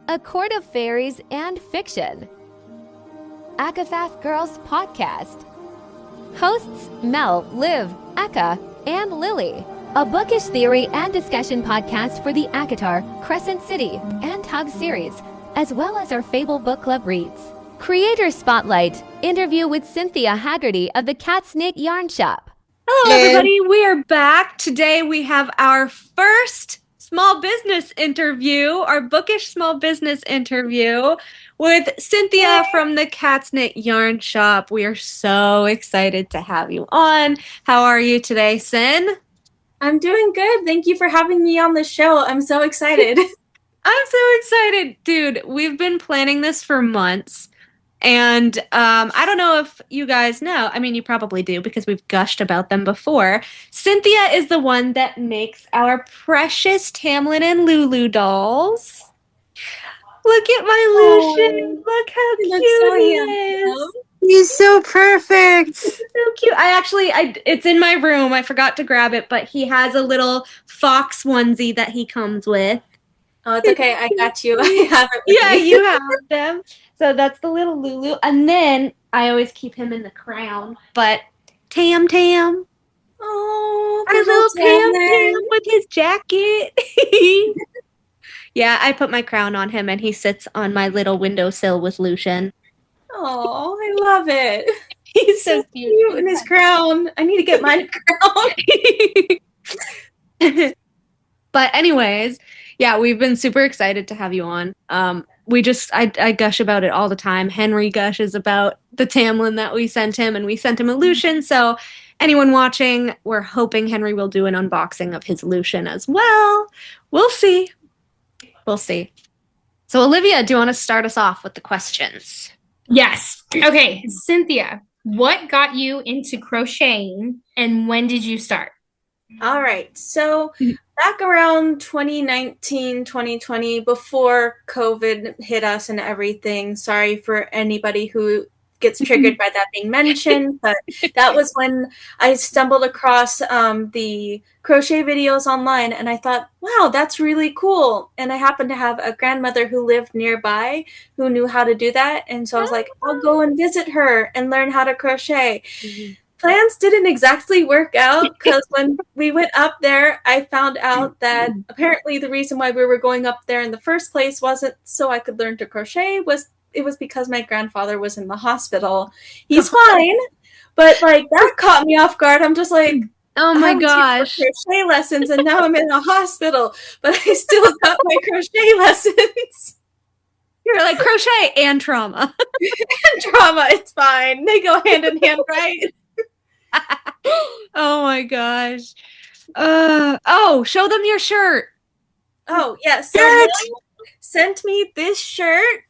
A Court of Fairies and Fiction. ACOTAR Girls Podcast. Hosts Mel, Liv, Aka, and Lily. A bookish theory and discussion podcast for the ACOTAR, Crescent City, and Tug series, as well as our Fable Book Club reads. Creator Spotlight. Interview with Cynthia Hagerty of TheCatsKnitYarnShop. Hello, everybody. We are back. Today we have our first small business interview, our bookish small business interview with Cynthia from TheCatsKnitYarnShop. We are so excited to have you on. How are you today, Cyn? I'm doing good. Thank you for having me on the show. I'm so excited. I'm so excited. Dude, we've been planning this for months. And I don't know if you guys know. I mean, you probably do because we've gushed about them before. Cynthia is the one that makes our precious Tamlin and Lulu dolls. Look at my Lucian. Look how cute he is. He's so perfect. So cute. It's in my room. I forgot to grab it, but he has a little fox onesie that he comes with. Oh, it's okay. I got you. I have it. Yeah, you have them. So that's the little Lulu. And then I always keep him in the crown. But Tam. Oh, our little Tam with his jacket. Yeah, I put my crown on him and he sits on my little windowsill with Lucian. Oh, I love it. He's so cute. In his crown. I need to get my crown. But anyways, yeah, we've been super excited to have you on. I gush about it all the time. Henry gushes about the Tamlin that we sent him, and we sent him a Lucian. So anyone watching, we're hoping Henry will do an unboxing of his Lucian as well. We'll see. So Olivia, do you want to start us off with the questions? Yes. Okay, Cynthia, what got you into crocheting and when did you start? All right. So back around 2019, 2020, before COVID hit us and everything, sorry for anybody who gets triggered by that being mentioned, but that was when I stumbled across the crochet videos online and I thought, wow, that's really cool. And I happened to have a grandmother who lived nearby who knew how to do that. And so I was like, I'll go and visit her and learn how to crochet. Mm-hmm. Plans didn't exactly work out because when we went up there, I found out that apparently the reason why we were going up there in the first place wasn't so I could learn to crochet, it was because my grandfather was in the hospital. He's fine, but like that caught me off guard. I'm just like, oh my gosh, crochet lessons, and now I'm in a hospital, but I still got my crochet lessons. You're like crochet and trauma. And trauma, it's fine. They go hand in hand, right? Oh my gosh. Show them your shirt. Oh, yes. So Mel sent me this shirt.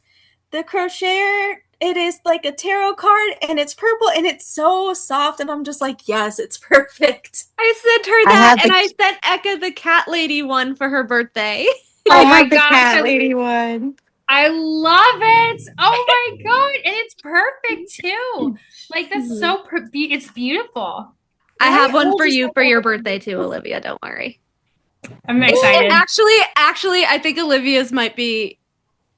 The crocheter, it is like a tarot card and it's purple and it's so soft and I'm just like, yes, it's perfect. I sent her that and I sent Eka the cat lady one for her birthday. Oh my gosh, the cat lady one. I love it. Oh my god, and it's perfect too. Like that's so it's beautiful. I have one for you for your birthday too, Olivia. Don't worry. I'm excited. Actually, I think Olivia's might be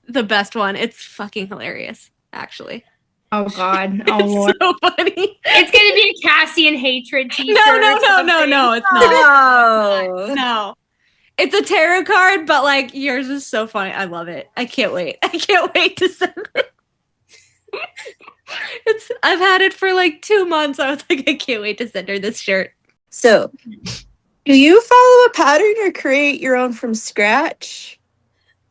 the best one. It's fucking hilarious, actually. Oh god. Oh Lord. So funny. It's gonna be a Cassian hatred t-shirt. No, it's not. No. It's a tarot card, but like yours is so funny. I love it. I can't wait to send it. I've had it for like 2 months. I was like, I can't wait to send her this shirt. So, do you follow a pattern or create your own from scratch?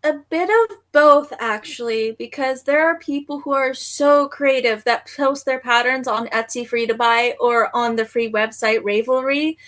A bit of both, actually, because there are people who are so creative that post their patterns on Etsy free to buy or on the free website Ravelry,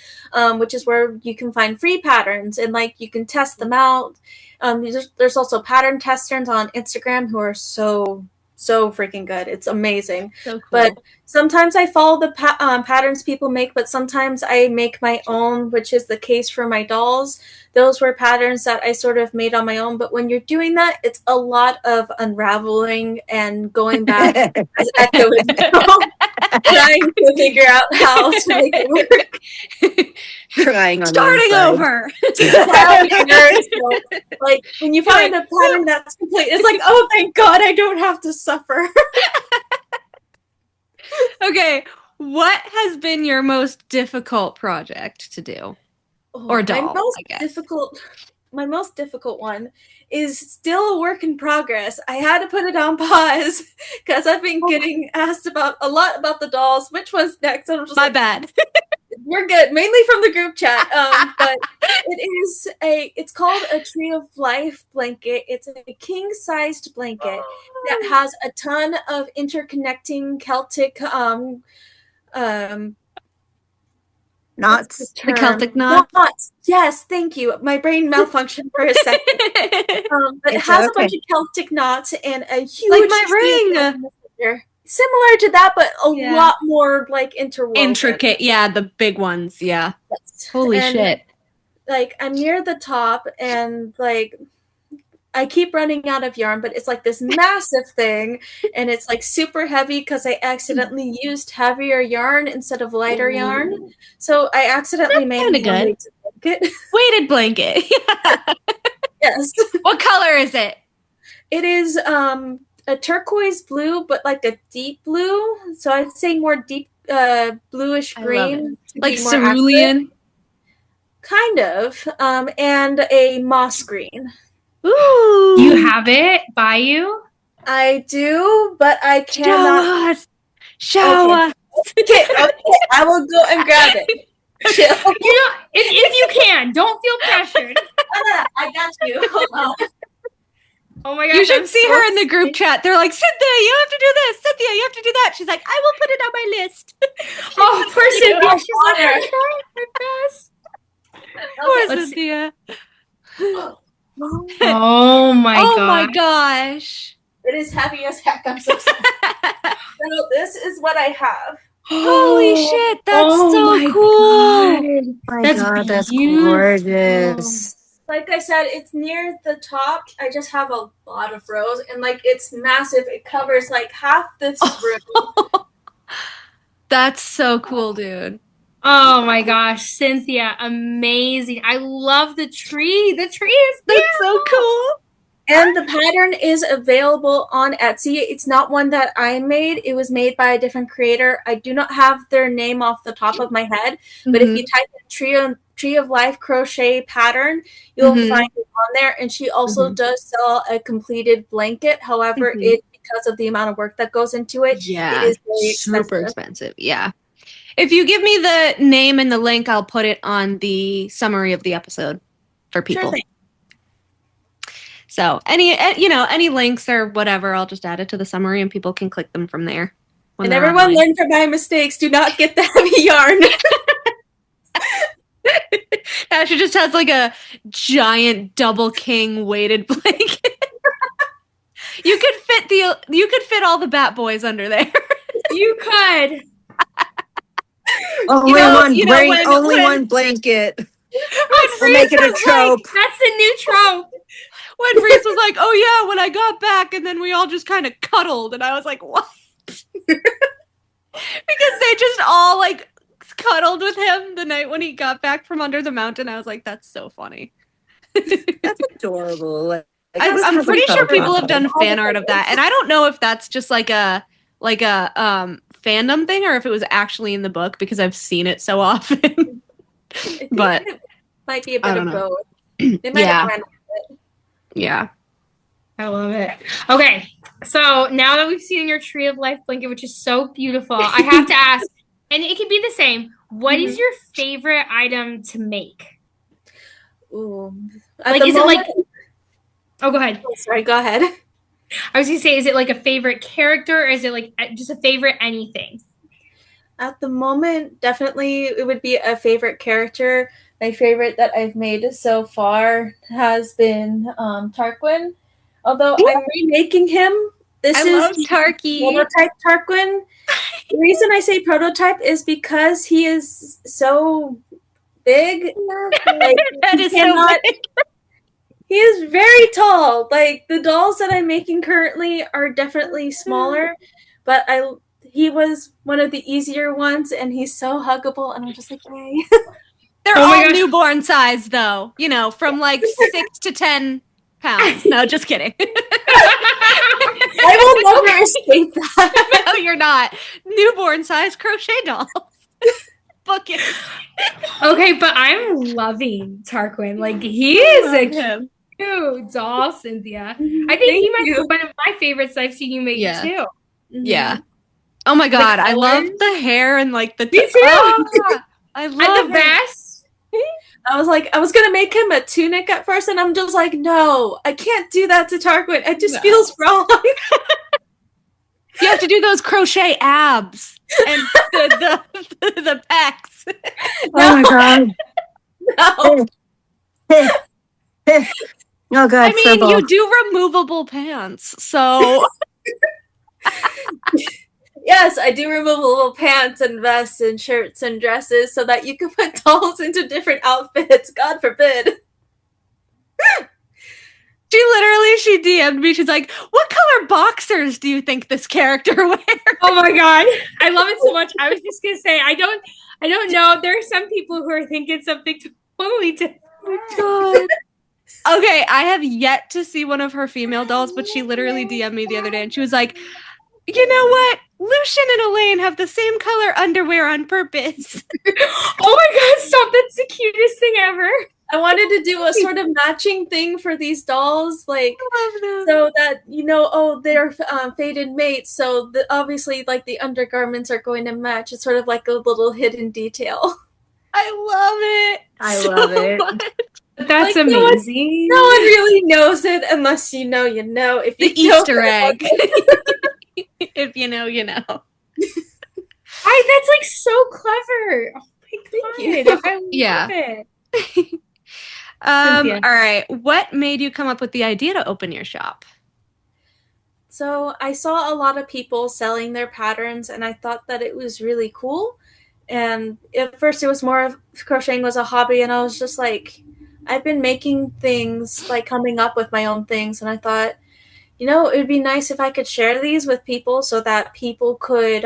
which is where you can find free patterns and like you can test them out. There's also pattern testers on Instagram who are so freaking good. It's amazing. So cool. But Sometimes I follow the patterns people make, but sometimes I make my own, which is the case for my dolls. Those were patterns that I sort of made on my own. But when you're doing that, it's a lot of unraveling and going back, as Echo is now, trying to figure out how to make it work. Crying on Starting the inside. over. So, like when you find a pattern that's complete, it's like, oh, thank God, I don't have to suffer. Okay, what has been your most difficult project to do? Or doll, I guess. My most difficult one is still a work in progress. I had to put it on pause because I've been getting asked a lot about the dolls. Which one's next? And I'm just bad. We're good, mainly from the group chat. But it's called a Tree of Life blanket. It's a king-sized blanket that has a ton of interconnecting Celtic knots. The Celtic knots. Yes, thank you. My brain malfunctioned for a second. But it has a bunch of Celtic knots and a huge, like my ring. Similar to that, but a lot more like interwoven. Intricate, yeah, the big ones, yeah. Yes. Holy shit. Like I'm near the top and like I keep running out of yarn, but it's like this massive thing and it's like super heavy because I accidentally used heavier yarn instead of lighter yarn. So I accidentally made a weighted blanket. Yes. What color is it? It is a turquoise blue, but like a deep blue. So I'd say more deep bluish green. Like cerulean? Kind of. And a moss green. Ooh. You have it by you? I do, but I cannot. Show us. Okay, I will go and grab it. You know, if you can, don't feel pressured. I got you. Hold on. Oh my god! You should see her in the group chat. They're like, Cynthia, you have to do this. Cynthia, you have to do that. She's like, I will put it on my list. Oh, poor Cynthia. She's like, my best. Poor Cynthia. Oh my god. Oh my gosh. It is heavy as heck. I'm so sorry. So this is what I have. Holy shit, that's so cool. That's gorgeous. Like I said, it's near the top. I just have a lot of rows, and like it's massive. It covers like half this room. That's so cool, dude. Oh my gosh, Cynthia, amazing. I love the tree. The tree is beautiful. That's so cool. And the pattern is available on Etsy. It's not one that I made. It was made by a different creator. I do not have their name off the top of my head, but if you type in Tree of Life crochet pattern, you'll find it on there. And she also does sell a completed blanket. However, because of the amount of work that goes into it, it is very super expensive. Yeah. If you give me the name and the link, I'll put it on the summary of the episode for people. Sure thing. So any links or whatever, I'll just add it to the summary and people can click them from there. And everyone learn from my mistakes. Do not get the heavy yarn. Now she just has like a giant double king weighted blanket. You could fit all the Bat Boys under there. You could. Only one blanket. We'll make it a trope. That's the new trope. When Reese was like, oh yeah, when I got back, and then we all just kind of cuddled, and I was like, what? Because they just all like cuddled with him the night when he got back from under the mountain. I was like, that's so funny. That's adorable. I'm pretty sure people have done fan art of that, and I don't know if that's just like a fandom thing or if it was actually in the book because I've seen it so often. But it might be a bit of both. Yeah. I love it. Okay, so now that we've seen your Tree of Life blanket, which is so beautiful, I have to ask, and it can be the same, what is your favorite item to make? Ooh. Like, is it like... Oh, go ahead. Oh, sorry, go ahead. I was going to say, is it like a favorite character, or is it like just a favorite anything? At the moment, definitely it would be a favorite character. My favorite that I've made so far has been Tarquin. Although I'm remaking him. This is Tarky. prototype Tarquin. The reason I say prototype is because he is so big. Like, That is so big. He is very tall. Like, the dolls that I'm making currently are definitely smaller, but he was one of the easier ones, and he's so huggable, and I'm just like, yay. They're all newborn size, though. You know, from like 6 to 10 pounds. No, just kidding. I will never escape that. No, you're not. Newborn size crochet dolls. Book it. Okay, but I'm loving Tarquin. Like, he is a cute doll, Cynthia. I think he might be one of my favorites I've seen you make too. Yeah. Oh my god, I love the hair and like the. Me too. I love the vest. I was gonna make him a tunic at first, and I'm just like, no, I can't do that to Tarquin. It just feels wrong. You have to do those crochet abs and the pecs. Oh my god. No. Oh god. I mean, you do removable pants, so. Yes, I do removable pants and vests and shirts and dresses so that you can put dolls into different outfits. God forbid. She DM'd me. She's like, "What color boxers do you think this character wears?" Oh my god, I love it so much. I was just gonna say, I don't know. There are some people who are thinking something totally different. Oh god. Okay, I have yet to see one of her female dolls, but she literally DM'd me the other day, and she was like, "You know what? Lucian and Elaine have the same color underwear on purpose." Oh my god, stop! That's the cutest thing ever. I wanted to do a sort of matching thing for these dolls, like, so that, they're fated mates, so obviously, like, the undergarments are going to match. It's sort of like a little hidden detail. I love it. That's like, amazing. No one really knows it unless you know, you know. If you the Easter egg. If you know, you know. That's like so clever. Oh my god. I love it. All right. What made you come up with the idea to open your shop? So I saw a lot of people selling their patterns, and I thought that it was really cool. And at first it was more of crocheting was a hobby, and I was just like, I've been making things, like coming up with my own things, and I thought, it would be nice if I could share these with people so that people could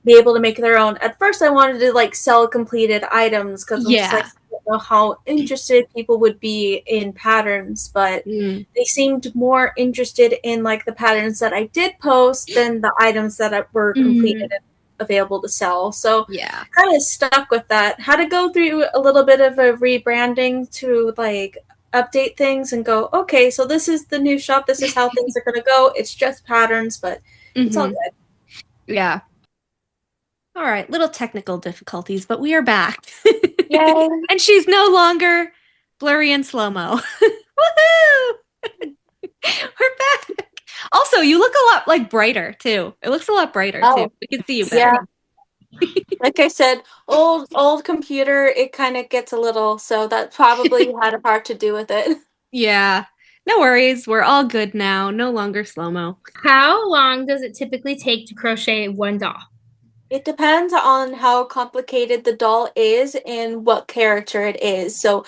be able to make their own. At first I wanted to like sell completed items because I'm just like, I don't know how interested people would be in patterns, but they seemed more interested in like the patterns that I did post than the items that were completed and available to sell. So kind of stuck with that. Had to go through a little bit of a rebranding to like update things and go, okay, so this is the new shop. This is how things are going to go. It's just patterns, but it's all good. Yeah. All right. Little technical difficulties, but we are back. Yay. And she's no longer blurry and slow-mo. Woohoo! We're back. Also, you look a lot like brighter too. It looks a lot brighter too. We can see you better. Yeah. Like I said, old computer, it kind of gets a little, so that probably had a part to do with it. Yeah. No worries. We're all good now. No longer slow-mo. How long does it typically take to crochet one doll? It depends on how complicated the doll is and what character it is. So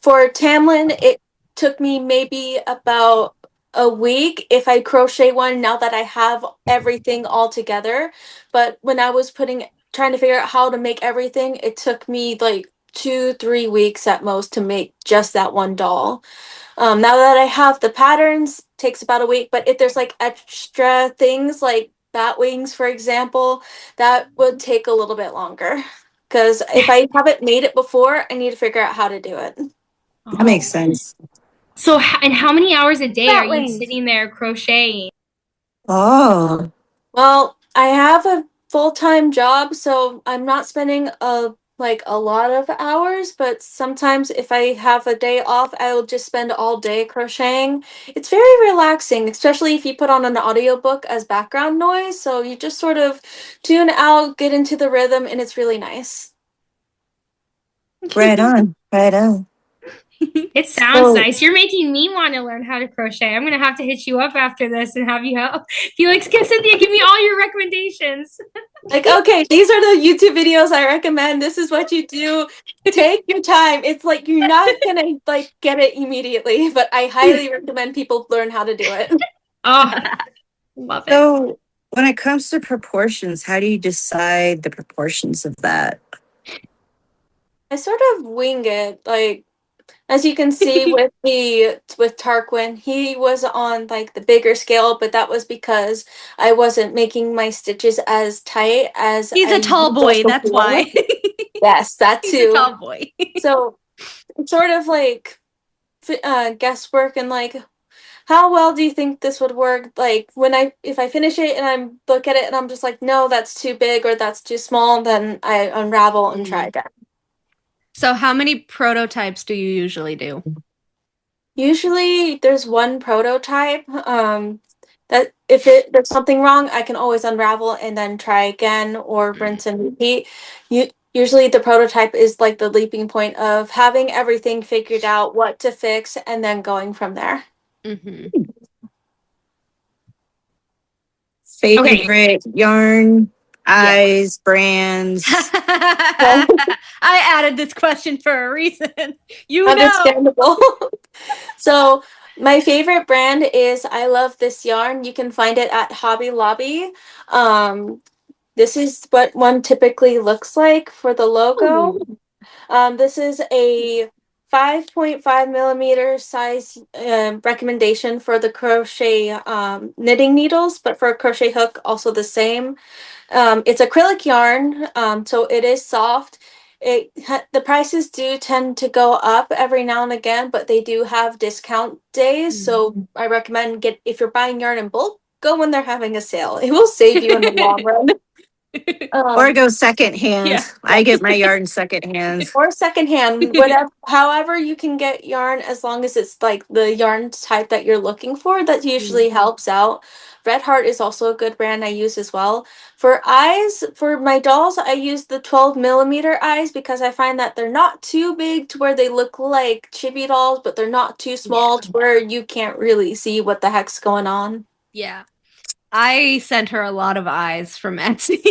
for Tamlin, it took me maybe about a week if I crochet one now that I have everything all together. But when I was trying to figure out how to make everything, it took me like 2-3 weeks at most to make just that one doll. Now that I have the patterns, takes about a week. But if there's like extra things like bat wings, for example, that would take a little bit longer. Because if I haven't made it before, I need to figure out how to do it. That makes sense. So, and how many hours a day are you sitting there crocheting? Oh. Well, I have a full-time job, so I'm not spending a lot of hours, but sometimes if I have a day off, I will just spend all day crocheting. It's very relaxing, especially if you put on an audiobook as background noise, so you just sort of tune out, get into the rhythm, and it's really nice. Right on. Right on. It sounds Oh. nice. You're making me want to learn how to crochet. I'm gonna have to hit you up after this and have you help. Felix, Cynthia, give me all your recommendations. Like, okay, these are the YouTube videos I recommend. This is what you do. Take your time. It's like you're not gonna like get it immediately, but I highly recommend people learn how to do it. Oh, love it. So when it comes to proportions, how do you decide the proportions of that? I sort of wing it, like as you can see with Tarquin, he was on like the bigger scale, but that was because I wasn't making my stitches as tight as He's a tall boy, that's why. Yes, that too. He's a tall boy. So it's sort of like guesswork and like how well do you think this would work? Like if I finish it and I look at it and I'm just like, no, that's too big or that's too small, then I unravel and try again. So how many prototypes do you usually do? Usually there's one prototype. That if there's something wrong, I can always unravel and then try again or rinse and repeat. Usually the prototype is like the leaping point of having everything figured out, what to fix, and then going from there. Mm-hmm. Favorite yarn, eyes, brands. I added this question for a reason. You know. Understandable. So my favorite brand is I Love This Yarn. You can find it at Hobby Lobby. This is what one typically looks like for the logo. This is a 5.5 millimeter size recommendation for the crochet knitting needles, but for a crochet hook, also the same. It's acrylic yarn, so it is soft. The prices do tend to go up every now and again, but they do have discount days. So I recommend if you're buying yarn in bulk, go when they're having a sale. It will save you in the long run. Or go secondhand. Yeah. I get my yarn secondhand. Or secondhand, whatever, however you can get yarn, as long as it's like the yarn type that you're looking for, that usually helps out. Red Heart is also a good brand I use as well. For eyes, for my dolls, I use the 12 millimeter eyes because I find that they're not too big to where they look like chibi dolls, but they're not too small to where you can't really see what the heck's going on. Yeah. I sent her a lot of eyes from Etsy.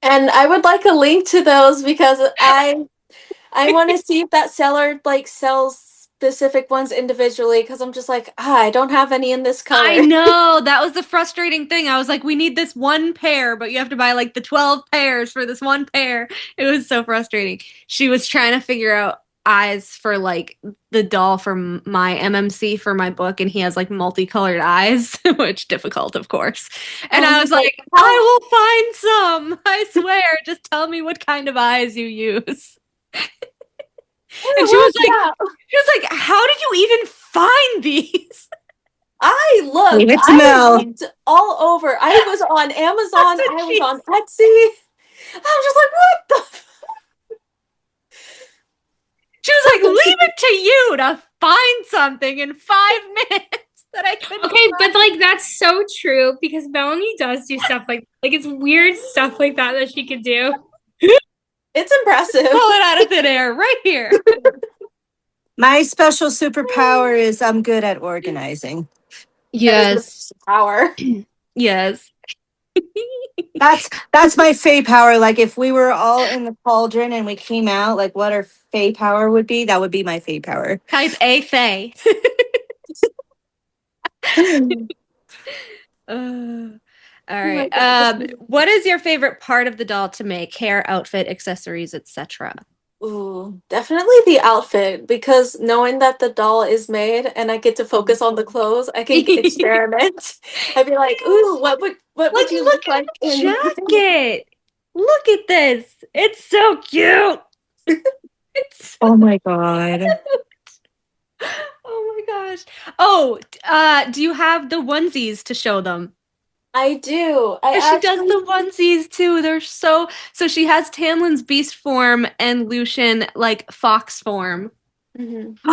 And I would like a link to those because I want to see if that seller like sells specific ones individually because I'm just like, I don't have any in this color. I know. That was the frustrating thing. I was like, we need this one pair, but you have to buy like the 12 pairs for this one pair. It was so frustrating. She was trying to figure out eyes for like the doll for my MMC for my book, and he has like multicolored eyes, which difficult, of course. And I was like, I will find some. I swear. Just tell me what kind of eyes you use. And she was like, how did you even find these? I looked all over. I was on Amazon. I was on Etsy. I was just like, what the? She was like, leave it to you to find something in 5 minutes that I couldn't. Okay, but like that's so true because Melanie does do stuff like it's weird stuff like that she could do. It's impressive. Pull it out of thin air right here. My special superpower is I'm good at organizing. Yes. Power. Yes. That's my Fae power. Like if we were all in the cauldron and we came out, like what our Fae power would be, that would be my Fae power. Type A Fae. All right. What is your favorite part of the doll to make? Hair, outfit, accessories, etc. Ooh, definitely the outfit because knowing that the doll is made and I get to focus on the clothes, I can experiment. I'd be like, ooh, what would you look like in jacket? Look at this. It's so cute. Oh my god. Oh my gosh. Oh, do you have the onesies to show them? I do. She does the onesies too. They're so she has Tamlin's beast form and Lucian like fox form. Mm-hmm.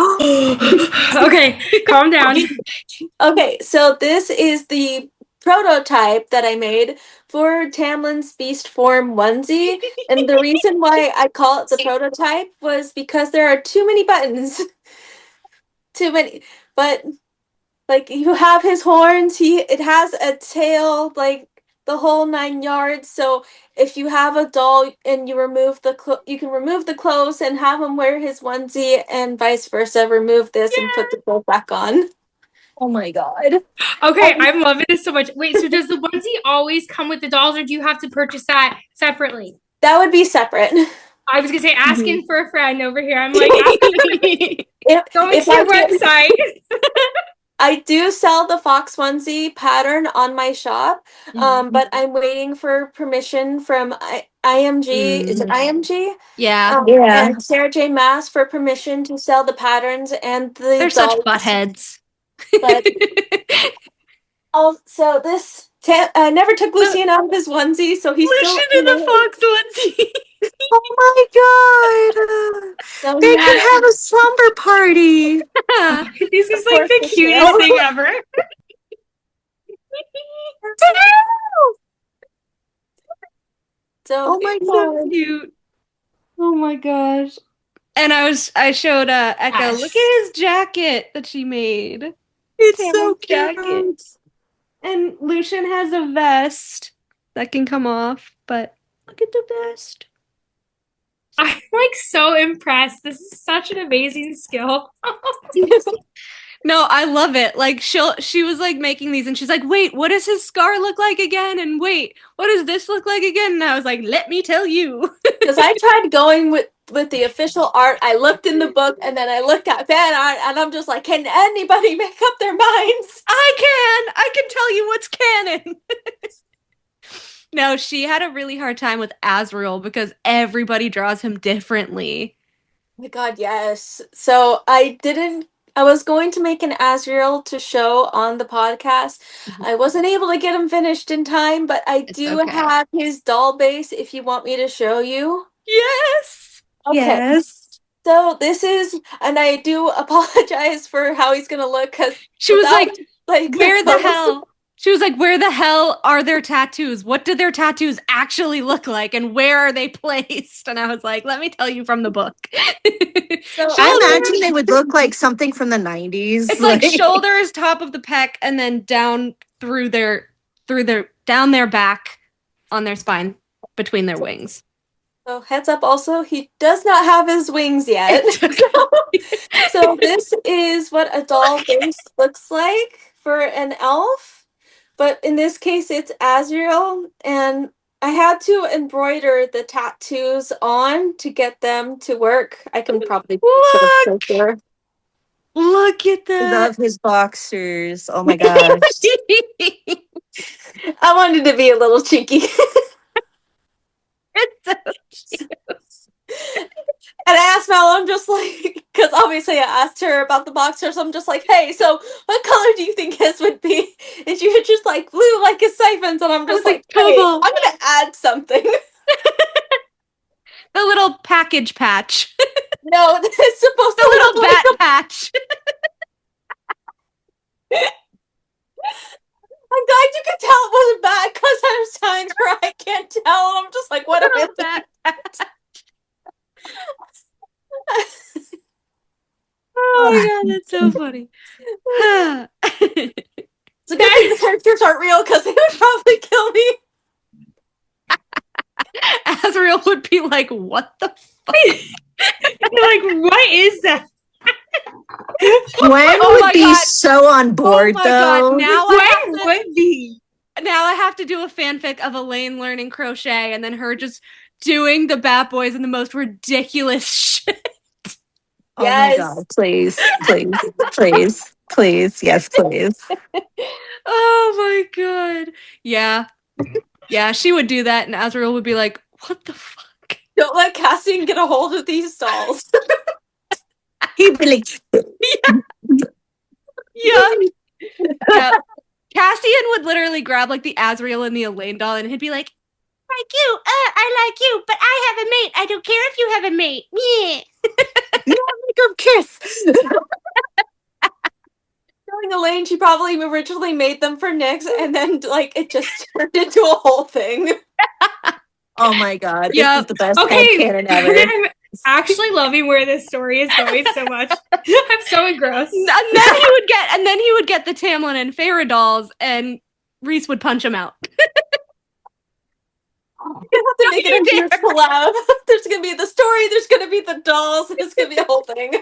Okay, calm down. Okay, so this is the prototype that I made for Tamlin's beast form onesie, and the reason why I call it the prototype was because there are too many buttons. too many, but like you have his horns. It has a tail, like the whole 9 yards. So if you have a doll and you remove you can remove the clothes and have him wear his onesie, and vice versa. Remove this and put the clothes back on. Oh my god. Okay, I'm loving this so much. Wait, so does the onesie always come with the dolls, or do you have to purchase that separately? That would be separate. I was gonna say asking for a friend over here. I'm like, going to your website. I do sell the fox onesie pattern on my shop, but I'm waiting for permission from IMG. Is it IMG? Yeah. And Sarah J. Maas for permission to sell the patterns and the They're such dolls. buttheads. But also, I never took Lucien out of his onesie, so he's still in the fox onesie. Oh my god. So They could have a slumber party. This is like the cutest thing ever. So, Oh my So god. cute. Oh my gosh. And I showed Echo, Yes. look at his jacket that she made. It's Tammy's so jacket. cute. And Lucian has a vest that can come off, but look at the vest. I'm like so impressed. This is such an amazing skill. No, I love it. Like she was like making these and she's like, wait, what does his scar look like again? And wait, what does this look like again? And I was like, let me tell you. because I tried going with the official art, I looked in the book and then I looked at fan art, and I'm just like, can anybody make up their minds? I can tell you what's canon. No, she had a really hard time with Azrael because everybody draws him differently. Oh my god, yes. So I was going to make an Azrael to show on the podcast. I wasn't able to get him finished in time, but I do okay. have his doll base if you want me to show you. Yes. Okay. Yes. So this is, and I do apologize for how he's gonna look, because She was like, where the photos- hell? She was like, where the hell are their tattoos? What do their tattoos actually look like? And where are they placed? And I was like, let me tell you from the book. So I imagine they would look like something from the 90s. It's like shoulders, top of the pec, and then down through down their back on their spine between their wings. So heads up also, he does not have his wings yet. So this is what a doll base looks like for an elf. But in this case, it's Azrael, and I had to embroider the tattoos on to get them to work. I can probably show a picture. Look at I that. love his boxers. Oh my gosh. I wanted to be a little cheeky. It's so cute. And I asked Mel, I'm just like, because obviously I asked her about the boxers. I'm just like, hey, so what color do you think his would be? And she was just like, blue, like his siphons. And I'm just like, hey, I'm going to add something. The little package patch. No, it's supposed The to little look bat like patch. I'm glad you could tell it wasn't bad, because there's times where I can't tell. I'm just like, what if it's Bat patch. Oh my god, that's so funny. It's a good thing the characters aren't real, because they would probably kill me. Azrael would be like, what the fuck? Like, what is that? Gwen Oh would my be God. so on board, Oh my though. god, now What would be? I have to do a fanfic of Elaine learning crochet and then her just doing the Bat Boys in the most ridiculous shit. Oh Yes. my god, please, please, please, please, yes, please. Oh my god. Yeah. Yeah, she would do that and Azrael would be like, what the fuck? Don't let Cassian get a hold of these dolls. He'd be like, Yeah. Yeah. Cassian would literally grab like the Azrael and the Elaine doll and he'd be like, like you, I like you, but I have a mate. I don't care if you have a mate. Yeah. go kiss. Knowing Elaine, she probably originally made them for Nyx, and then like it just turned into a whole thing. Oh my god, Yep. this is the best Okay, canon ever. actually loving where this story is going so much. I'm so engrossed. And then he would get the Tamlin and Feyre dolls, and Reese would punch him out. You have to make it a huge collab. There's gonna be the story, there's gonna be the dolls, it's gonna be a whole thing. We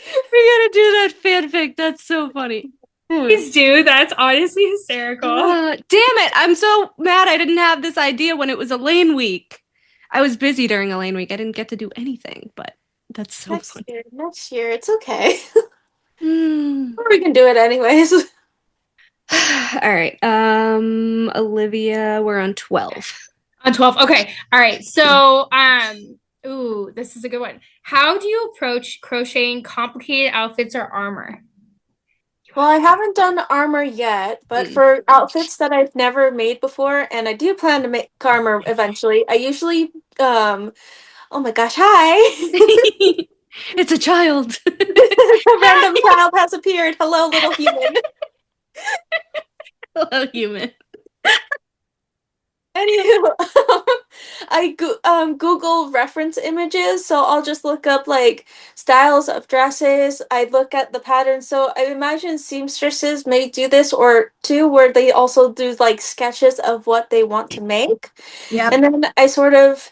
gotta do that fanfic. That's so funny. Please do. That's honestly hysterical. Damn it. I'm so mad I didn't have this idea when it was Elaine week. I was busy during Elaine week. I didn't get to do anything, but that's so funny. Next year, it's okay. Mm. We can do it anyways. All right. Olivia, we're on 12. On 12. Okay. All right. So, ooh, this is a good one. How do you approach crocheting complicated outfits or armor? Well, I haven't done armor yet, but for outfits that I've never made before, and I do plan to make armor eventually, I usually, oh my gosh, hi! It's a child. A random child has appeared. Hello, little human. Hello, human. Anywho, I Google reference images, so I'll just look up like styles of dresses. I look at the patterns, so I imagine seamstresses may do this or too, where they also do like sketches of what they want to make. Yep. And then I sort of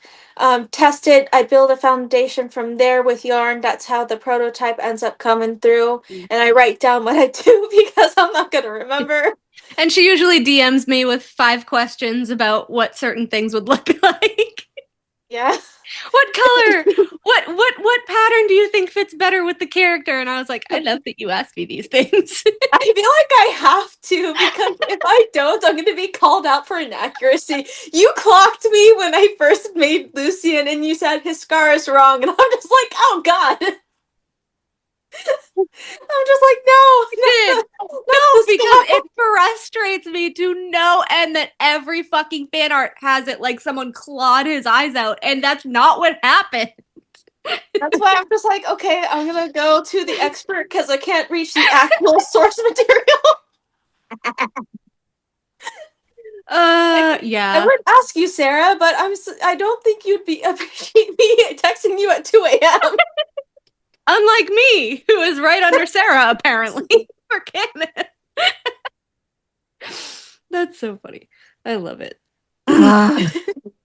test it. I build a foundation from there with yarn. That's how the prototype ends up coming through. And I write down what I do because I'm not gonna remember. And she usually DMs me with 5 questions about what certain things would look like. Yeah. What color? What pattern do you think fits better with the character? And I was like, I love that you asked me these things. I feel like I have to, because if I don't, I'm going to be called out for inaccuracy. You clocked me when I first made Lucian, and you said his scar is wrong, and I'm just like, oh god. I'm just like, no, because it frustrates me to no end that every fucking fan art has it like someone clawed his eyes out, and that's not what happened. That's why I'm just like, okay, I'm gonna go to the expert because I can't reach the actual source material. Yeah. I would ask you, Sarah, but I don't think you'd be appreciate me texting you at 2 a.m. Unlike me, who is right under Sarah, apparently, for canon. That's so funny. I love it.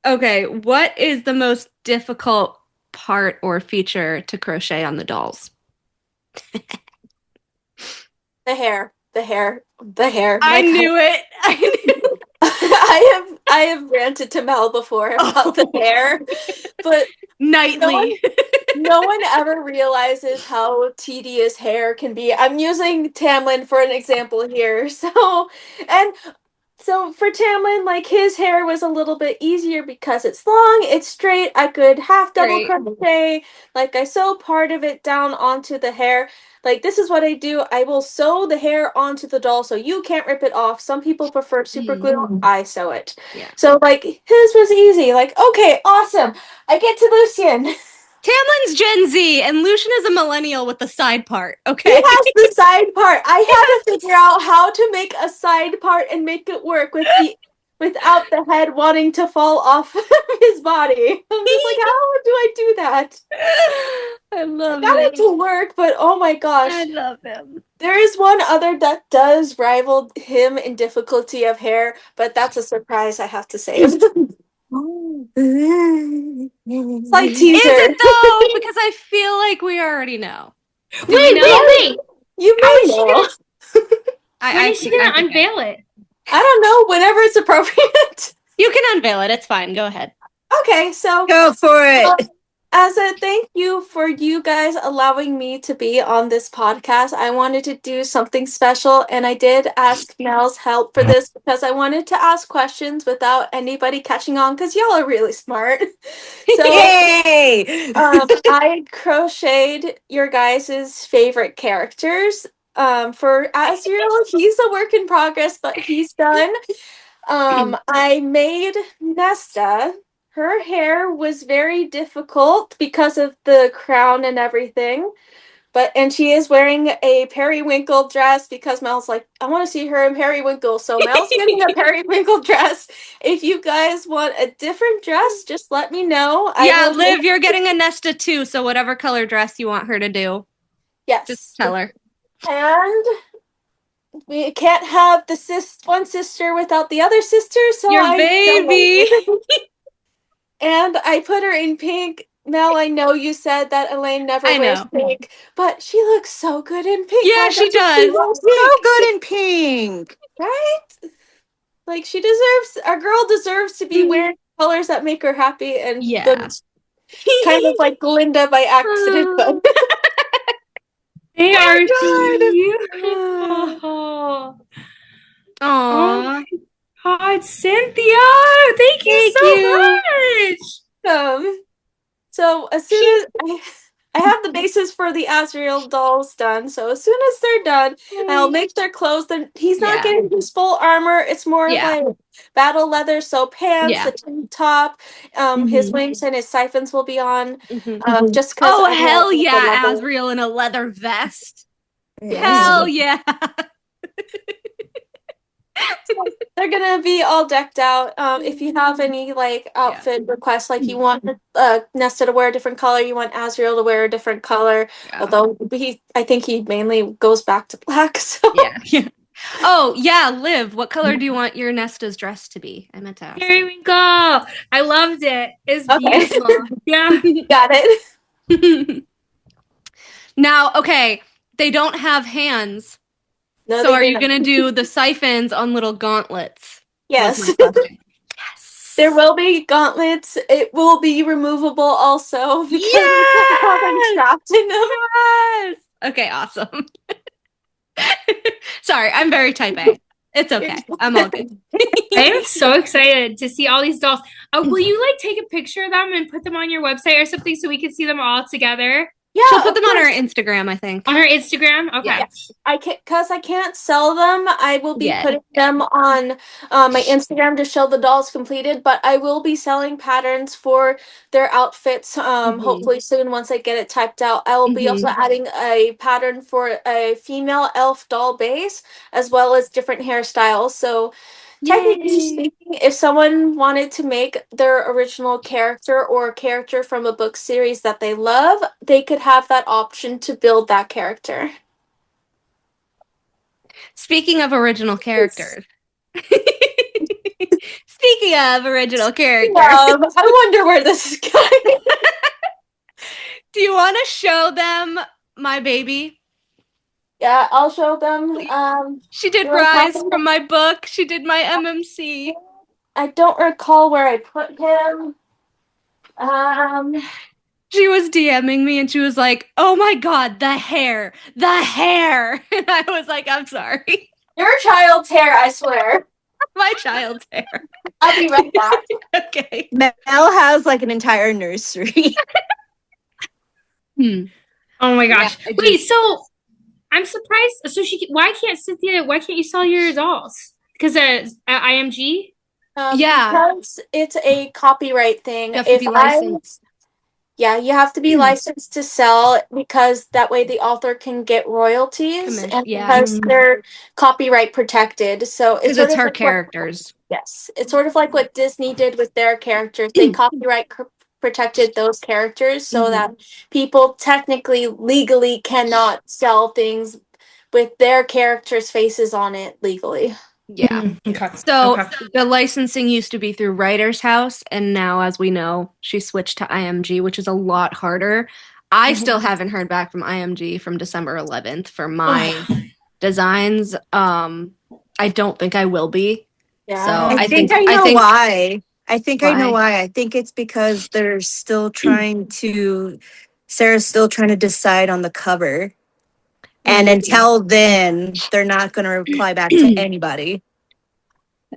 Okay, what is the most difficult part or feature to crochet on the dolls? The hair. I knew it. I have ranted to Mel before about the hair, but nightly. No one ever realizes how tedious hair can be. I'm using Tamlin for an example here. So for Tamlin, like his hair was a little bit easier because it's long, it's straight. I could half double crochet. Like I sew part of it down onto the hair. Like this is what I do. I will sew the hair onto the doll so you can't rip it off. Some people prefer super glue. I sew it. Yeah. So like his was easy. Like, okay, awesome. I get to Lucian. Tamlin's Gen Z, and Lucian is a millennial with the side part, okay? He has the side part. I had to figure out how to make a side part and make it work without the head wanting to fall off his body. I'm just like, how do I do that? I love I got it to work, but oh my gosh. I love him. There is one other that does rival him in difficulty of hair, but that's a surprise I have to save. It's like teaser. Is it though? Because I feel like we already know. Wait. You may know. When is she gonna unveil it? I don't know. Whenever it's appropriate. You can unveil it. It's fine. Go ahead. Okay, so Go for it. As a thank you for you guys allowing me to be on this podcast, I wanted to do something special, and I did ask Mel's help for this because I wanted to ask questions without anybody catching on because y'all are really smart. So, yay! I crocheted your guys' favorite characters. For Azriel, he's a work in progress, but he's done. I made Nesta. Her hair was very difficult because of the crown and everything, and she is wearing a periwinkle dress because Mel's like, I want to see her in periwinkle. So Mel's getting a periwinkle dress. If you guys want a different dress, just let me know. Yeah, Liv, you're getting a Nesta too, so whatever color dress you want her to do, Yes. just tell her. And we can't have one sister without the other sister, so Your baby. And I put her in pink. Mel, I know you said that Elaine never wears pink, but she looks so good in pink. Yeah, she does. So good in pink. Right? Like our girl deserves to be wearing colors that make her happy and kind of like Glinda by accident. But they are beautiful. Aww. Oh my God, Cynthia! Thank you so much. So as soon as I have the bases for the Azrael dolls done, so as soon as they're done, I'll make their clothes. Then he's not getting his full armor. It's more of like battle leather. So pants, the tank top, his wings and his siphons will be on. Just because. Hell yeah, Azrael in a leather vest. Hell yeah. They're gonna be all decked out. If you have any like outfit requests, like you want Nesta to wear a different color, you want Azrael to wear a different color. Although I think he mainly goes back to black. So Oh yeah, Liv, what color do you want your Nesta's dress to be? I meant to ask. Periwinkle. I loved it. It's beautiful. Yeah, got it. Now, okay, they don't have hands. No, so are you going to do the siphons on little gauntlets? Yes. Yes. There will be gauntlets. It will be removable also because you can't have them trapped in them. Yes. Okay, awesome. Sorry, I'm very type A. It's okay. I'm all good. I am so excited to see all these dolls. Will you like take a picture of them and put them on your website or something so we can see them all together? Yeah, she'll put them on her Instagram, I think. On her Instagram? Okay. Yes. Because I can't sell them. I will be putting them on my Instagram to show the dolls completed, but I will be selling patterns for their outfits hopefully soon once I get it typed out. I will be also adding a pattern for a female elf doll base as well as different hairstyles. So technically speaking, if someone wanted to make their original character or character from a book series that they love, they could have that option to build that character. Speaking of original characters. Speaking of original characters. I wonder where this is going. Do you want to show them my baby? Yeah, I'll show them. She did Rise from my book. She did my MMC. I don't recall where I put him. She was DMing me and she was like, "Oh my God, the hair. And I was like, "I'm sorry." Your child's hair, I swear. My child's hair. I'll be right back. Okay. Mel has like an entire nursery. Oh my gosh. Yeah, wait, so I'm surprised. So why can't you sell your dolls? Because at IMG? Because it's a copyright thing. You have to be licensed. You have to be licensed to sell because that way the author can get royalties and because they're copyright protected. So it's her like characters. It's sort of like what Disney did with their characters. They copyright protected those characters so that people technically legally cannot sell things with their characters' faces on it legally. Yeah. Okay. So the licensing used to be through Writer's House, and now, as we know, she switched to IMG, which is a lot harder. I still haven't heard back from IMG from December 11th for my designs. I don't think I will be. Yeah. So I think I know why. I think I know why. I think it's because they're still trying to. Sarah's still trying to decide on the cover. And until then, they're not going to reply back to anybody.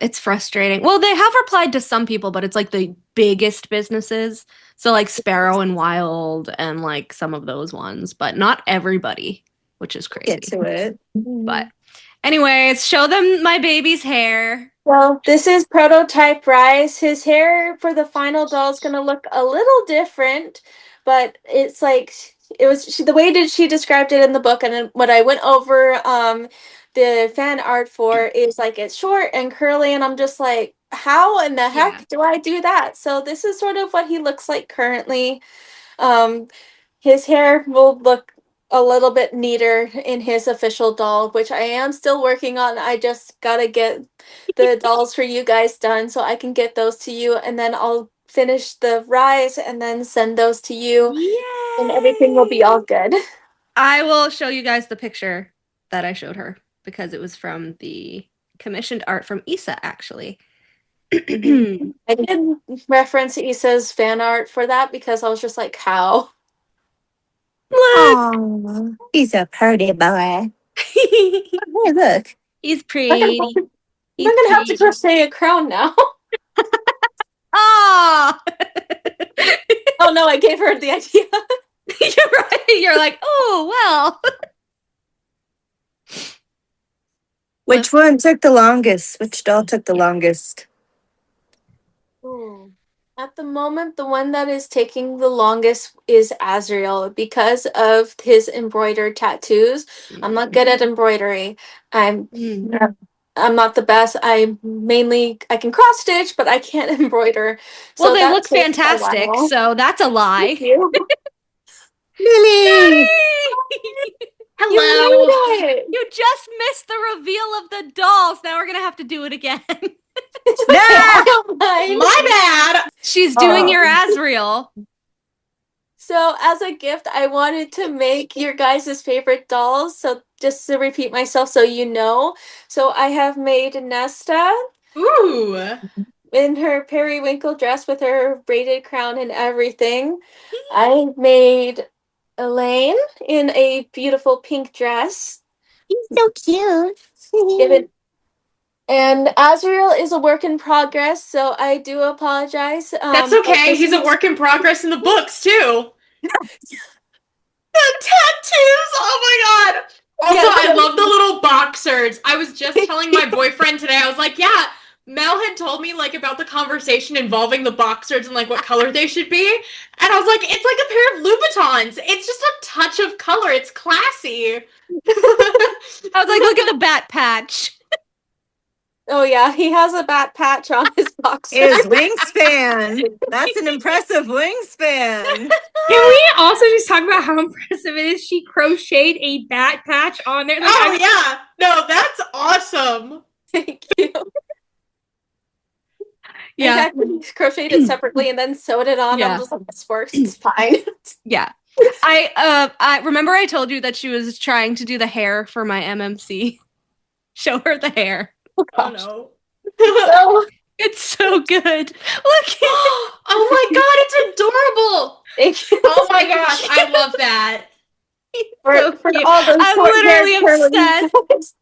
It's frustrating. Well, they have replied to some people, but it's like the biggest businesses. So like Sparrow and Wild and like some of those ones, but not everybody, which is crazy. Get to it. But anyways, show them my baby's hair. Well, this is prototype Rise. His hair for the final doll is going to look a little different, but it's like the way that she described it in the book, and then what I went over the fan art for is like it's short and curly, and I'm just like, how in the heck do I do that? So this is sort of what he looks like currently. His hair will look a little bit neater in his official doll, which I am still working on. I just gotta get the dolls for you guys done so I can get those to you, and then I'll finish the rise and then send those to you. Yay! And everything will be all good. I will show you guys the picture that I showed her because it was from the commissioned art from Issa, actually. I did reference Issa's fan art for that because I was just like, how? Oh, he's a pretty boy. Hey, look. He's pretty. I'm gonna have to crochet a crown now. Oh! Oh no, I gave her the idea. You're right. You're like, oh, well. Which one took the longest? Which doll took the longest? Ooh. At the moment, the one that is taking the longest is Azriel because of his embroidered tattoos. I'm not good at embroidery. I'm not the best. I can cross stitch, but I can't embroider. Well, So they that look takes a fantastic, while. so that's a lie. Thank you. Lily! Hello. You made it. You just missed the reveal of the dolls. Now we're going to have to do it again. No! My bad. She's doing your Azriel. So, as a gift, I wanted to make your guys' favorite dolls. So, just to repeat myself so you know. So, I have made Nesta. Ooh. In her periwinkle dress with her braided crown and everything. I made Elaine in a beautiful pink dress. He's so cute. And Azriel is a work in progress, so I do apologize. That's okay. He's a work in progress in the books, too. The tattoos! Oh my god! Also, I love the little boxers. I was just telling my boyfriend today, I was like, yeah, Mel had told me, like, about the conversation involving the boxers and, like, what color they should be. And I was like, it's like a pair of Louboutins. It's just a touch of color. It's classy. I was like, look at the bat patch. Oh yeah, he has a bat patch on his boxer. His wingspan. That's an impressive wingspan. Can we also just talk about how impressive it is? She crocheted a bat patch on there. Like, oh, yeah. No, that's awesome. Thank you. Yeah. I had crocheted it separately and then sewed it on. Yeah. I'm just like, this works. It's fine. Yeah. I remember I told you that she was trying to do the hair for my MMC. Show her the hair. Oh no. So, It's so good. Look. Oh my god, it's adorable. thank you. Oh my gosh, I love that. for cute. all those I'm short literally hair curly obsessed. things.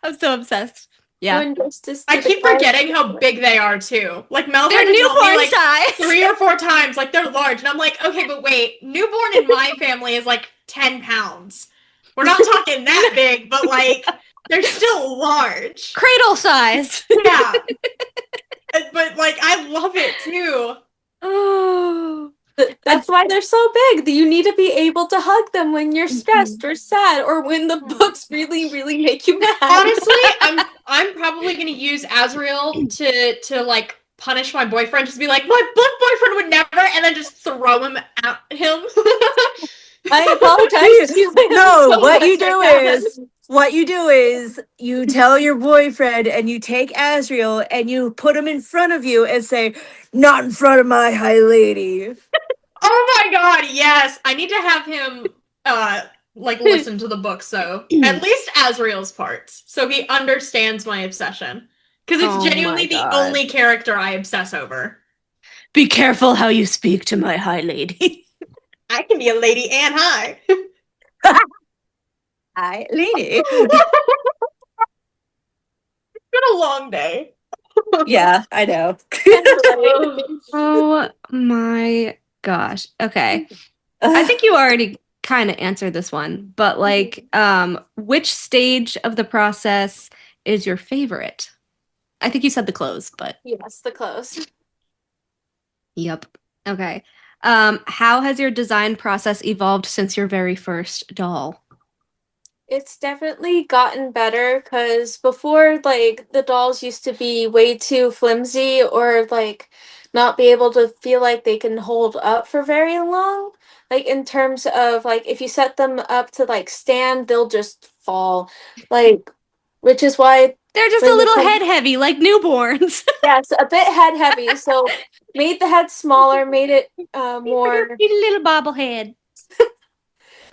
I'm so obsessed. Yeah. Doing justice to I the keep card. forgetting how big they are too. Like Mel's They're had to tell me newborn like size. 3 or 4 times, like they're large, and I'm like, okay, but wait, newborn in my family is like 10 pounds. We're not talking that big, but like they're still large. Cradle size. Yeah. But like I love it too. Oh. That's why they're so big. You need to be able to hug them when you're stressed or sad or when the books really, really make you mad. Honestly, I'm probably gonna use Azriel to like punish my boyfriend. Just be like, my book boyfriend would never, and then just throw him at him. I apologize. to you. No, So what you much do right now. is you tell your boyfriend and you take Azriel and you put him in front of you and say, not in front of my high lady. Oh my god, yes! I need to have him like listen to the book, so at least Azriel's parts, so he understands my obsession. Because it's Oh my genuinely the God. only character I obsess over. Be careful how you speak to my high lady. I can be a lady and high. High lady. It's been a long day. Yeah, I know. Oh my gosh. Okay. I think you already kind of answered this one, but like, which stage of the process is your favorite? I think you said the clothes, but Yes, the clothes. yep. Okay. How has your design process evolved since your very first doll? It's definitely gotten better because before, like, the dolls used to be way too flimsy or, like, not be able to feel like they can hold up for very long. Like, in terms of, like, if you set them up to, like, stand, they'll just fall. Like, which is why. They're just a little head heavy, like newborns. Yes, a bit head heavy. So, made the head smaller, made it more. He's a little bobblehead.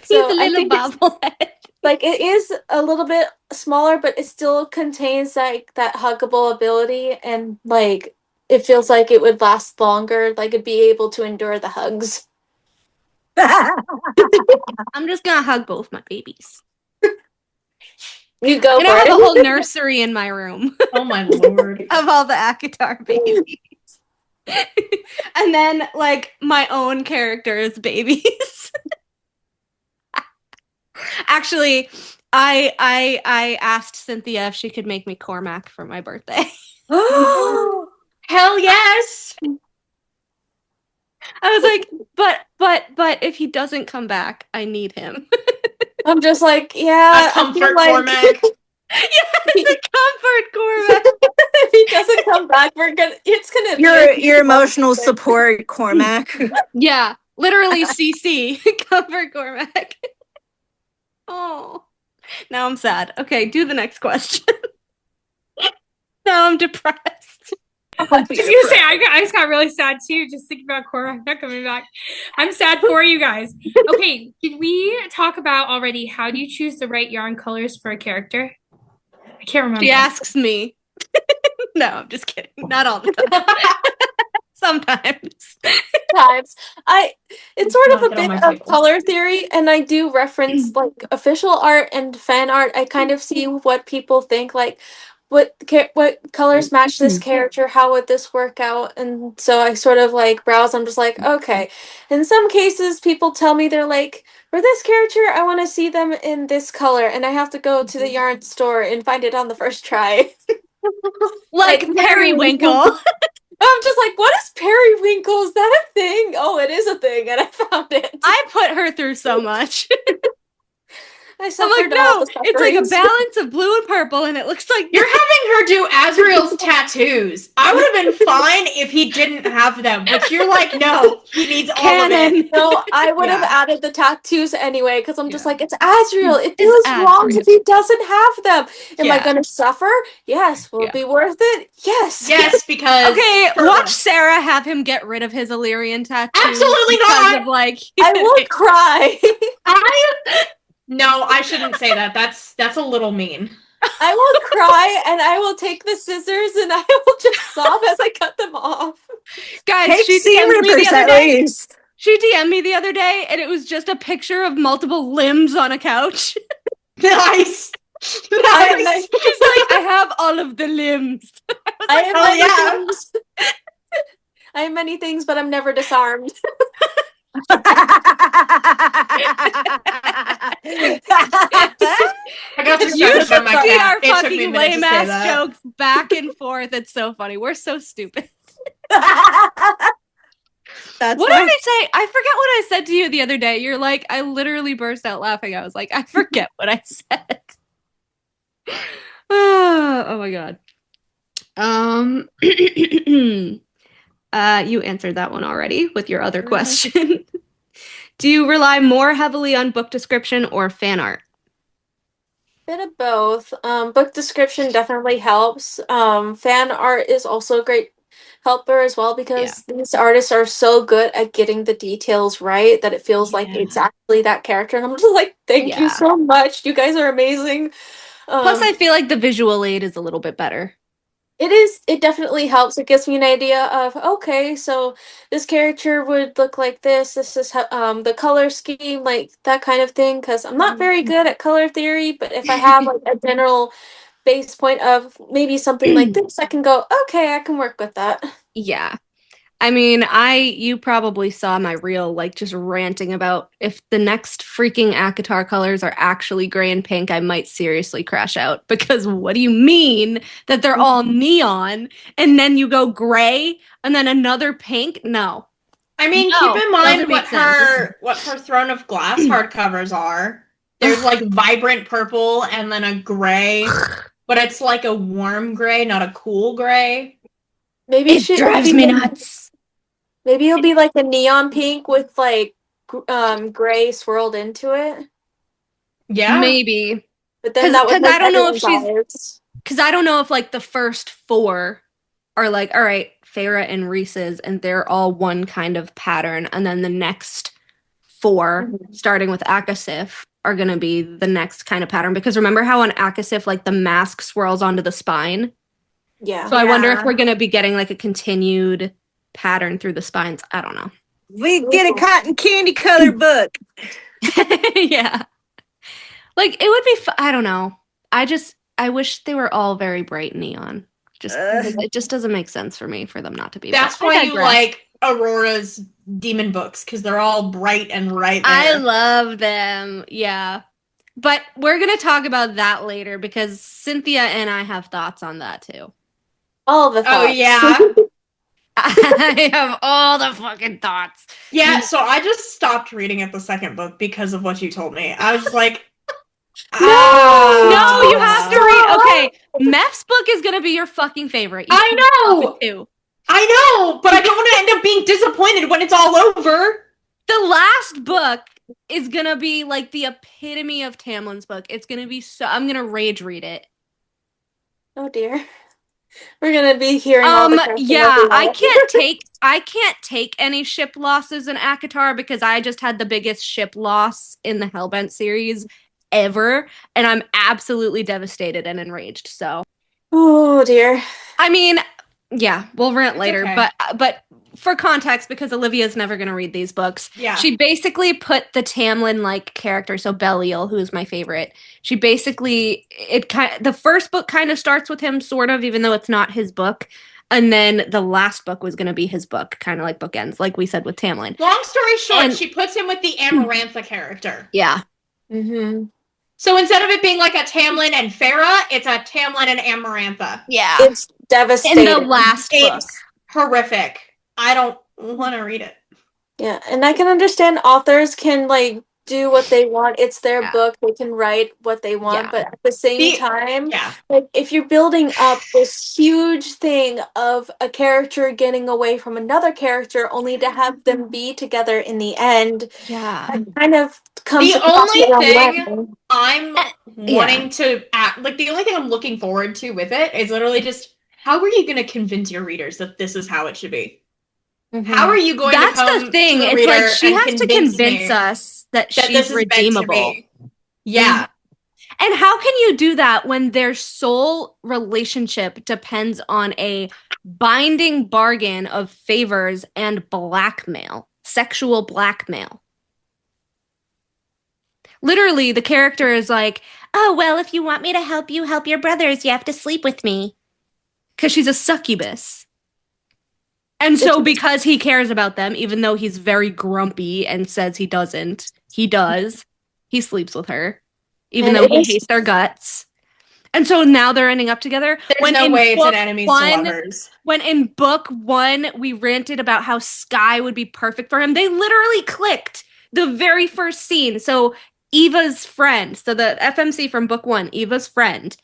So He's a little bobblehead. Like, it is a little bit smaller, but it still contains like that huggable ability, and like it feels like it would last longer, like it'd be able to endure the hugs. I'm just gonna hug both my babies. You go and for I have it. a whole nursery in my room. Oh my lord. Of all the ACOTAR babies. And then like my own characters' babies. Actually, I asked Cynthia if she could make me Cormac for my birthday. Hell yes! I was like, but if he doesn't come back, I need him. I'm just like, yeah, A comfort Cormac. Yeah, it's a comfort Cormac. If he doesn't come back, it's gonna Your emotional support, Cormac. Yeah, literally CC. Comfort Cormac. Oh, now I'm sad. Okay, do the next question. Now I'm depressed. I was gonna say, I just got really sad too, just thinking about Cora not coming back. I'm sad for you guys. Okay, did we talk about already how do you choose the right yarn colors for a character? I can't remember. She asks me. No, I'm just kidding. Not all the time. Sometimes. It's sort of a bit of color theory, and I do reference like official art and fan art. I kind of see what people think, like what colors match this character, how would this work out, and so I sort of like browse. I'm just like, okay. In some cases, people tell me they're like, for this character, I want to see them in this color, and I have to go to the yarn store and find it on the first try. like Periwinkle. I'm just like, what is periwinkle? Is that a thing? Oh, it is a thing, and I found it. I put her through so much. I'm like, no, it's like a balance of blue and purple, and it looks like you're having her do Azrael's tattoos. I would have been fine if he didn't have them, but you're like, no, he needs all of it. No, I would have added the tattoos anyway, because I'm just like, it's Azrael. It feels Azrael. wrong if he doesn't have them. Am I gonna suffer? Yes. Will it be worth it? Yes. Yes, because watch Sarah have him get rid of his Illyrian tattoo. Absolutely not. Of, like, I will cry. No, I shouldn't say that. That's a little mean. I will cry, and I will take the scissors, and I will just sob as I cut them off. Guys, she DM'd me the other day. She DM'd me the other day, and it was just a picture of multiple limbs on a couch. Nice. She's like, I have all of the limbs. I have many things, but I'm never disarmed. I got you should see our fucking lame ass jokes back and forth. It's so funny. We're so stupid. What did I say? I forget what I said to you the other day. You're like, I literally burst out laughing. I was like, I forget what I said. Oh my god. You answered that one already with your other question. Do you rely more heavily on book description or fan art? Bit of both. Book description definitely helps. Fan art is also a great helper as well, because these artists are so good at getting the details right that it feels like it's actually that character. And I'm just like, thank you so much. You guys are amazing. Plus, I feel like the visual aid is a little bit better. It definitely helps. It gives me an idea of, okay, so this character would look like this. This is how, the color scheme, like that kind of thing. Because I'm not very good at color theory, but if I have like a general base point of maybe something like this, I can go, okay, I can work with that. Yeah. I mean, you probably saw my reel, like, just ranting about if the next freaking ACOTAR colors are actually gray and pink, I might seriously crash out. Because what do you mean that they're all neon and then you go gray and then another pink? No. I mean, No, keep in mind doesn't make what her Throne of Glass hardcovers are. There's like vibrant purple and then a gray, but it's like a warm gray, not a cool gray. Maybe It drives me nuts. Maybe it'll be like a neon pink with like gray swirled into it. Yeah, maybe. But then that would I don't know if she's because I don't know if like the first 4 are like, all right, Farah and Reese's, and they're all one kind of pattern, and then the next 4, starting with Akasif, are gonna be the next kind of pattern. Because remember how on Akasif, like the mask swirls onto the spine? Yeah. So I wonder if we're gonna be getting like a continued pattern through the spines. I don't know. We get a cotton candy color book. Yeah. Like it would be I don't know. I wish they were all very bright neon. It just doesn't make sense for me for them not to be. That's why you like Aurora's demon books, because they're all bright and right there. I love them. Yeah. But we're going to talk about that later because Cynthia and I have thoughts on that too. All the thoughts. Oh, yeah. I have all the fucking thoughts. Yeah, so I just stopped reading at the second book because of what you told me. I was like, no, you have to read. Okay, Meph's book is going to be your fucking favorite. I know. I know, but I don't want to end up being disappointed when it's all over. The last book is going to be like the epitome of Tamlin's book. It's going to be I'm going to rage read it. Oh dear. We're going to be hearing all the yeah, I can't take any ship losses in ACOTAR because I just had the biggest ship loss in the Hellbent series ever, and I'm absolutely devastated and enraged. So, oh dear. I mean, yeah, we'll rant later, okay. but for context, because Olivia's never going to read these books, she basically put the Tamlin like character, so Belial, who is my favorite. She basically the first book kind of starts with him, sort of, even though it's not his book. And then the last book was going to be his book, kind of like bookends, like we said with Tamlin. Long story short, she puts him with the Amarantha character. Yeah. Mm-hmm. So instead of it being like a Tamlin and Farah, it's a Tamlin and Amarantha. Yeah. It's devastating. In the last book. It's horrific. I don't want to read it. Yeah, and I can understand authors can like do what they want. It's their book. They can write what they want, but at the same time, like if you're building up this huge thing of a character getting away from another character only to have them be together in the end, it kind of comes the only thing I'm wanting to like the only thing I'm looking forward to with it is literally just how are you going to convince your readers that this is how it should be? Mm-hmm. How are you going to come the thing. To the it's reader like she has to convince me us that she's this is redeemable. Yeah. And how can you do that when their sole relationship depends on a binding bargain of favors and blackmail, sexual blackmail? Literally, the character is like, oh, well, if you want me to help you help your brothers, you have to sleep with me. Because she's a succubus. And so because he cares about them, even though he's very grumpy and says he doesn't, he does. He sleeps with her, even though he hates their guts. And so now they're ending up together. There's no way it's an enemies to lovers. When in book 1, we ranted about how Sky would be perfect for him, they literally clicked the very first scene. So Eva's friend, so the FMC from book 1, Eva's friend,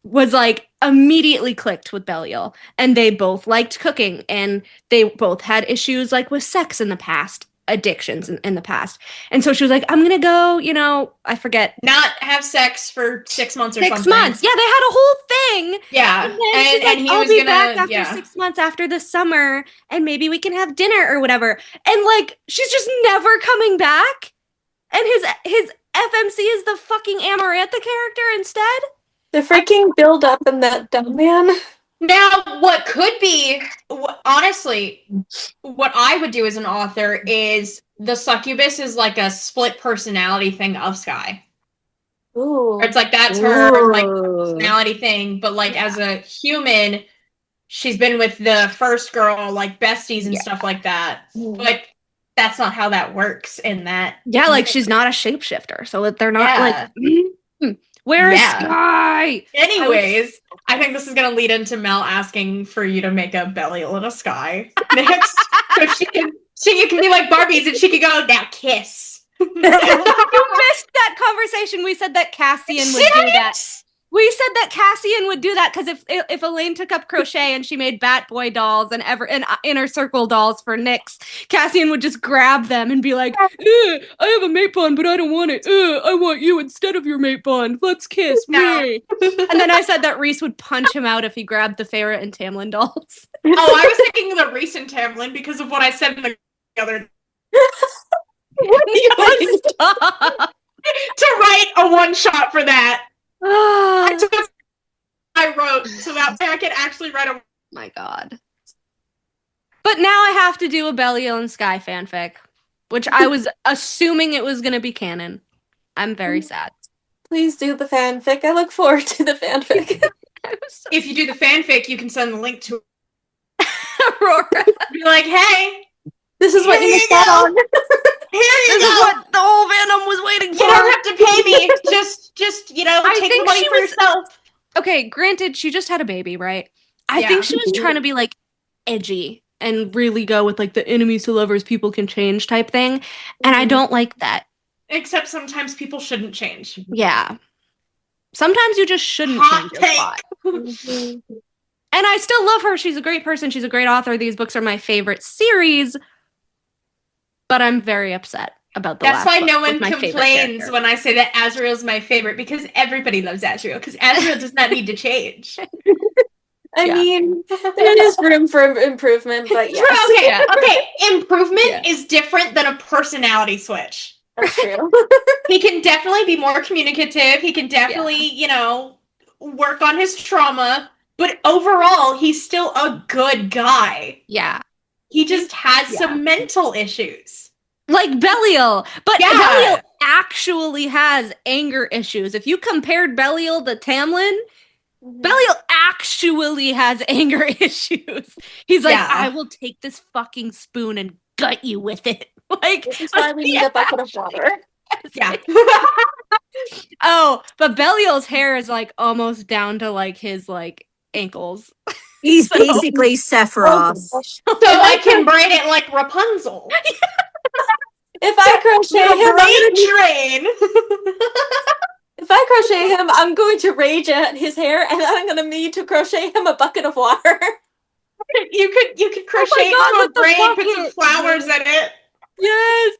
was like immediately clicked with Belial, and they both liked cooking, and they both had issues like with sex in the past, addictions in the past. And so she was like, I'm gonna go, I forget, not have sex for 6 months or something. 6 months. Yeah, they had a whole thing. Yeah. And then she's like, I'll be back after 6 months after the summer, and maybe we can have dinner or whatever. And like, she's just never coming back. And his FMC is the fucking Amarantha character instead. The freaking build up in that dumb man. Now, what could be, honestly, what I would do as an author is the succubus is like a split personality thing of Sky. Ooh. It's like that's her like personality thing, but like as a human, she's been with the first girl, like besties and stuff like that. But that's not how that works in that. Yeah, like she's not a shapeshifter, so they're not like. Where is Sky? Anyways, I think this is going to lead into Mel asking for you to make a Belial and a Sky next, so she can So you can be like Barbies and she could go, now kiss. You missed that conversation. We said that Cassian would do that. We said that Cassian would do that because if Elaine took up crochet and she made Bat Boy dolls and Inner Circle dolls for Nyx, Cassian would just grab them and be like, I have a mate bond, but I don't want it. I want you instead of your mate bond. Let's kiss. Me. And then I said that Reese would punch him out if he grabbed the Farrah and Tamlin dolls. Oh, I was thinking of the Reese and Tamlin because of what I said in the other. Stop. To write a one-shot for that. I wrote so that way I could actually write a. My God. But now I have to do a Belial and Sky fanfic, which I was assuming it was going to be canon. I'm very sad. Please do the fanfic. I look forward to the fanfic. If you do the fanfic, you can send the link to Aurora. Be like, hey, this is what you missed out on. Here you This is what the whole fandom was waiting for. You don't have to pay me. Just take the money for yourself. Okay, granted, she just had a baby, right? I Yeah. think she was trying to be like edgy and really go with like the enemies to lovers people can change type thing. And I don't like that. Except sometimes people shouldn't change. Yeah. Sometimes you just shouldn't Hot change your plot. And I still love her. She's a great person. She's a great author. These books are my favorite series. But I'm very upset about the That's last why book no with one my favorite complains character. when I say that Azrael's my favorite, because everybody loves Azrael, because Azrael does not need to change. I mean, there is room for improvement, but yes. Okay, improvement is different than a personality switch. That's true. He can definitely be more communicative. He can definitely, work on his trauma. But overall, he's still a good guy. Yeah. He just has some mental issues. Like Belial. But Belial actually has anger issues. If you compared Belial to Tamlin, Belial actually has anger issues. He's like, I will take this fucking spoon and gut you with it. Like, this is why we need a bucket of water. Yeah. Oh, but Belial's hair is like almost down to like his like ankles. He's basically Sephiroth. Oh, so I can braid it like Rapunzel. If I crochet him, if I crochet him, I'm going to rage at his hair, and then I'm going to need to crochet him a bucket of water. You could crochet into a braid, put some flowers in it. Yes.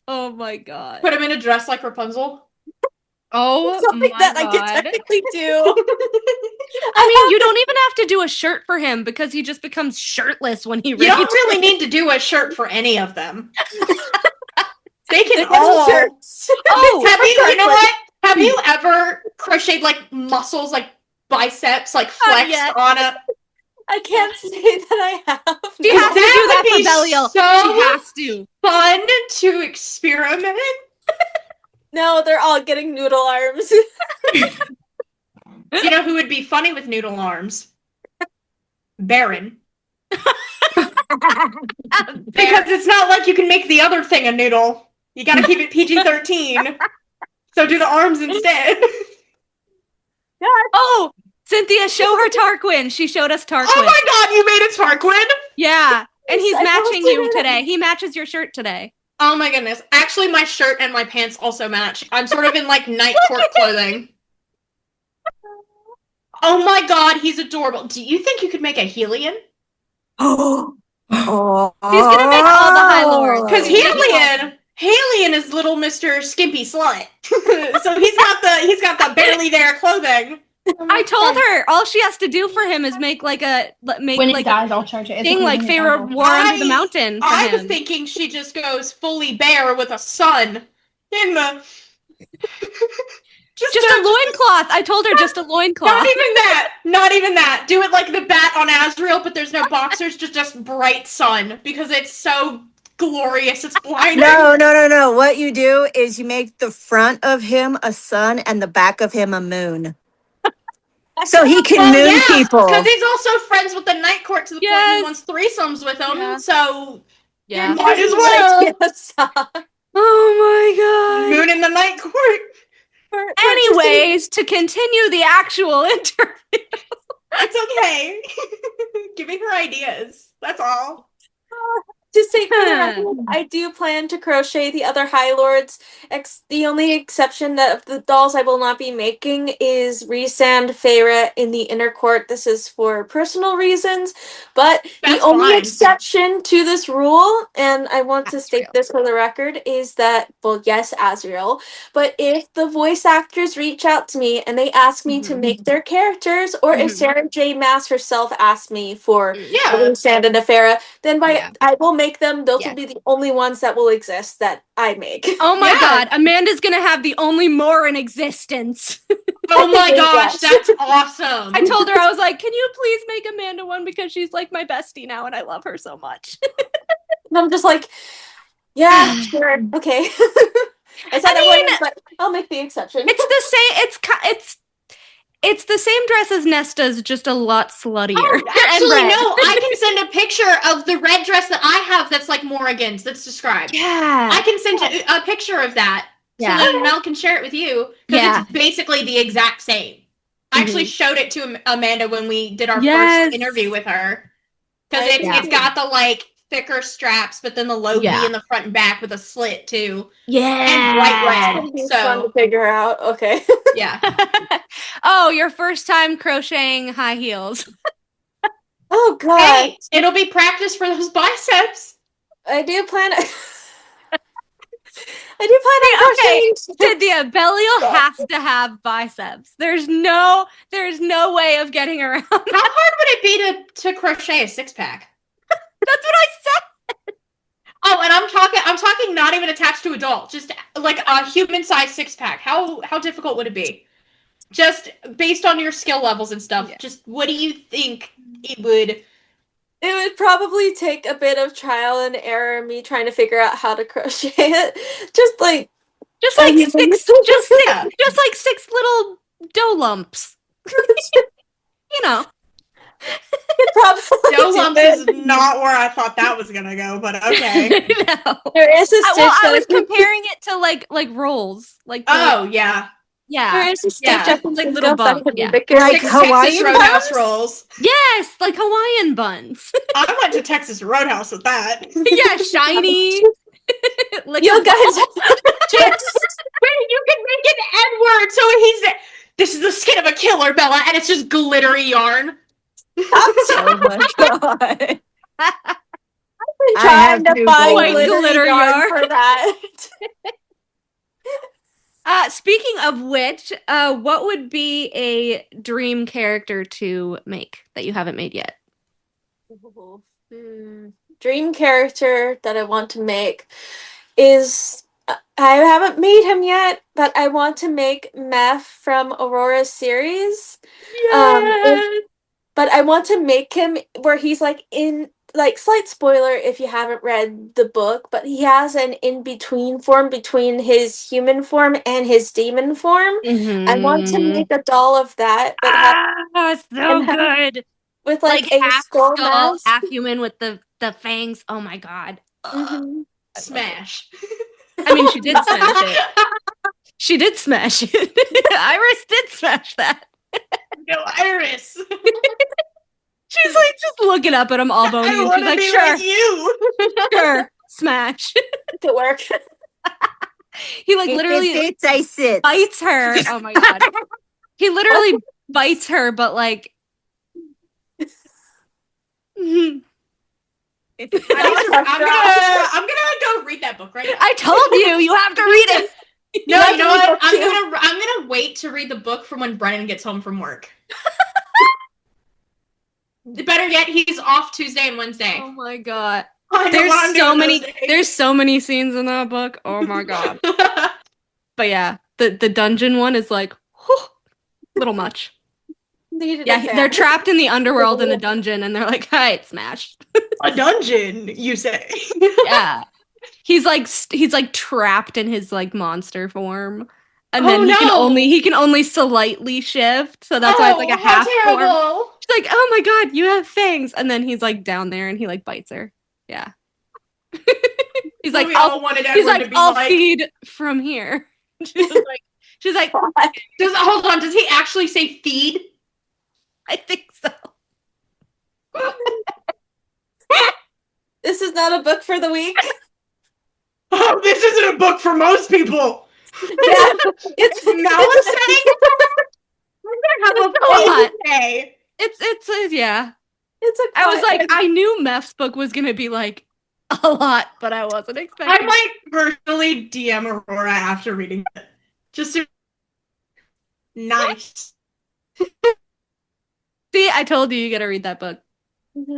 Oh my God. Put him in a dress like Rapunzel. Oh, something my that God. I can technically do. I mean, you don't even have to do a shirt for him because he just becomes shirtless when he You don't really need to do a shirt for any of them. They can all shirts. Oh, you know what? Have you ever crocheted like muscles, like biceps, like flexed on a? I can't say that I have. She has to do that for Belial. So she has to. Fun to experiment. No, they're all getting noodle arms. You know who would be funny with noodle arms? Baron. Because it's not like you can make the other thing a noodle. You gotta keep it PG-13. So do the arms instead. Oh, Cynthia, show her Tarquin. She showed us Tarquin. Oh my God, you made a Tarquin? Yeah, and he's matching you today. He matches your shirt today. Oh my goodness. Actually, my shirt and my pants also match. I'm sort of in like night court clothing. Oh my God, he's adorable. Do you think you could make a Helion? Oh. He's gonna make all the High Lords. Because Helion is little Mr. Skimpy Slut. So he's got the barely there clothing. I told her all she has to do for him is make like a when he dies, I'll charge it. thing like Pharaoh War Under the Mountain. I was thinking she just goes fully bare with a sun in the. Just a loincloth. I told her just a loincloth. Not even that. Not even that. Do it like the bat on Azrael, but there's no boxers, just bright sun because it's so glorious. It's blinding. No. What you do is you make the front of him a sun and the back of him a moon. So he can moon people. Because he's also friends with the Night Court to the point he wants threesomes with them. Yeah. So yeah, might as well. Oh my God. Moon in the Night Court. Anyways, to continue the actual interview. It's okay. Giving her ideas. That's all. To say for the record, I do plan to crochet the other High Lords. The only exception that of the dolls I will not be making is Resand Feyre in the Inner Court. This is for personal reasons, but the only exception to this rule, and I want to state this for the record, is that, well, yes, Azriel, but if the voice actors reach out to me and they ask me to make their characters, or if Sarah J. Maas herself asks me for Resand and Feyre, then I will make them. Those will be the only ones that will exist that I make. Oh my god, Amanda's gonna have the only more in existence. Oh my gosh, that's awesome. I told her, I was like, can you please make Amanda one because she's like my bestie now and I love her so much. And I'm just like, yeah, sure, okay. I said I wouldn't, but I'll make the exception. It's the same, it's the same dress as Nesta's, just a lot sluttier. Oh, actually, no, I can send a picture of the red dress that I have that's like Morrigan's, that's described. Yeah. I can send you a picture of that. Yeah. So then Mel can share it with you. Because it's basically the exact same. I actually showed it to Amanda when we did our first interview with her. Because it's got the like thicker straps, but then the low V in the front and back with a slit too. Yeah. And bright red. So fun to figure out. Okay. Yeah. Oh, your first time crocheting high heels. Oh god. Hey, it'll be practice for those biceps. I do plan on crocheting. Cynthia, Belial has to have biceps. There's no way of getting around. How hard would it be to crochet a 6-pack? That's what I said. Oh, and I'm talking not even attached to a doll, just like a human-sized 6-pack. How difficult would it be? Just based on your skill levels and stuff. Yeah. Just what do you think it would? It would probably take a bit of trial and error, me trying to figure out how to crochet it. Just like six little dough lumps. You know. Dough lumps is not where I thought that was gonna go, but okay. No. There is a stitch. I was comparing it to like rolls. Like yeah. Yeah. There is a stitch up like little buns. Yeah. Like Hawaiian Roadhouse rolls. Yes, like Hawaiian buns. I went to Texas Roadhouse with that. Yeah, shiny. Like you guys you can make an Edward, so this is the skin of a killer, Bella, and it's just glittery yarn. Oh my god. I've been trying to find glitter yarn for that. Speaking of which, what would be a dream character to make that you haven't made yet? Dream character that I want to make is I haven't made him yet, but I want to make Meph from Aurora's series. Yes. But I want to make him where he's like in, like, slight spoiler if you haven't read the book, but he has an in-between form between his human form and his demon form. Mm-hmm. I want to make a doll of that. But so good. With like a half skull mask. half human with the fangs. Oh my god. Mm-hmm. Smash. I mean, she did smash it. She did smash it. Iris did smash that. No, Iris. She's like just looking up at him all bony. I She's like, sure, like you. sure, smash. To work. He like literally bites her. Oh my god. He literally bites her, but like. I'm gonna go read that book right now. I told you have to read it. No, you know what? I'm gonna wait to read the book from when Brennan gets home from work. Better yet, he's off Tuesday and Wednesday. Oh my god. There's so many scenes in that book. Oh my god. But yeah, the dungeon one is like whew, little much. Yeah, they're trapped in the underworld in a dungeon and they're like, "All right, smash." A dungeon, you say? Yeah. He's like trapped in his like monster form. And then he can only slightly shift, so that's why it's like a half form. She's like, "Oh my god, you have fangs!" And then he's like down there, and he like bites her. Yeah. He's like, "I'll feed from here." She's like, hold on. Does he actually say feed? I think so. This is not a book for the week. Oh, this isn't a book for most people. Yeah, it's okay. It's yeah. It's a. I was like, I knew Meph's book was gonna be like a lot, but I wasn't expecting. I might personally DM Aurora after reading it. Just to... nice. See, I told you gotta read that book.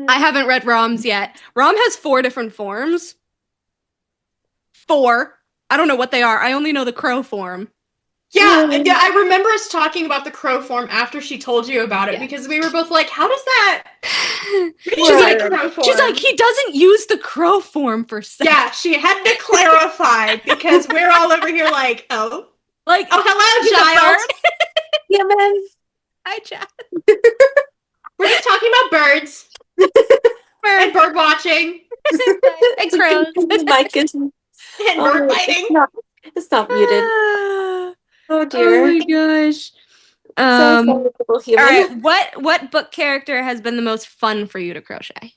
I haven't read Rom's yet. Rom has 4 different forms. 4. I don't know what they are. I only know the crow form. Yeah, I remember us talking about the crow form after she told you about it because we were both like, how does that... She's like, he doesn't use the crow form for sex. Yeah, she had to clarify because we're all over here like, oh. Like, oh, hello, child. Yeah, man. Hi, child. We're just talking about birds. And bird watching. And crows. Mic is... and bird fighting. It's not muted. Oh dear. Oh my gosh. All right. What book character has been the most fun for you to crochet?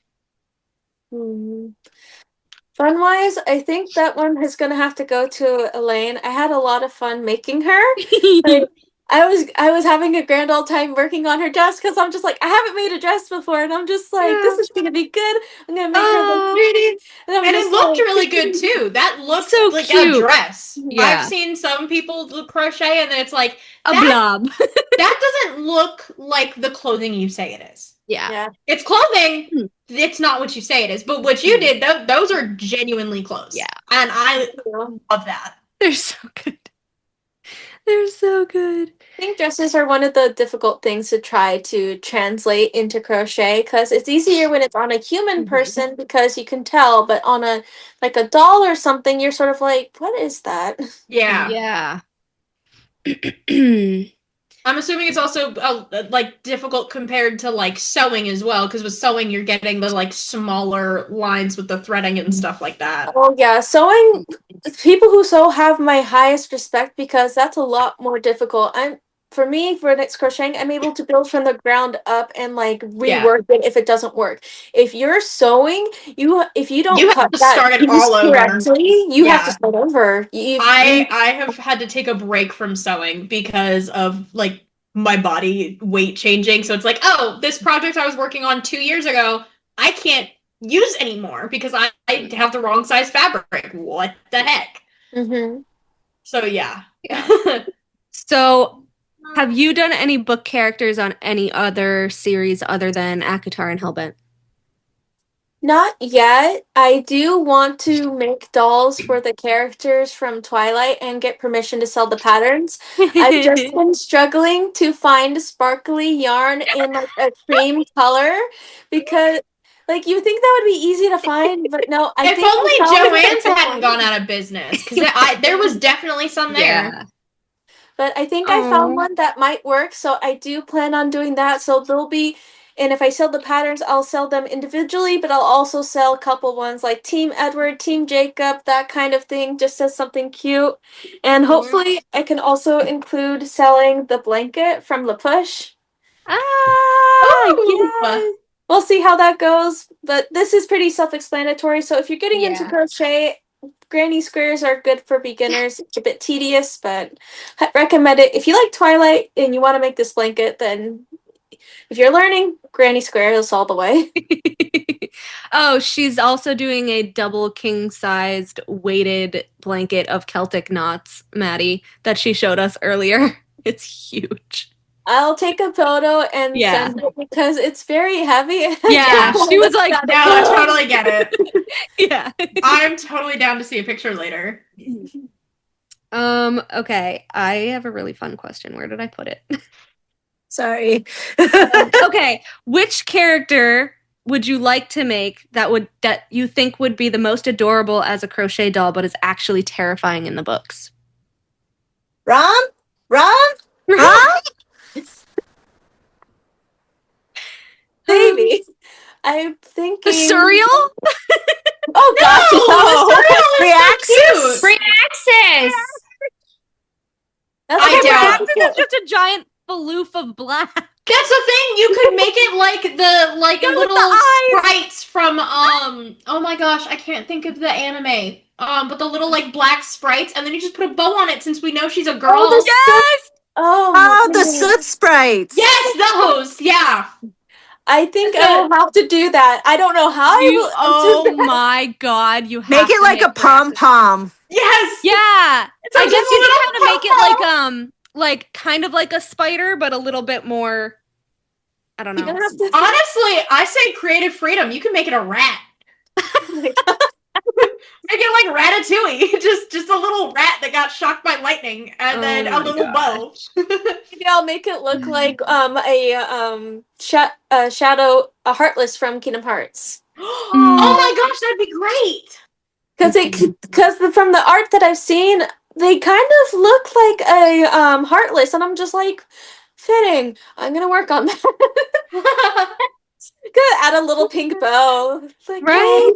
Fun-wise, I think that one is gonna have to go to Elaine. I had a lot of fun making her. I was having a grand old time working on her dress because I'm just like, I haven't made a dress before, and I'm just like, this is gonna be good. I'm gonna make her look pretty, and it looked really good too. That looked so like cute. A dress. Yeah. I've seen some people do crochet, and then it's like a blob. That doesn't look like the clothing you say it is. Yeah. It's clothing. It's not what you say it is, but what you did, those are genuinely clothes. Yeah, and I love that. They're so good. They're so good. I think dresses are one of the difficult things to try to translate into crochet because it's easier when it's on a human person because you can tell, but on a doll or something, you're sort of like, what is that? Yeah. I'm assuming it's also difficult compared to sewing as well, because with sewing you're getting the smaller lines with the threading and stuff like that. Oh yeah, sewing. People who sew have my highest respect because that's a lot more difficult. For next crocheting, I'm able to build from the ground up and rework it if it doesn't work. If you're sewing, if you don't cut that start it all over correctly, you have to start over. I have had to take a break from sewing because of my body weight changing. So it's like, oh, this project I was working on 2 years ago, I can't use anymore because I have the wrong size fabric. What the heck? So yeah. So have you done any book characters on any other series other than ACOTAR and Hellbent? Not yet. I do want to make dolls for the characters from Twilight and get permission to sell the patterns. I've just been struggling to find sparkly yarn in a cream color because you think that would be easy to find, but no. If only Joann's hadn't gone out of business, because there was definitely some there. Yeah. But I think I found one that might work, so I do plan on doing that. So there'll be, and if I sell the patterns, I'll sell them individually, but I'll also sell a couple ones like Team Edward, Team Jacob, that kind of thing, just as something cute. And hopefully I can also include selling the blanket from La Push. Yeah. We'll see how that goes, but this is pretty self-explanatory. So if you're getting into crochet, granny squares are good for beginners. It's a bit tedious, but I recommend it. If you like Twilight and you want to make this blanket, then if you're learning, granny squares all the way. Oh, she's also doing a double king-sized weighted blanket of Celtic knots, Maddie, that she showed us earlier. It's huge. I'll take a photo and send it because it's very heavy. Yeah, she was like, no, I totally get it. Yeah. I'm totally down to see a picture later. Okay, I have a really fun question. Where did I put it? Sorry. Okay, which character would you like to make that you think would be the most adorable as a crochet doll, but is actually terrifying in the books? Rom? Maybe. I'm thinking. The cereal? Oh gosh! Reaxis. Reaxis. That's I doubt Reaxis is just a giant floof of black. That's the thing. You could make it like the little sprites from oh my gosh, I can't think of the anime. But the little like black sprites, and then you just put a bow on it since we know she's a girl. Oh, Yes! Oh, the soot sprites. Yes, those. Yeah. I think I will have to do that. I don't know how I will. Oh my god, you have Make it to like a pom pom. Yes. Yeah. I like guess a you little can kind of make it like kind of like a spider, but a little bit more. I don't know. You're gonna have to. Honestly, I say creative freedom. You can make it a rat. Make it like Ratatouille, just a little rat that got shocked by lightning, and then a little bow. Maybe I'll make it look like shadow, a Heartless from Kingdom Hearts. Oh my gosh, that'd be great. Because from the art that I've seen, they kind of look like a Heartless, and I'm just like, fitting. I'm gonna work on that. Gonna add a little pink bow, like, Right?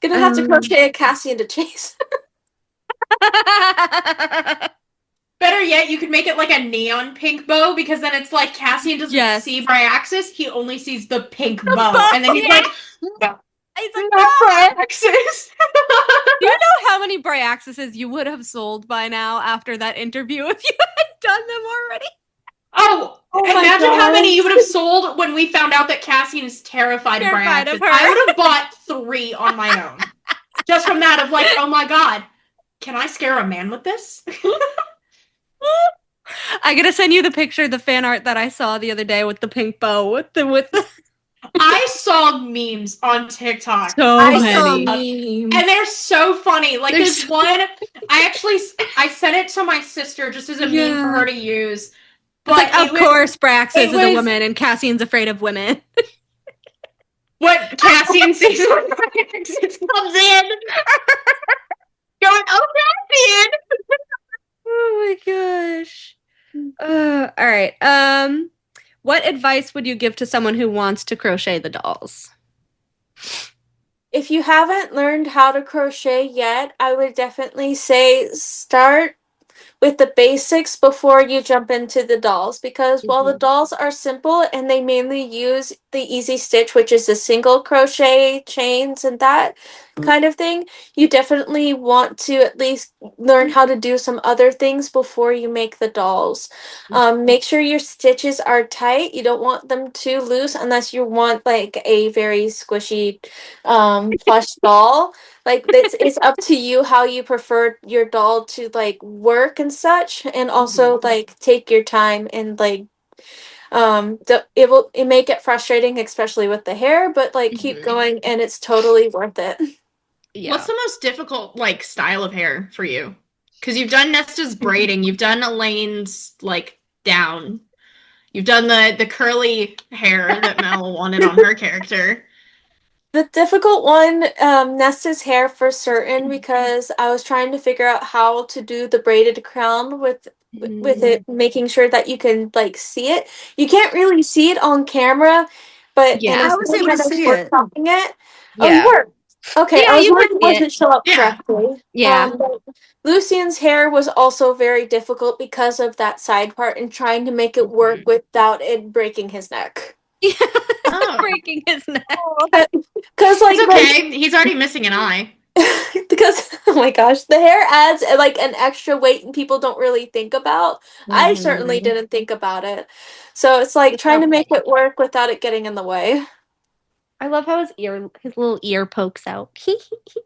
Gonna have to crochet a Cassian to chase. Better yet, you could make it like a neon pink bow, because then it's like Cassian doesn't see Bryaxis, he only sees the pink bow. And then he's like, no. He's like, not Bryaxis. Do you know how many Bryaxises you would have sold by now after that interview if you had done them already? Oh, imagine how many you would have sold when we found out that Cassian is terrified of Bryaxis. I would have bought 3 on my own. Just from that of like, oh my god, can I scare a man with this? I gotta send you the picture, the fan art that I saw the other day with the pink bow with the I saw memes on TikTok. I saw memes. And they're so funny. Like this one, I sent it to my sister just as a meme for her to use. But like, of course, Bryaxis is a woman and Cassian's afraid of women. What Cassian sees when Bryaxis comes in. Going, oh, Cassian! Oh my gosh. All right. What advice would you give to someone who wants to crochet the dolls? If you haven't learned how to crochet yet, I would definitely say start with the basics before you jump into the dolls, because while the dolls are simple and they mainly use the easy stitch, which is a single crochet chains and that kind of thing, you definitely want to at least learn how to do some other things before you make the dolls. Make sure your stitches are tight. You don't want them too loose unless you want like a very squishy plush doll. Like it's up to you how you prefer your doll to like work and such, and also like take your time and like it may get frustrating, especially with the hair, but like keep going and it's totally worth it. Yeah. What's the most difficult like style of hair for you? Because you've done Nesta's braiding, you've done Elaine's like down, you've done the curly hair that Mel wanted on her character. The difficult one, Nesta's hair for certain, because I was trying to figure out how to do the braided crown with it, making sure that you can like see it. You can't really see it on camera, but I was able to see it. Yeah. Oh, you were? Okay, yeah, I was wondering it wasn't show up correctly. Yeah. Lucian's hair was also very difficult because of that side part and trying to make it work without it breaking his neck. Breaking his neck. Because like, it's okay. He's already missing an eye. Because oh my gosh, the hair adds like an extra weight and people don't really think about. I certainly didn't think about it. So it's like trying to make it work without it getting in the way. I love how his little ear pokes out.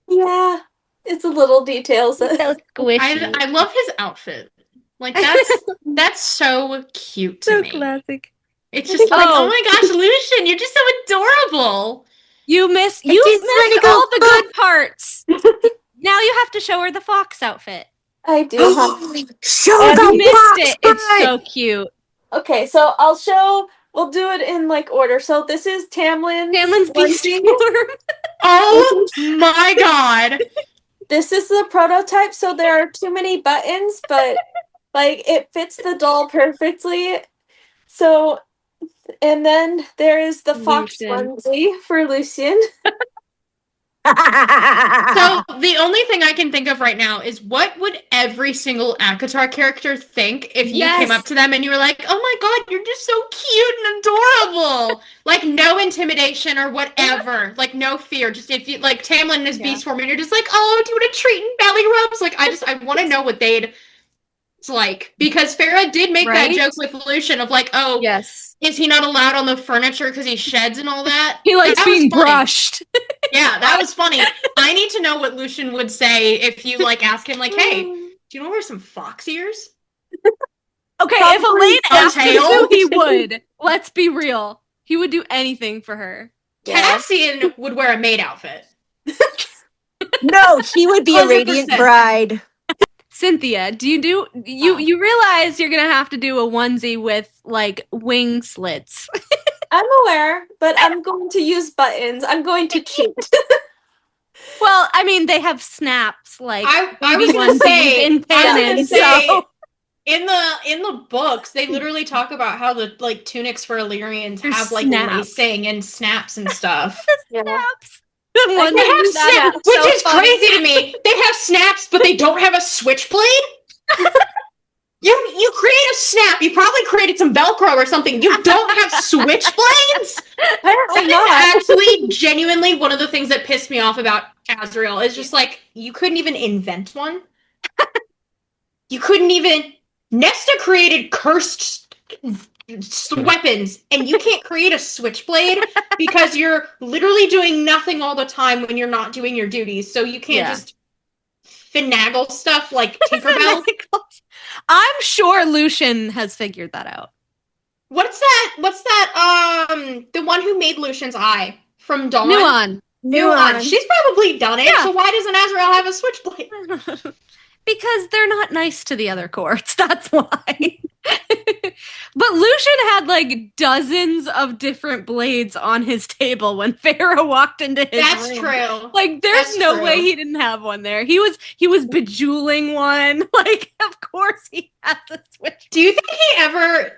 Yeah, it's the little details that squishy. I love his outfit. Like that's so cute to me. So classic. It's just like, oh my gosh, Lucian, you're just so adorable. You missed all the good parts. Now you have to show her the fox outfit. I do. Show the fox. You missed it. It's so cute. Okay, so we'll do it in like order. So this is Tamlin's beast form. Oh my god. This is the prototype, so there are too many buttons, but like it fits the doll perfectly. So, and then there is the fox onesie for Lucian. So the only thing I can think of right now is what would every single ACOTAR character think if you came up to them and you were like, oh my god, you're just so cute and adorable. Like no intimidation or whatever. Like no fear. Just if you like Tamlin in his beast form and you're just like, oh, do you want a treat and belly rubs? Like I want to know what they'd like, because Farrah did make that joke with Lucian of like, oh, yes, is he not allowed on the furniture because he sheds and all that? He likes being brushed. Yeah, that was funny. I need to know what Lucian would say if you like ask him like, hey, do you want to wear some fox ears? Okay, if Elaine asked him to, he would. Let's be real. He would do anything for her. Cassian would wear a maid outfit. No, he would be 100%. A radiant bride. Cynthia, you realize you're gonna have to do a onesie with like wing slits. I'm aware, but I'm going to use buttons. I'm going to cheat. Well, I mean, they have snaps like I was gonna say in canon. In the books, they literally talk about how the like tunics for Illyrians have like lacing and snaps and stuff. Snaps. They have snaps, which is crazy to me. They have snaps, but they don't have a switchblade. You create a snap. You probably created some Velcro or something. You don't have switchblades. Apparently not. Actually, genuinely, one of the things that pissed me off about Azrael is just like you couldn't even invent one. You couldn't even. Nesta created cursed weapons, and you can't create a switchblade because you're literally doing nothing all the time when you're not doing your duties. So you can't just finagle stuff like Tinkerbell. I'm sure Lucian has figured that out. What's that? The one who made Lucian's eye from Dawn. Nuon. She's probably done it. Yeah. So why doesn't Azrael have a switchblade? Because they're not nice to the other courts. That's why. But Lucian had like dozens of different blades on his table when Farrah walked into his room. That's true. Like there's no way he didn't have one there. He was bejeweling one. Like of course he has a switch. Do you think he ever?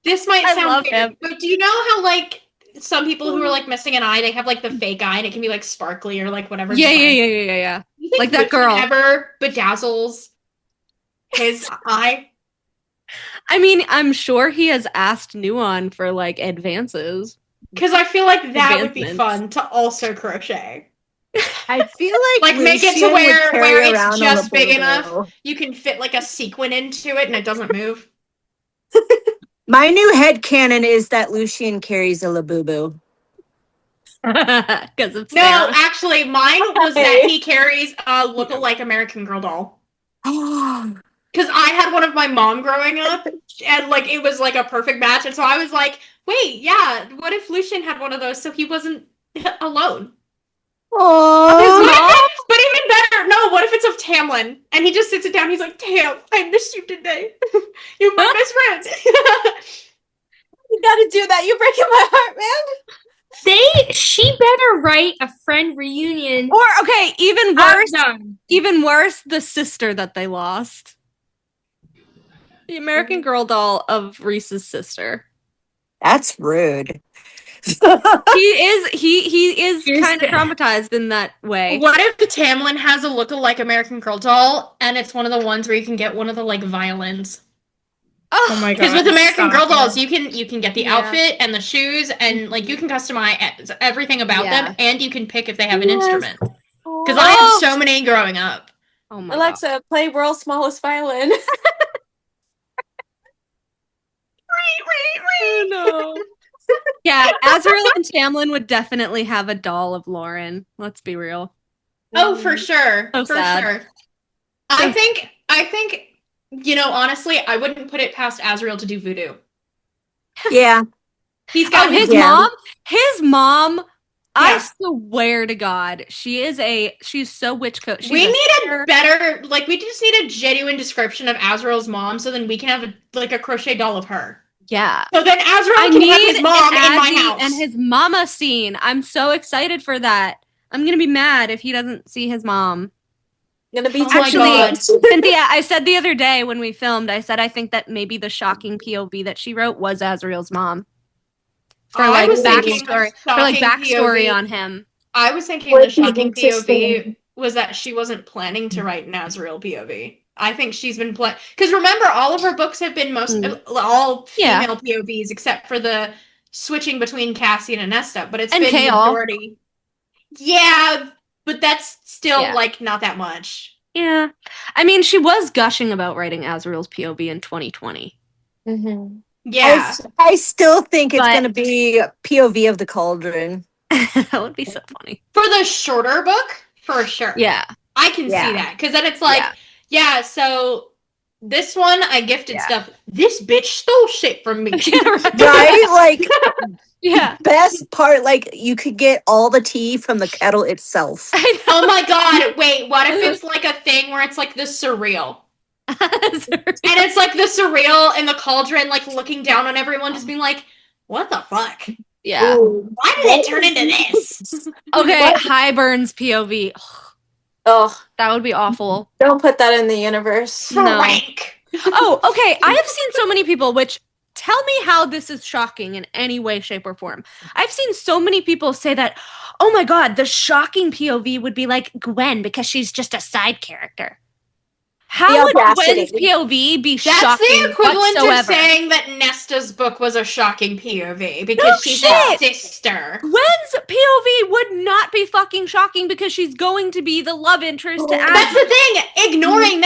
This might sound weird, but do you know how like some people who are like missing an eye, they have like the fake eye and it can be like sparkly or like whatever. Yeah. You think like that girl ever bedazzles his eye? I mean, I'm sure he has asked Nuon for like advances. Because I feel like that would be fun to also crochet. I feel like make it to where it's just big enough you can fit like a sequin into it and it doesn't move. My new headcanon is that Lucian carries a Labubu. Because of Sarah. No, actually, mine was that he carries a look-alike American Girl doll. Because I had one of my mom growing up, and like it was like a perfect match, and so I was like, wait, yeah, what if Lucian had one of those so he wasn't alone? Oh, but even better, no, what if it's of Tamlin? And he just sits it down, he's like, Tam, I missed you today. You're my best friend. You gotta do that, you're breaking my heart, man. She better write a friend reunion. Or, okay, even worse, the sister that they lost. The American Girl doll of Reese's sister. That's rude. he is kind of traumatized in that way. What if the Tamlin has a look-alike American Girl doll and it's one of the ones where you can get one of the like violins? Oh my god. Because with American Girl dolls you can get the outfit and the shoes and like you can customize everything about them and you can pick if they have an instrument. Because I had so many growing up. Oh my Alexa, god. play World's Smallest Violin. Oh, no. Yeah, Azrael and Tamlin would definitely have a doll of Lauren. Let's be real. Oh, for sure. So for sad. sure. I think you know, honestly, I wouldn't put it past Azrael to do voodoo. Yeah. He's got his mom. His mom, I swear to God, she's so witch coat. We need a better, like, we just need a genuine description of Azrael's mom so then we can have a crochet doll of her. Yeah. So then Azrael can have his mom in my house. And his mama scene. I'm so excited for that. I'm gonna be mad if he doesn't see his mom. Gonna be actually, Cynthia, I said the other day when we filmed, I said I think that maybe the shocking POV that she wrote was Azrael's mom. For like backstory on him. I was thinking Would the be shocking interesting. POV was that she wasn't planning to write an Azrael POV. I think she's been because remember, all of her books have been all female POVs except for the switching between Cassie and Nesta, but it's And been Kale. majority. Yeah, but that's still like not that much. Yeah. I mean, she was gushing about writing Azrael's POV in 2020. Mm-hmm. Yeah. I still think it's But- going to be POV of the Cauldron. That would be so funny. For the shorter book, for sure. Yeah. I can see that. Because then it's like, so this one, I gifted stuff. This bitch stole shit from me. Right? Like, yeah. Best part, like, you could get all the tea from the kettle itself. Oh my god, wait, what if it's like a thing where it's like the surreal? And it's like the surreal in the cauldron, like looking down on everyone, just being like, what the fuck? Yeah. Ooh. Why did it turn into this? Okay, Highburn's POV. Oh, That would be awful. don't put that in the universe. No. Frank. Oh, okay. I have seen so many people, which tell me how this is shocking in any way, shape, or form. I've seen so many people say that, oh my god, the shocking POV would be like Gwen because she's just a side character. How would Gwen's POV be shocking That's the equivalent whatsoever? of saying that Nesta's book was a shocking POV because she's a sister. Gwen's POV would not be fucking shocking because she's going to be the love interest to That's the thing. Ignoring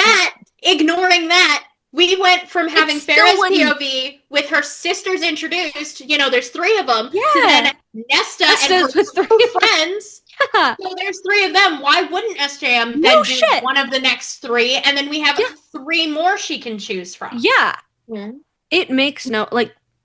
that, we went from having Farrah's POV with her sisters introduced, there's 3 of them, to then Nesta and her 3 friends. Yeah. So there's 3 of them. Why wouldn't SJM then do one of the next 3? And then we have 3 more she can choose from. Yeah. It makes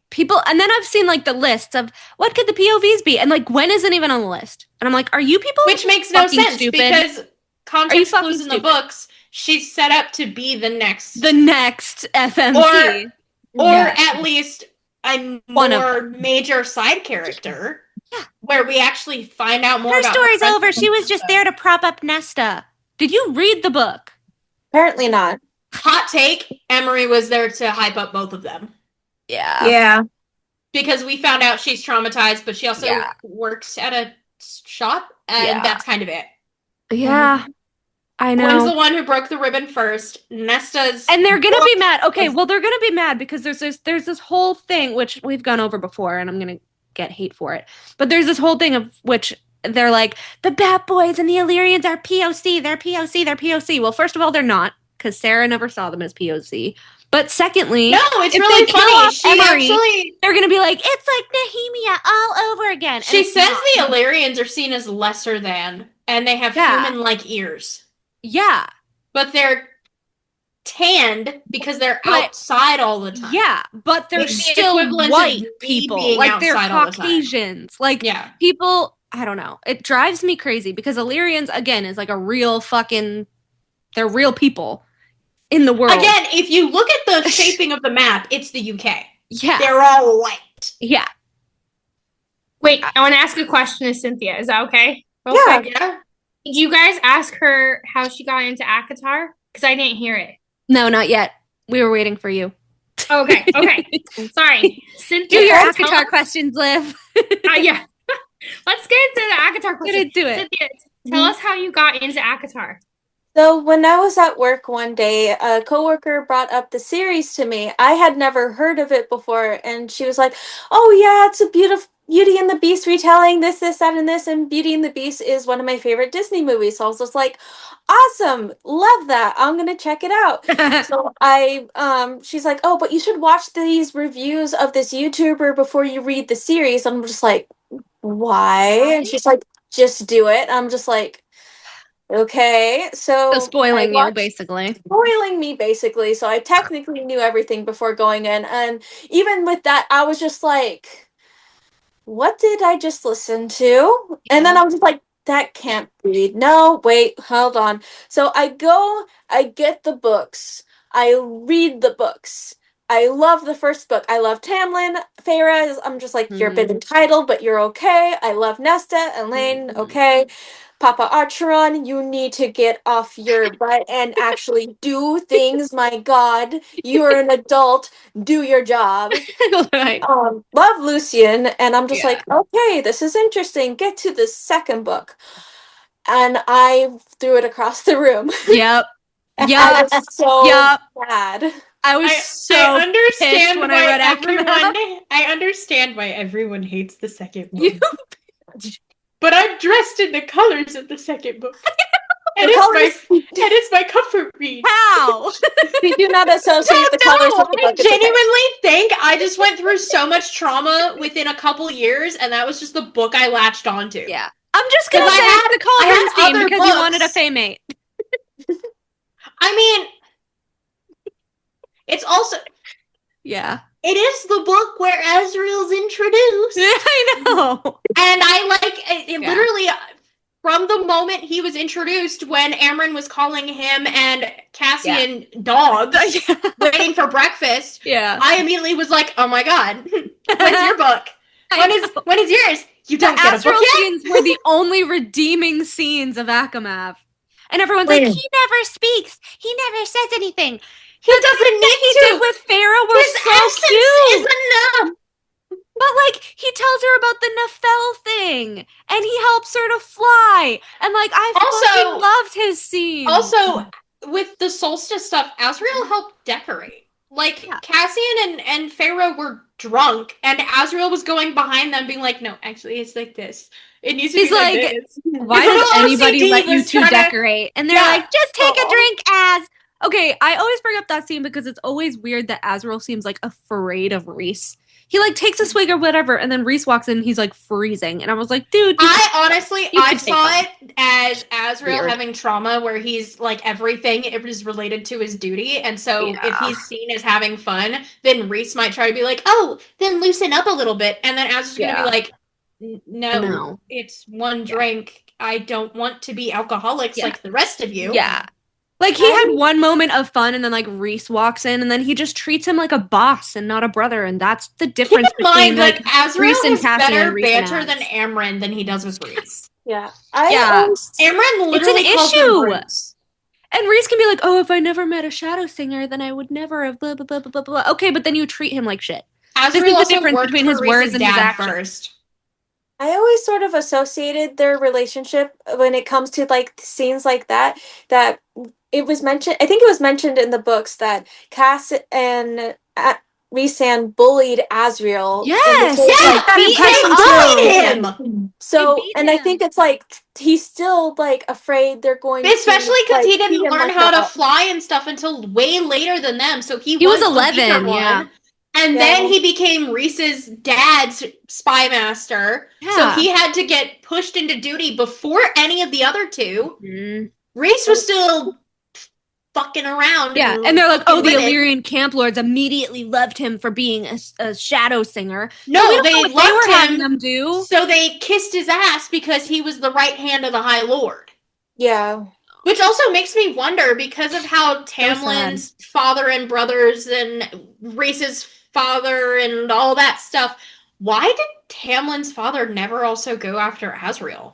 people, and then I've seen the lists of what could the POVs be, and Gwen isn't even on the list, and I'm like, are you people which makes no sense stupid? Because context clues in the books, she's set up to be the next FMC, or at least a more major side character. Yeah. Where we actually find out more. Her about story's over. She was just there to prop up Nesta. Did you read the book? Apparently not. Hot take: Emery was there to hype up both of them. Yeah. Because we found out she's traumatized, but she also works at a shop, and that's kind of it. Yeah. I know. Gwen's the one who broke the ribbon first. Nesta's, and they're gonna be mad. Okay, well, they're gonna be mad because there's this whole thing which we've gone over before, and I'm gonna get hate for it. But there's this whole thing of which they're like, the Bat Boys and the Illyrians are POC. They're POC. They're POC. Well, first of all, they're not, because Sarah never saw them as POC. But secondly, no, it's really funny. They're gonna be like, it's like Nehemia all over again. And she says the Illyrians are seen as lesser than, and they have human-like ears. Yeah. But they're tanned because they're outside all the time. Yeah, but they're still white people. Like, they're Caucasians. People, I don't know. It drives me crazy because Illyrians, again, is a real fucking, they're real people in the world. Again, if you look at the shaping of the map, it's the UK. Yeah. They're all white. Yeah. Wait, I want to ask a question to Cynthia. Is that okay? Yeah. Did you guys ask her how she got into ACOTAR? Because I didn't hear it. No, not yet. We were waiting for you. Okay. Sorry. Cynthia, do your ACOTAR questions, Liv. Yeah. Let's get into the ACOTAR questions. Do it. Cynthia, tell us how you got into ACOTAR. So when I was at work one day, a coworker brought up the series to me. I had never heard of it before, and she was like, "Oh yeah, it's a beautiful Beauty and the Beast retelling, this, that, and this, and Beauty and the Beast is one of my favorite Disney movies." So I was just like, awesome, love that, I'm gonna check it out. So she's like, "Oh, but you should watch these reviews of this YouTuber before you read the series." I'm just like, why? And she's like, "Just do it." I'm just like, okay. So spoiling you, basically. Spoiling me, basically. So I technically knew everything before going in. And even with that, I was just like, what did I just listen to? And then I was just like, that can't be. No, wait, hold on. So I get the books. I read the books. I love the first book. I love Tamlin. Feyre, I'm just like, you're a bit entitled, but you're okay. I love Nesta, Elaine, okay. Papa Archeron, you need to get off your butt and actually do things. My God, you're an adult. Do your job. Right. Love Lucian, and I'm just like, okay, this is interesting. Get to the second book. And I threw it across the room. Yep. I was so bad. I was so pissed when I read ACOTAR. I understand why everyone hates the second book. But I'm dressed in the colors of the second book. And it's my comfort read. How? We do not associate the colors with the book. I genuinely think I just went through so much trauma within a couple years, and that was just the book I latched onto. Yeah. I'm just gonna say it's the Cauldron theme because you wanted a Faymate. I mean, it's also... Yeah. It is the book where Azriel's introduced. I know. And I like it literally from the moment he was introduced, when Amren was calling him and Cassian dogs waiting for breakfast. Yeah. I immediately was like, oh my God, when's your book? When is yours? You don't get a book yet? Scenes were the only redeeming scenes of ACOMAF. And everyone's like, he never speaks. He never says anything. He doesn't need he to. Did with Feyre were His so essence cute. is enough. But like, he tells her about the Nefel thing, and he helps her to fly, and like, I fucking loved his scene. Also, with the solstice stuff, Azriel helped decorate. Like, Cassian and Feyre were drunk, and Azriel was going behind them, being like, "No, actually, it's like this. It needs to be like this." Why does anybody let you two decorate? And they're like, "Just take a drink, Az." Okay, I always bring up that scene because it's always weird that Azriel seems like afraid of Rhys. He like takes a swig or whatever, and then Rhys walks in and he's like freezing. And I was like, dude. I saw it as Azriel having trauma where he's like everything it is related to his duty. And so if he's seen as having fun, then Rhys might try to be like, oh, then loosen up a little bit. And then Azriel's gonna be like, no, it's one drink. I don't want to be alcoholics like the rest of you. Yeah. Like, he had one moment of fun, and then, like, Rhys walks in, and then he just treats him like a boss and not a brother, and that's the difference between, like, Azriel and has Cassian better and Rhys banter than Amren than he does with Rhys. Amren literally it's calls an him issue. Rhys. And Rhys can be like, oh, if I never met a shadow singer, then I would never have blah, blah, blah, blah, blah, blah. Okay, but then you treat him like shit. Azriel this is also the difference worked between for his words Rhys's and his dad actions. first. I always sort of associated their relationship when it comes to like scenes like that it was mentioned. I think it was mentioned in the books that Cass and Rhysand bullied Azriel. Yes, bullied him. So, and I think it's like he's still like afraid they're going, especially because he didn't learn how to that. fly and stuff until way later than them. So he was the 11, weaker one. And then he became Rhys's dad's spy master. So he had to get pushed into duty before any of the other two. Rhys was still fucking around. Yeah, and they're like, oh, the Illyrian camp lords immediately loved him for being a shadow singer. No, they loved him. Them do. So they kissed his ass because he was the right hand of the High Lord. Yeah. Which also makes me wonder, because of how Tamlin's father and brothers and Rhys's father and all that stuff, why did Tamlin's father never also go after Azriel?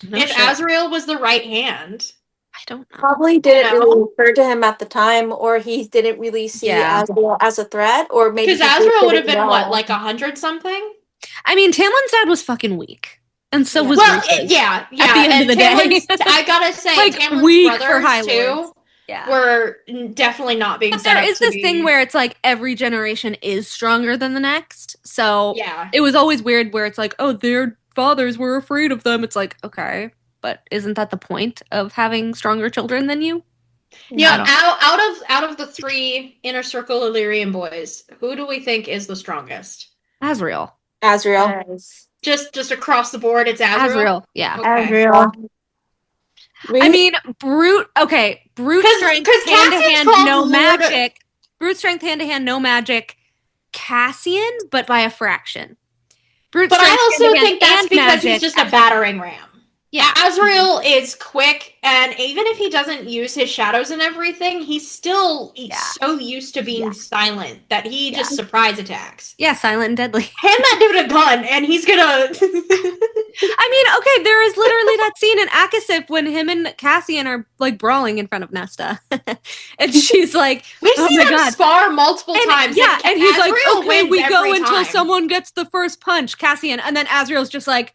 If Azriel was the right hand... I don't know. Probably didn't really refer to him at the time, or he didn't really see Azriel as a threat, or maybe because Azriel would have been what, like 100 something? I mean, Tamlin's dad was fucking weak, and so was Rhys's. At the end of the day, I gotta say, like, Tamlin's weak for brothers High too Lords. were definitely not being. But set there up is this thing where it's like every generation is stronger than the next. So it was always weird where it's like, oh, their fathers were afraid of them. It's like, okay. But isn't that the point of having stronger children than you? Yeah, out of the 3 Inner Circle Illyrian boys, who do we think is the strongest? Azriel. Just across the board, it's Azriel? Yeah. Okay. Azriel. I mean, Brute strength, hand-to-hand, no magic. Brute strength, hand-to-hand, no magic. Cassian, but by a fraction. But I also think that's because he's just a battering ram. Yeah. Azrael is quick, and even if he doesn't use his shadows and everything, he's so used to being silent that he just surprise attacks. Yeah, silent and deadly. Hand that dude a gun, and he's gonna... I mean, okay, there is literally that scene in Akasif when him and Cassian are, like, brawling in front of Nesta. And she's like, We've seen him spar multiple times. Yeah, and he's like, Azrael okay, we go wins until every time. someone gets the first punch, Cassian. And then Azrael's just like,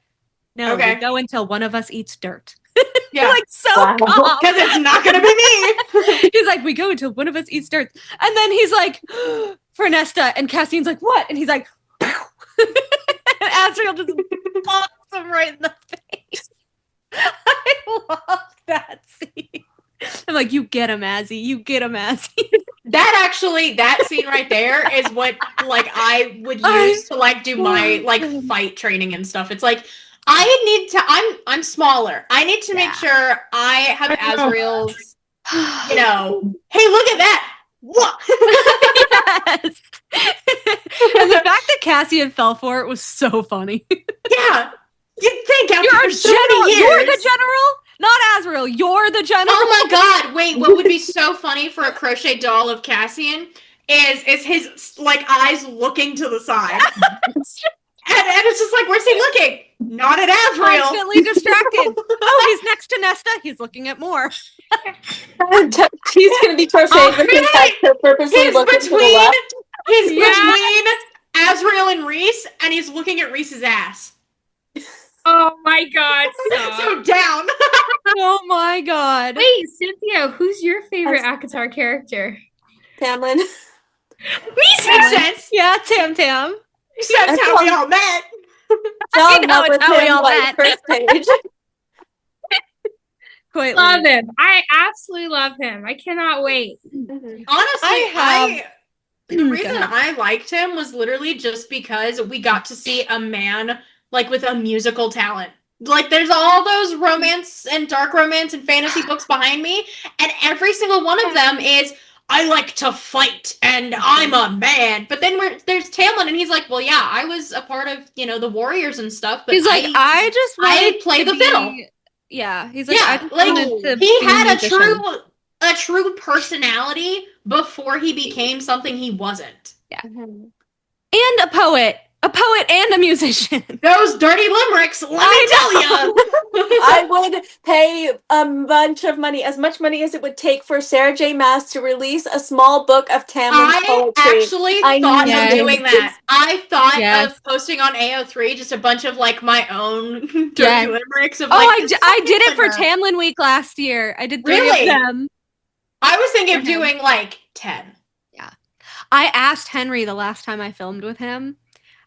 no, we go until one of us eats dirt. Yeah. Like, so calm. Because it's not going to be me. He's like, we go until one of us eats dirt. And then he's like, for Nesta. And Cassian's like, what? And he's like, and Azrael just bonks him right in the face. I love that scene. I'm like, you get him, Azzy. You get him, Azzy. That scene right there is what, like, I would use to, like, do my, like, fight training and stuff. It's like, I'm smaller. I need to make sure I have Azrael's, you know, hey, look at that. What? Yes. And the fact that Cassian fell for it was so funny. Yeah. You'd think after You're a so many general. years. You're the general? Not Azrael. You're the general. Oh my god. Wait, what would be so funny for a crochet doll of Cassian is his, like, eyes looking to the side. And it's just like, where's he looking? Not at Azrael. Constantly distracted. Oh, he's next to Nesta. He's looking at more. He's gonna be crocheting with his head purposely looking to the left. He's between Azrael and Reese, and he's looking at Reese's ass. Oh my god. So down. Oh my god. Wait, Cynthia, who's your favorite ACOTAR character? Tamlin. Reese makes sense. Yeah, Tam Tam. That's how we all met. Fell in You know love with it's how we him, all like, met. first page. Quite Love him. I absolutely love him. I cannot wait. Honestly, the reason I liked him was literally just because we got to see a man, like, with a musical talent. Like, there's all those romance and dark romance and fantasy books behind me, and every single one of them is, I like to fight, and I'm a man. But then there's Tamlin, and he's like, well, yeah, I was a part of, you know, the Warriors and stuff, but he's like, I play the fiddle. Yeah, he's like, yeah, he had a true personality before he became something he wasn't. Yeah. And a poet and a musician. Those dirty limericks, let me tell you. I would pay a bunch of money, as much money as it would take for Sarah J. Maas to release a small book of Tamlin's poetry. I actually thought of doing that. I thought of posting on AO3 just a bunch of, like, my own dirty limericks of, like, I did it for Tamlin Week last year. I did 3 of them. I was thinking of doing, like, 10. Yeah. I asked Henry the last time I filmed with him.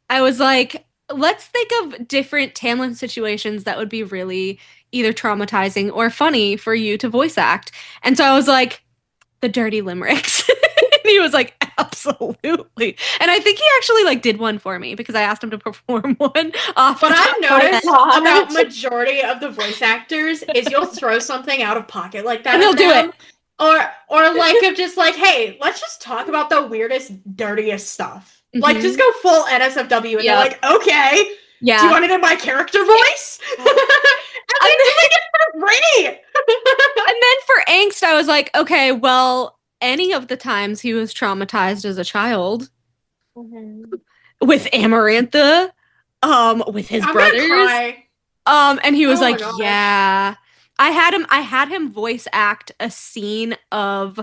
I was like, let's think of different Tamlin situations that would be really either traumatizing or funny for you to voice act. And so I was like, the dirty limericks. And he was like, absolutely. And I think he actually, like, did one for me because I asked him to perform one off. What I've noticed about majority of the voice actors is you'll throw something out of pocket like that, and they'll do it. Or like, of just like, hey, let's just talk about the weirdest, dirtiest stuff. Like, just go full NSFW, and they're like, okay, do you want it in my character voice? And then doing it for free. And then for angst, I was like, okay, well, any of the times he was traumatized as a child, with Amarantha, with his brothers, and he was like, yeah. I had him voice act a scene of,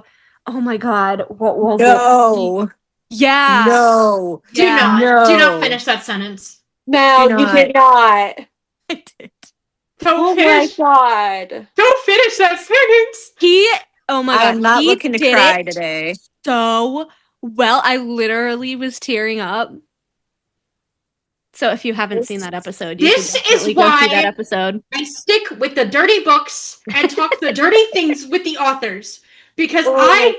oh my god, what was it? Yeah. No. Do not finish that sentence. No, you did not. I did. Oh my god. Don't finish that sentence. Oh my god. I'm not looking to cry today. So well, I literally was tearing up. So if you haven't seen that episode, you should definitely go see that episode. I stick with the dirty books and talk the dirty things with the authors. Because I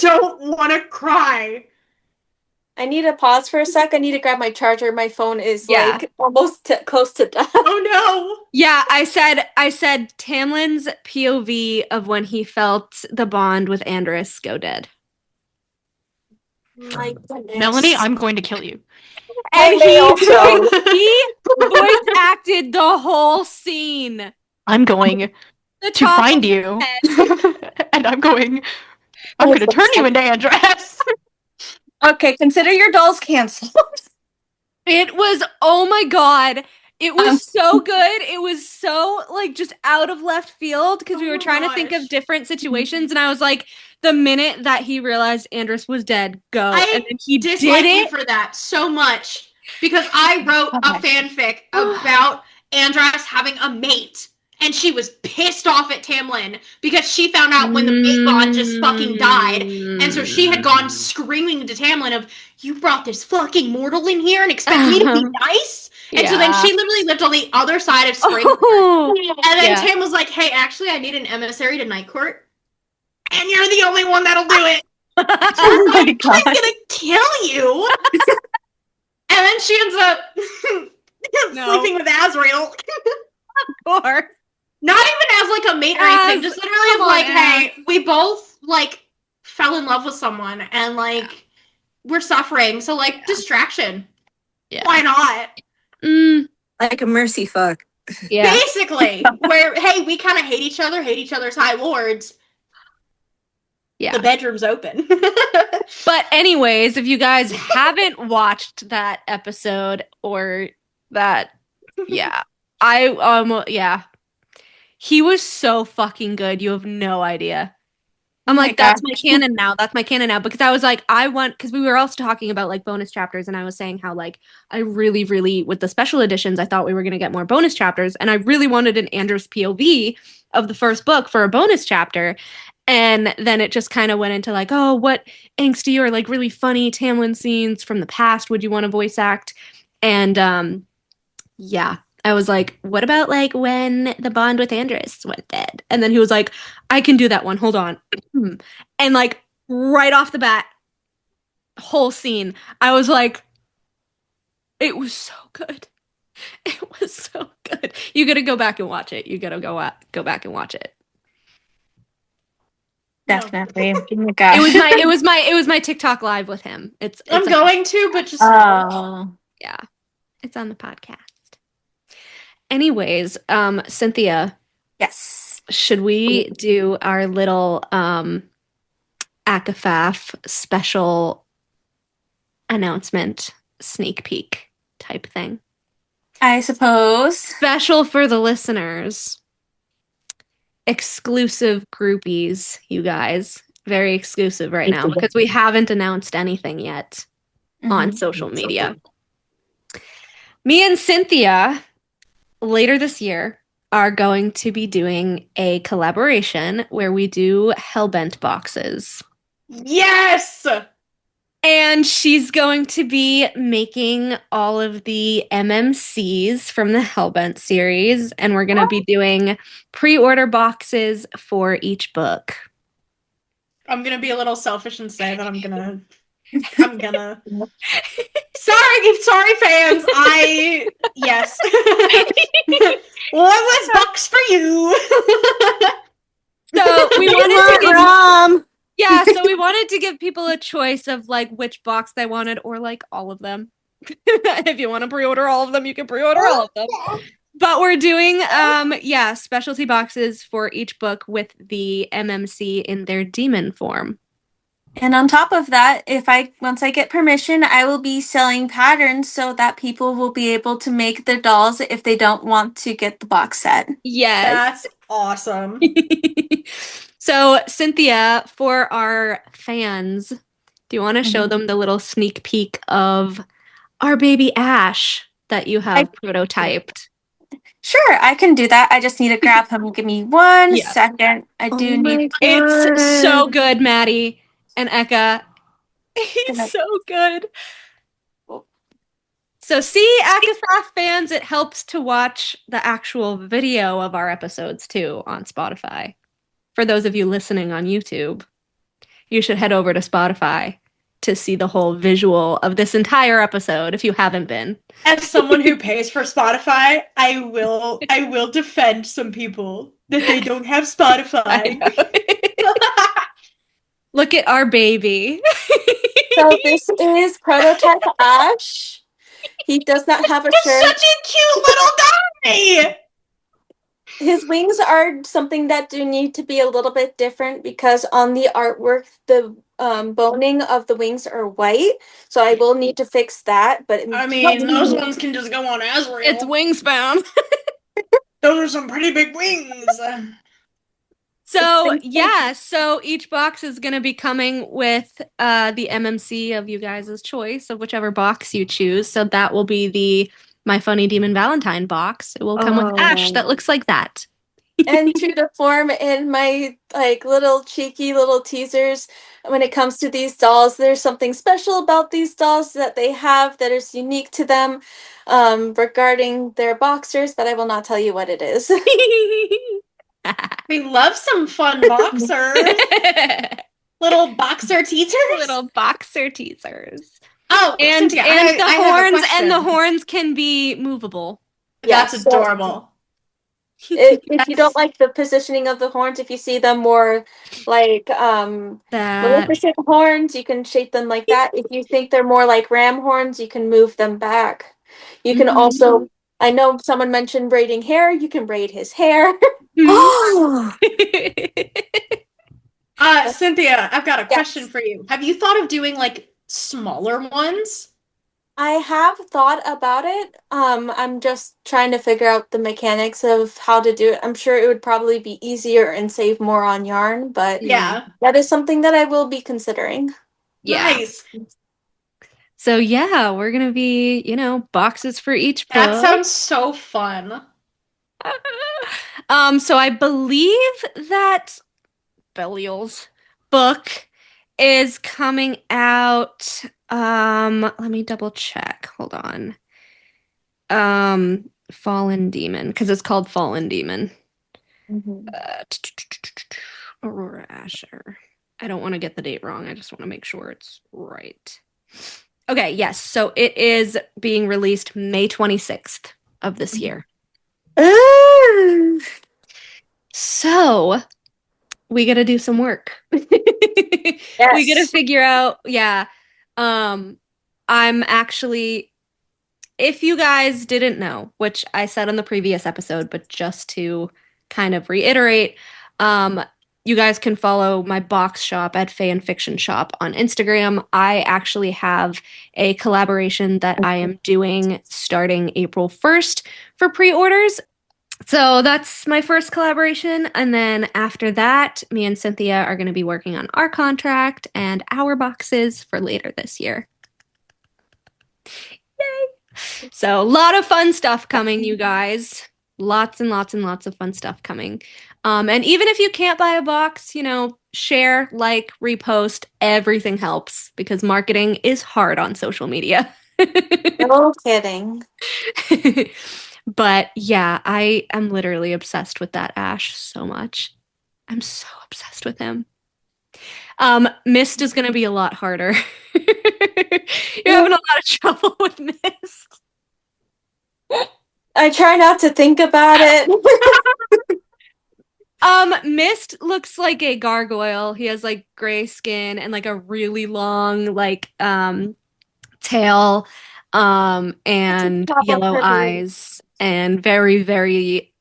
don't want to cry. I need to pause for a sec. I need to grab my charger. My phone is like almost close to death. Oh no. Yeah, I said Tamlin's POV of when he felt the bond with Andrus go dead. My goodness. Melanie, I'm going to kill you. And he voice acted the whole scene. I'm going to find you, and I'm going to turn you into Andress. Okay, consider your dolls canceled. It was, oh my god. It was so good. It was so like just out of left field because we were trying to think of different situations, and I was like, the minute that he realized Andress was dead, go. And then he did it for that so much because I wrote a fanfic about Andress having a mate, and she was pissed off at Tamlin because she found out when the mate god just fucking died, and so she had gone screaming to Tamlin of, you brought this fucking mortal in here and expect me to be nice? And so then she literally lived on the other side of Spring. And then Tam was like, hey, actually, I need an emissary to Night Court. And you're the only one that'll do it. Oh my god. I'm gonna kill you. And then she ends up sleeping with Azrael. Of course. Not even as like a mate or anything. Just literally of like, hey, we both like fell in love with someone and like we're suffering. So like distraction. Yeah. Why not? Like a mercy fuck. Yeah. Basically. Where, hey, we kind of hate each other's high lords. Yeah. The bedroom's open. But anyways, if you guys haven't watched that episode or that, he was so fucking good. You have no idea. I'm like, that's my canon now. That's my canon now. Because I was like, because we were also talking about like bonus chapters, and I was saying how like I really, really, with the special editions, I thought we were going to get more bonus chapters, and I really wanted an Andress POV of the first book for a bonus chapter. And then it just kind of went into like, oh, what angsty or like really funny Tamlin scenes from the past would you want to voice act? And I was like, what about like when the bond with Andress went dead? And then he was like, I can do that one. Hold on. And like right off the bat, whole scene, I was like, it was so good. It was so good. You got to go back and watch it. You got to go back and watch it. Definitely. Oh my gosh. It was my TikTok live with him. I'm going to, but just yeah. It's on the podcast. Anyways, Cynthia. Yes. Should we do our little ACOFAF special announcement sneak peek type thing? I suppose. Special for the listeners. Exclusive groupies, you guys. Very exclusive right now because we haven't announced anything yet on social media. Me and Cynthia, later this year, are going to be doing a collaboration where we do Hellbent boxes. Yes! And she's going to be making all of the MMCs from the Hellbent series, and we're going to be doing pre-order boxes for each book. I'm going to be a little selfish and say that I'm gonna sorry fans. Yes. One less box for you. So we wanted to give so we wanted to give people a choice of like which box they wanted or like all of them. If you want to pre-order all of them, you can pre-order all of them. But we're doing specialty boxes for each book with the MMC in their demon form. And on top of that, once I get permission, I will be selling patterns so that people will be able to make their dolls if they don't want to get the box set. Yes. That's awesome. So, Cynthia, for our fans, do you want to show them the little sneak peek of our baby Ash that you have prototyped? Sure, I can do that. I just need to grab him. Give me one second. I do need. It's so good, Maddie and Eka. He's so good. So, see, ACOFAF fans, it helps to watch the actual video of our episodes too on Spotify. For those of you listening on YouTube, you should head over to Spotify to see the whole visual of this entire episode if you haven't been. As someone who pays for Spotify, I will defend some people that they don't have Spotify. Look at our baby. So this is prototype Ash. He does not have a He's shirt. such a cute little guy. His wings are something that do need to be a little bit different because on the artwork, the boning of the wings are white. So I will need to fix that. But I mean, those ones can just go on Azrael. It's wingspan. Those are some pretty big wings. So yeah, so each box is going to be coming with the MMC of you guys' choice of whichever box you choose. So that will be the My Funny Demon Valentine box. It will come with Ash that looks like that. And true to form in my like little cheeky little teasers, when it comes to these dolls, there's something special about these dolls that they have that is unique to them regarding their boxers, but I will not tell you what it is. We love some fun boxers. Little boxer teasers. Little boxer teasers. Oh, and Cynthia, the horns can be movable. That's adorable. If you don't like the positioning of the horns, if you see them more like Maleficent horns, you can shape them like that. If you think they're more like ram horns, you can move them back. You can also, I know someone mentioned braiding hair. You can braid his hair. Oh, Cynthia, I've got a question for you. Have you thought of doing like smaller ones? I have thought about it. I'm just trying to figure out the mechanics of how to do it. I'm sure it would probably be easier and save more on yarn, but yeah, that is something that I will be considering. Yeah. Nice. So yeah, we're gonna be, boxes for each book. That sounds so fun. So I believe that Belial's book is coming out. Let me double check. Hold on. Fallen Demon, because it's called Fallen Demon. Aurora Asher. I don't want to get the date wrong. I just want to make sure it's right. Okay, yes. So it is being released May 26th of this year. So we got to do some work. We got to figure out, I'm actually, if you guys didn't know, which I said on the previous episode, but just to kind of reiterate, you guys can follow my box shop at Fae and Fiction Shop on Instagram. I actually have a collaboration that I am doing starting April 1st for pre-orders. So that's my first collaboration. And then after that, me and Cynthia are going to be working on our contract and our boxes for later this year. Yay! So a lot of fun stuff coming, you guys. Lots and lots and lots of fun stuff coming. And even if you can't buy a box, share, like, repost, everything helps because marketing is hard on social media. No kidding. But yeah, I am literally obsessed with that Ash so much. I'm so obsessed with him. Mist is going to be a lot harder. You're having a lot of trouble with Mist. I try not to think about it. Mist looks like a gargoyle. He has like gray skin and like a really long tail and yellow eyes and very, very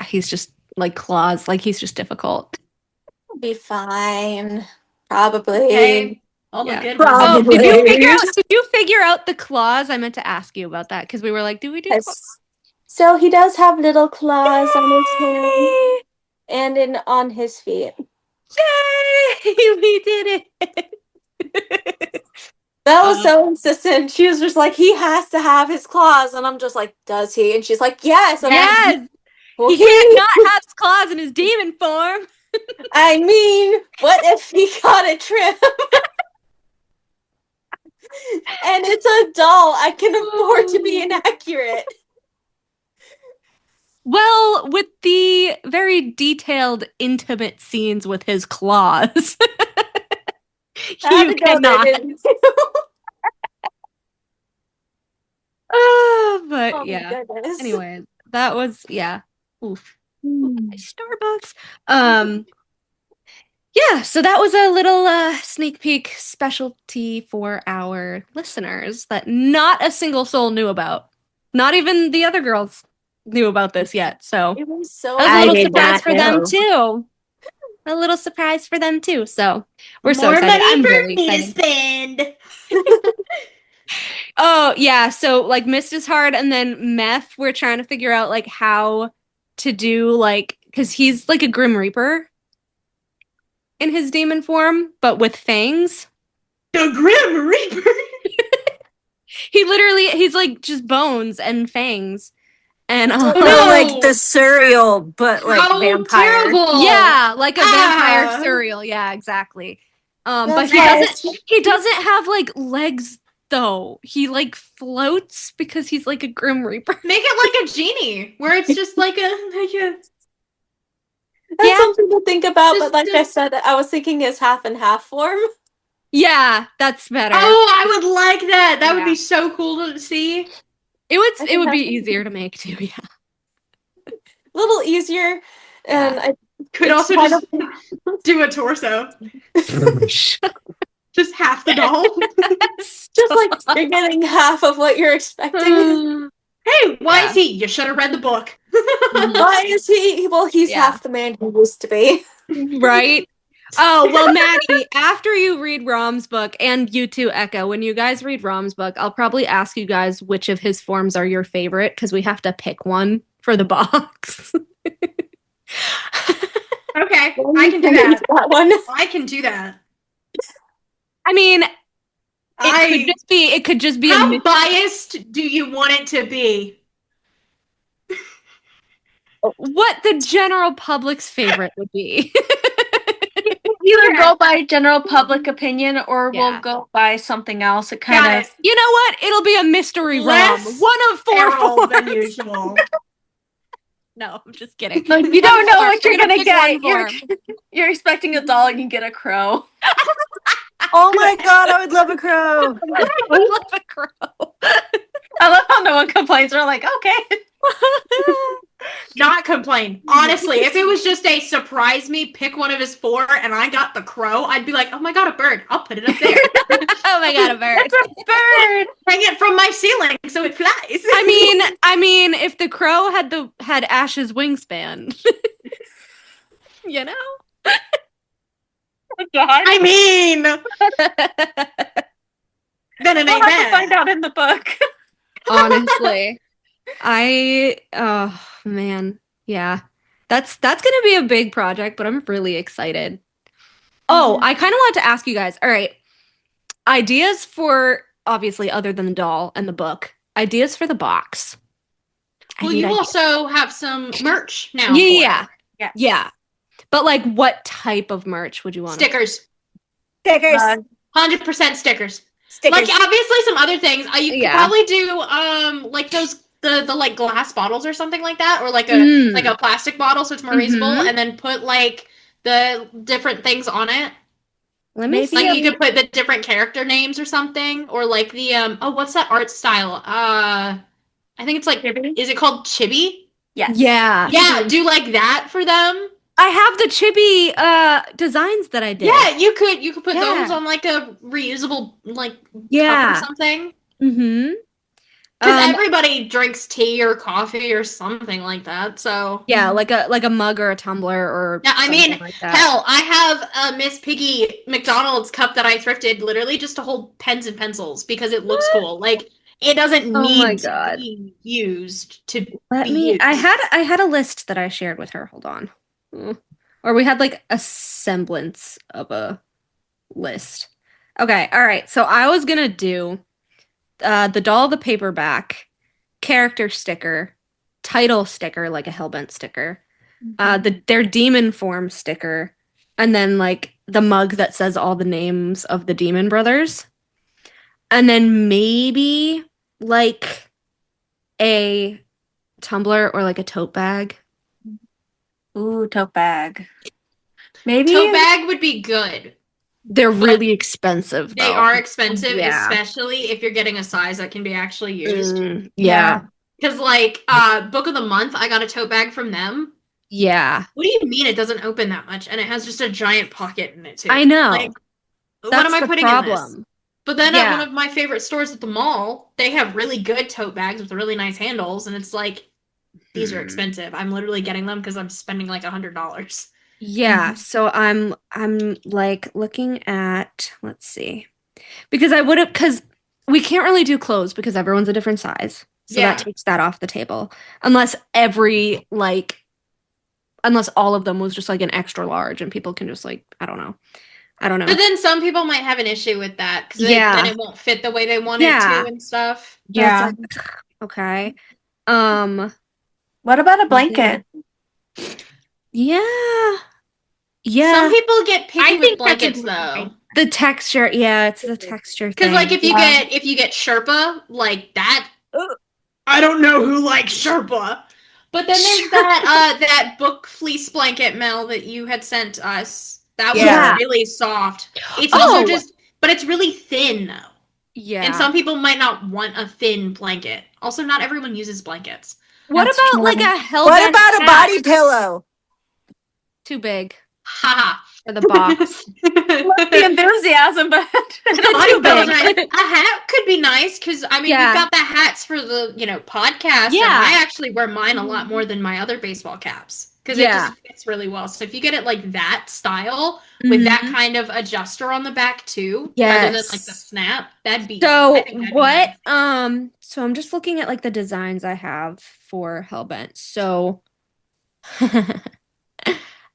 he's just like claws, like he's just difficult. It'll be fine. Probably. Okay. All the good ones. Oh, did you figure out the claws? I meant to ask you about that because we were like, do we do claws? So he does have little claws on his hand and on his feet. Yay! We did it. Belle was so insistent. She was just like, he has to have his claws. And I'm just like, does he? And she's like, yes. Yes. He can't not have his claws in his demon form. I mean, what if he got a trim? And it's a doll. I can afford to be inaccurate. Well, with the very detailed, intimate scenes with his claws, you cannot. But yeah. Anyway, that was Oof. Starbucks. Yeah, so that was a little sneak peek specialty for our listeners that not a single soul knew about. Not even the other girls knew about this yet. So It was so that was a I little did surprise not for them know. too. A little surprise for them too. So we're so More excited. money I'm for really me to excited. spend. Oh yeah, so like Mist is hard, and then Meth, we're trying to figure out like how to do like because he's like a Grim Reaper in his demon form, but with fangs. The Grim Reaper. He's like just bones and fangs. And So no! like the cereal, but like How vampire. terrible! yeah, like a vampire Ah. cereal. Yeah, exactly. But That's he why doesn't have like legs though. He like floats because he's like a Grim Reaper. Make it like a genie, where it's just like a That's Yeah. something to think about, Just- but like I said, I was thinking his half and half form. Yeah, that's better. Oh, I would like that. That would Yeah. be so cool to see. It would be that's- easier to make too, yeah. A little easier, and I Could it's also kind just do a torso. Just half the doll. just like you're getting half of what you're expecting. Hey, why Yeah. is he? You should have read the book. Why is he? Well, he's Yeah. half the man he used to be. Right? Oh, well, Maddie, after you read Rom's book, and you too, Echo, when you guys read Rom's book, I'll probably ask you guys which of his forms are your favorite, because we have to pick one for the box. Okay, I can do that. That one. I can do that. I mean, it could just be a How biased do you want it to be? what the general public's favorite would be. Either go by general public opinion or Yeah. we'll go by something else. It Got kind of it. You know what? It'll be a mystery Rom. Less 1 of 4 Feral than forms. usual. No, I'm just kidding. like you don't know what you're gonna pick get. one form. You're expecting a doll and you get a crow. Oh my god, I would love a crow. I love a crow. I love how no one complains. We're like, okay. Not complain. Honestly, if it was just a surprise me, pick one of his 4, and I got the crow, I'd be like, oh my god, a bird. I'll put it up there. Oh my god, a bird. It's a bird. Hang it from my ceiling so it flies. I mean, if the crow had Ash's wingspan, you know. Oh god. I mean, then it We'll ain't have to find bad. out in the book. Honestly, oh man, yeah, that's gonna be a big project, but I'm really excited. Oh, I kind of wanted to ask you guys. All right, ideas for obviously other than the doll and the book. Ideas for the box. I Well, need you ideas. also have some merch now. Yeah. Yes. Yeah. But like, what type of merch would you want? Stickers. Stickers. 100% stickers. Stickers. Like obviously some other things. You could Yeah. probably do like those the like glass bottles or something like that, or like a Mm. like a plastic bottle so it's more reusable, Mhm. and then put like the different things on it. Let me Maybe see. Like you could put the different character names or something, or like the oh what's that art style? I think it's like is it called chibi? Yes. Yeah. Yeah, do like that for them. I have the chibi designs that I did. Yeah, you could put Yeah. those on like a reusable like cup Yeah. or something. Mm-hmm. Because everybody drinks tea or coffee or something like that. So Yeah, like a mug or a tumbler or yeah, I mean, something like that. hell, I have a Miss Piggy McDonald's cup that I thrifted literally just to hold pens and pencils because it looks cool. Like it doesn't Oh my need to God. be used to Let be me. used. I had a list that I shared with her. Hold on. Or we had like a semblance of a list. Okay, all right. So I was gonna do the doll, the paperback, character sticker, title sticker, like a Hellbent sticker, their demon form sticker, and then like the mug that says all the names of the demon brothers, and then maybe like a tumbler or like a tote bag. Ooh, tote bag. Maybe Tote bag would be good. They're really expensive. They though. are expensive, Yeah. especially if you're getting a size that can be actually used. Yeah. Because like Book of the Month, I got a tote bag from them, Yeah. What do you mean it doesn't open that much? And it has just a giant pocket in it too. I know. Like, what That's am I the putting in this? problem. But then Yeah. at one of my favorite stores at the mall, they have really good tote bags with really nice handles, and it's like, these are expensive. I'm literally getting them because I'm spending like $100. Yeah, so I'm like looking at, let's see. Because I would have, because we can't really do clothes because everyone's a different size. So Yeah. that takes that off the table. Unless all of them was just like an extra large and people can just like, I don't know. But then some people might have an issue with that because then it won't fit the way they want it Yeah. to and stuff. Yeah. Okay. What about a blanket? Yeah. Yeah. Some people get picky I with think that's a blankets good though. point. The texture, yeah, it's the texture Because thing. like if you get Sherpa, like that, I don't know who likes Sherpa. But then there's that book fleece blanket, Mel, that you had sent us. That Yeah. was really soft. It's also but it's really thin though. Yeah. And some people might not want a thin blanket. Also, not everyone uses blankets. What That's about true. like a hell? What about a body pillow? Too big Haha. for the box. The enthusiasm, but Too big. A hat could be nice because I mean Yeah. we've got the hats for the podcast. Yeah. And I actually wear mine a lot more than my other baseball caps because it just fits really well. So if you get it like that style with that kind of adjuster on the back too, rather than like the snap, that'd be So I think that'd be what? nice. So I'm just looking at like the designs I have for Hellbent. So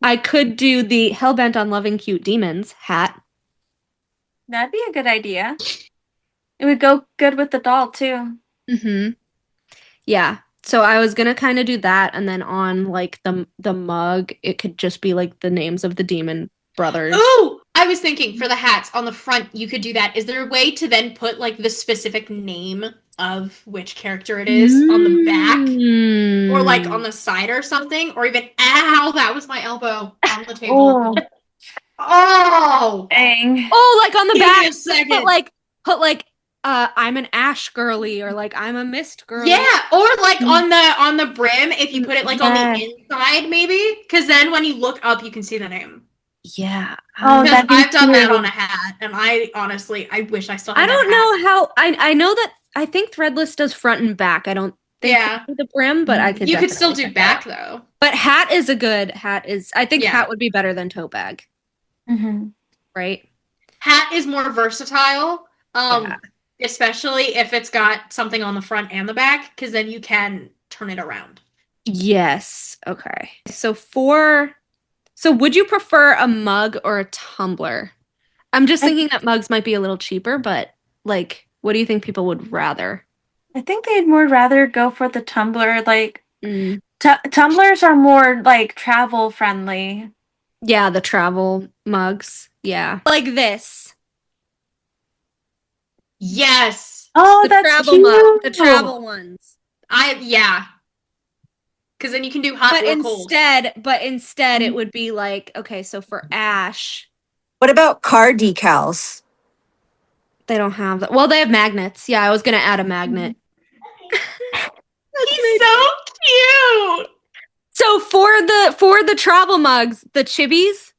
I could do the Hellbent on Loving Cute Demons hat. that'd be a good idea. It would go good with the doll too. Mm-hmm. Yeah. So I was gonna kind of do that, and then on like the mug, it could just be like the names of the demon brothers. Ooh, I was thinking for the hats on the front, you could do that. Is there a way to then put like the specific name of which character it is on the back? Or like on the side or something? Or even, ow, that was my elbow on the table. Oh! Dang. Oh, like on the Give back, me a second. put like I'm an ash girly, or like I'm a mist girly. Yeah, or like on the brim, if you put it like on the inside, maybe, because then when you look up, you can see the name. Yeah. Oh, Because that'd be I've done that cute. on a hat, and I honestly, I wish I still had I don't that know how. I know that I think Threadless does front and back. I don't think Yeah. the brim, but I could. You could still definitely do check back though. But hat is a good hat. I think Yeah. hat would be better than tote bag, Mhm. right? Hat is more versatile, Yeah. especially if it's got something on the front and the back, because then you can turn it around. Yes. Okay. So would you prefer a mug or a tumbler? I'm just thinking that mugs might be a little cheaper, but like, what do you think people would rather? I think they'd more rather go for the tumbler. Like Mm. tumblers are more like travel friendly. Yeah, the travel mugs. Yeah. Like this. Yes. Oh, The that's travel cute. mug. The travel ones. Yeah. Because then you can do hot But or cold. instead it would be like, okay, so for Ash, What about car decals? they don't have that. Well, they have magnets. Yeah, I was gonna add a magnet. He's so cute. So for the travel mugs, the chibis.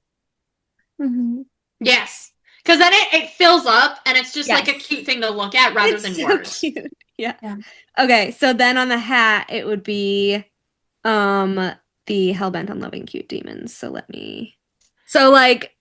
Mm-hmm. Yes. Because then it fills up and it's just like a Yes. cute thing to look at rather than so words. cute. Yeah. Yeah. Okay, so then on the hat it would be the Hellbent on Loving Cute Demons. So like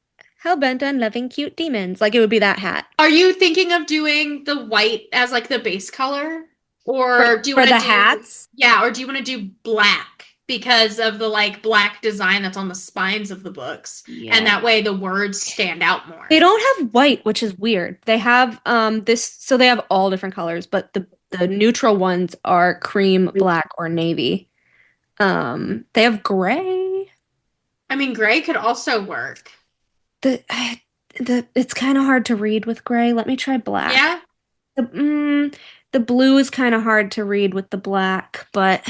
Hellbent on Loving Cute Demons. Like it would be that hat. Are you thinking of doing the white as like the base color? Or do you For want the to do hats? Yeah, or do you want to do black because of the like black design that's on the spines of the books? And that way the words stand out more. They don't have white, which is weird. They have so they have all different colors, but the neutral ones are cream, black, or navy. They have gray. I mean, gray could also work. It's kind of hard to read with gray. Let me try black. Yeah? The blue is kind of hard to read with the black, but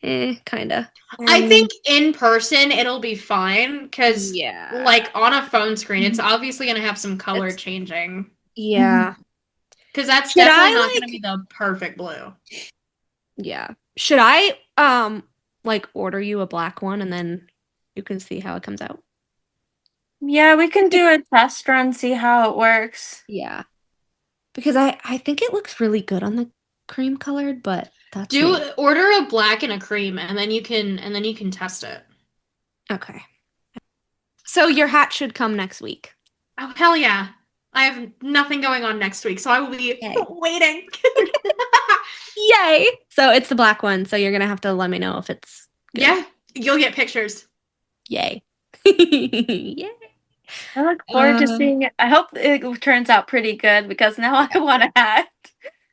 kind of. I think in person it'll be fine because, Yeah. like, on a phone screen, it's obviously going to have some color changing. Yeah. Because that's Should definitely I, not like- going to be the perfect blue. Yeah. Should I like order you a black one and then you can see how it comes out? Yeah, we can do a test run, see how it works. Yeah. Because I think it looks really good on the cream colored, but that's order a black and a cream and then you can test it. Okay. So your hat should come next week. Oh hell yeah. I have nothing going on next week, so I will be waiting. Yay! So it's the black one, so you're gonna have to let me know if it's good. Yeah, you'll get pictures. Yay. Yay. I look forward to seeing it. I hope it turns out pretty good because now I want a hat.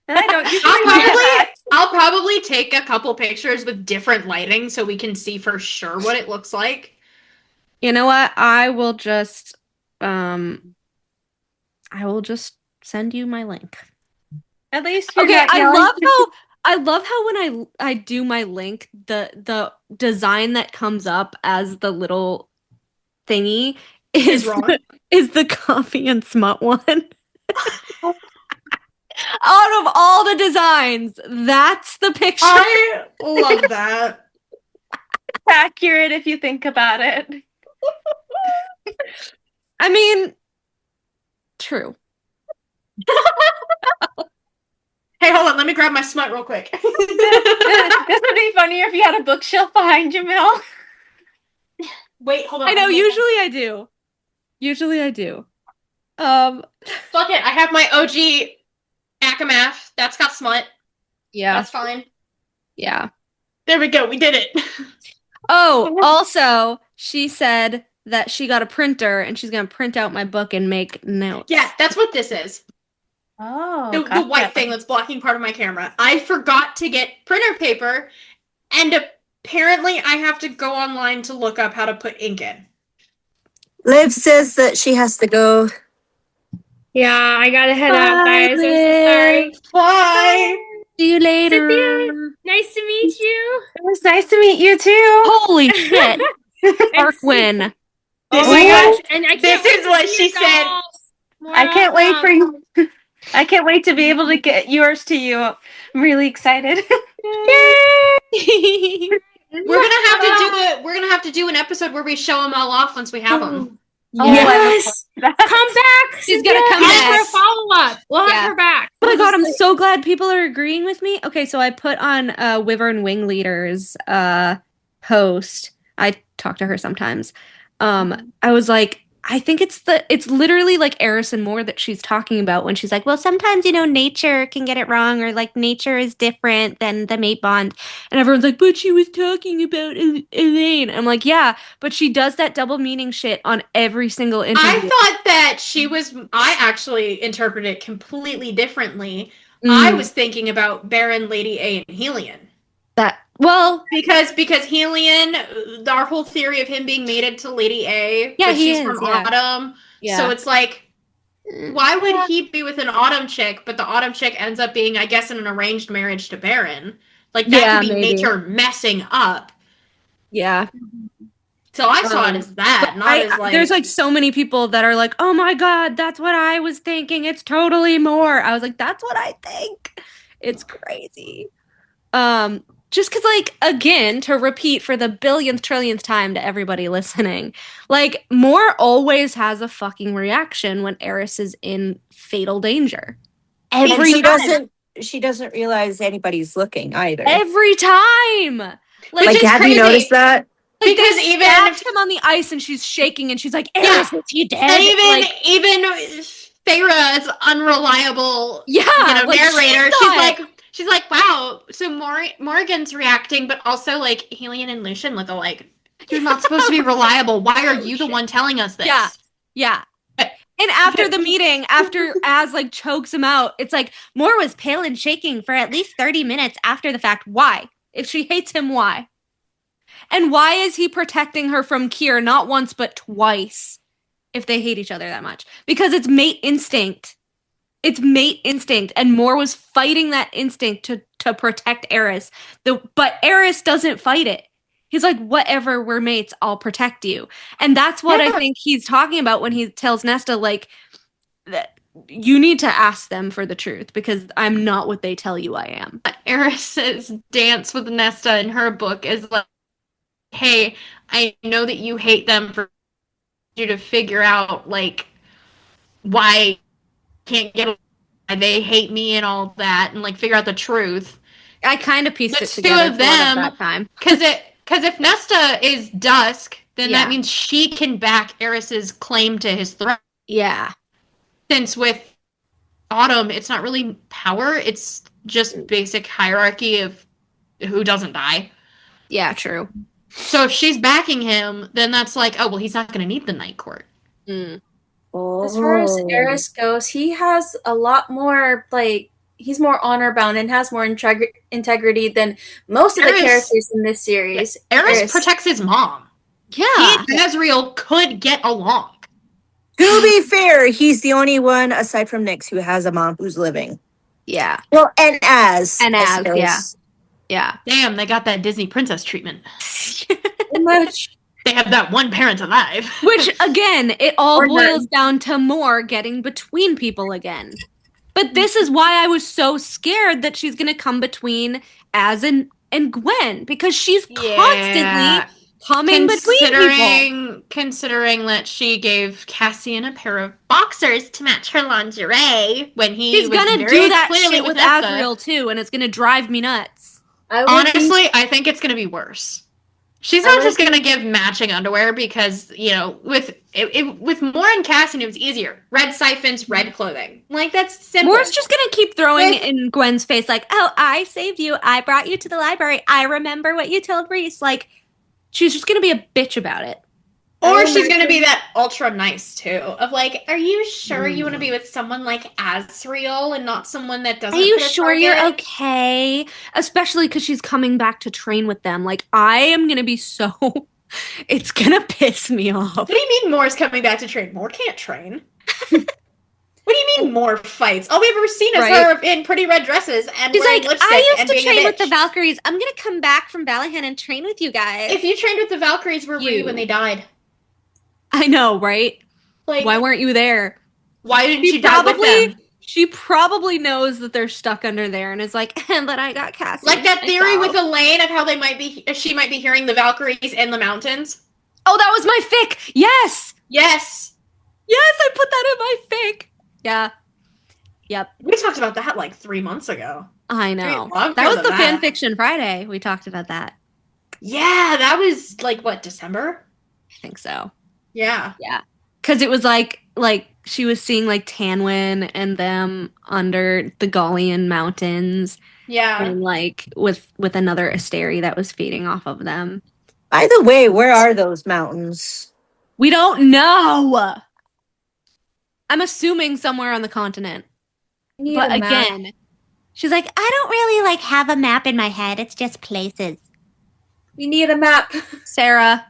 And I don't usually I'll probably take a couple pictures with different lighting so we can see for sure what it looks like. You know what? I will just send you my link. At least you're okay. not I love how when I do my link, the design that comes up as the little thingy is wrong. Is the coffee and smut one. Out of all the designs, that's the picture. I love that. It's accurate if you think about it. I mean, true. Hey, hold on. Let me grab my smut real quick. This would be funnier if you had a bookshelf behind you, Mel. Wait, hold on. I know. Usually I do. Fuck it. I have my OG ACOTAR. That's got smut. Yeah. That's fine. Yeah. There we go. We did it. Oh, also, she said that she got a printer and she's going to print out my book and make notes. Yeah, that's what this is. Oh. The white thing that's blocking part of my camera. I forgot to get printer paper, and apparently I have to go online to look up how to put ink in. Liv says that she has to go. Yeah, I gotta head out, guys. I'm so sorry. Bye. See you later. Cynthia, nice to meet you. It was nice to meet you too. Holy shit. Parkwin. Oh my gosh. And I can't This wait is to what see she your said. dolls. I can't wait for you. I can't wait to be able to get yours to you. I'm really excited. We're gonna have to do an episode where we show them all off once we have them. Yes. Come back. She's gonna come back back. for a follow-up. We'll have her back. Oh my god, I'm so glad people are agreeing with me. Okay, so I put on Wyvern Wing Leader's post. I talk to her sometimes. I was like, I think it's literally like Eris and Moore that she's talking about when she's like, well, sometimes, nature can get it wrong, or like nature is different than the mate bond. And everyone's like, but she was talking about Elaine. I'm like, yeah, but she does that double meaning shit on every single interview. I thought that I actually interpreted it completely differently. I was thinking about Baron, Lady A, and Helion. Because Helion, our whole theory of him being mated to Lady A, but she's from Autumn. Yeah. So it's like, why would he be with an Autumn chick, but the Autumn chick ends up being, I guess, in an arranged marriage to Baron? Like, that could be nature messing up. Yeah. So I saw it as that, not as like... There's like so many people that are like, oh my god, that's what I was thinking. It's totally more. I was like, that's what I think. It's crazy. Just because, like, again, to repeat for the billionth, trillionth time to everybody listening, like, Moore always has a fucking reaction when Eris is in fatal danger. Every time. She doesn't realize anybody's looking either. Every time! Like have you noticed that? Like, because even him on the ice and she's shaking and she's like, Eris, is he dead? And even Feyre's unreliable narrator, she's like, wow, so Morgan's reacting, but also, like, Helion and Lucian look alike. You're not supposed to be reliable. Why are you the one telling us this? Yeah. And after the meeting, after Az, like, chokes him out, it's like, Moore was pale and shaking for at least 30 minutes after the fact. Why? If she hates him, why? And why is he protecting her from Kier not once but twice if they hate each other that much? Because it's mate instinct. It's mate instinct, and Moore was fighting that instinct to protect Eris. But Eris doesn't fight it. He's like, whatever, we're mates, I'll protect you. And that's what I think he's talking about when he tells Nesta, like, that you need to ask them for the truth, because I'm not what they tell you I am. Eris's dance with Nesta in her book is hey, I know that you hate them for you to figure out like why can't get why they hate me and all that, and like figure out the truth. I kind of pieced The it two together of them, that time. Because if Nesta is Dusk, then Yeah. that means she can back Eris's claim to his throne. Yeah. Since with Autumn, it's not really power, it's just basic hierarchy of who doesn't die. Yeah, true. So if she's backing him, then that's like, oh, well, he's not going to need the Night Court. Mm. As far as Eris goes, he has a lot more, like, he's more honor bound and has more integrity than most of the characters in this series. Eris protects his mom. Yeah. He and Asriel could get along. To be fair, he's the only one aside from Nyx who has a mom who's living. Yeah. Well, and as yeah. Yeah. Damn, they got that Disney princess treatment. So much. They have that one parent alive. Which, again, it all boils down to more getting between people again. But this is why I was so scared that she's going to come between Az and Gwen, because she's constantly coming between people. Considering that she gave Cassian a pair of boxers to match her lingerie when he's going to do that shit with Asriel too, and it's going to drive me nuts. Honestly, I think it's going to be worse. She's not just going to give matching underwear because, you know, with Moore and Cassian, it was easier. Red siphons, red clothing. Like, that's simple. Moore's just going to keep throwing in Gwen's face like, oh, I saved you. I brought you to the library. I remember what you told Reese. Like, she's just going to be a bitch about it. Or she's going to be that ultra nice, too. Of like, are you sure you want to be with someone like Asriel and not someone that doesn't? Are you sure you're okay? Especially because she's coming back to train with them. Like, I am going to be so... It's going to piss me off. What do you mean Moore's coming back to train? Moore can't train. What do you mean Moore fights? All we've ever seen is her in pretty red dresses and she's wearing like, lipstick I and used to being train a with the bitch. Valkyries. I'm going to come back from Valahan and train with you guys. If you trained with the Valkyries, where were you when they died? I know, right? Like, why weren't you there? Why didn't you die with them? She probably knows that they're stuck under there and is like, but I got Cassie. Like that theory with Elaine of how she might be hearing the Valkyries in the mountains. Oh, that was my fic. Yes. Yes. Yes, I put that in my fic. Yeah. Yep. We talked about that like 3 months ago. I know. That was the Fan Fiction Friday. We talked about that. Yeah, that was like what, December? I think so. Yeah. Yeah. Because it was like she was seeing like Tanwyn and them under the Gallian mountains. Yeah. And like with another Asteri that was feeding off of them. By the way, where are those mountains? We don't know. I'm assuming somewhere on the continent. But again, she's like, I don't really like have a map in my head. It's just places. We need a map. Sarah.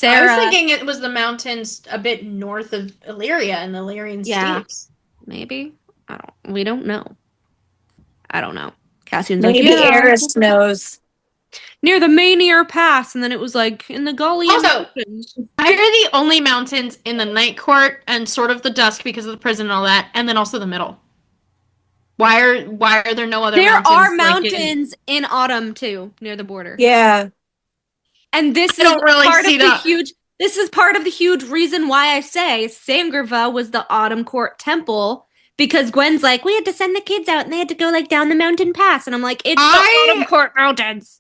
I was thinking it was the mountains a bit north of Illyria and the Illyrian steppes. Maybe. We don't know. I don't know. Cassian's Maybe Eris knows. Near the Maenier Pass, and then it was like in the Gallian mountains. I hear the only mountains in the Night Court and sort of the Dusk because of the prison and all that, and then also the middle. Why are there no other mountains? There are mountains in Autumn too, near the border. Yeah. And this is part of the huge reason why I say Sangerva was the Autumn Court temple, because Gwen's like, we had to send the kids out and they had to go like down the mountain pass, and I'm like, it's the Autumn Court mountains.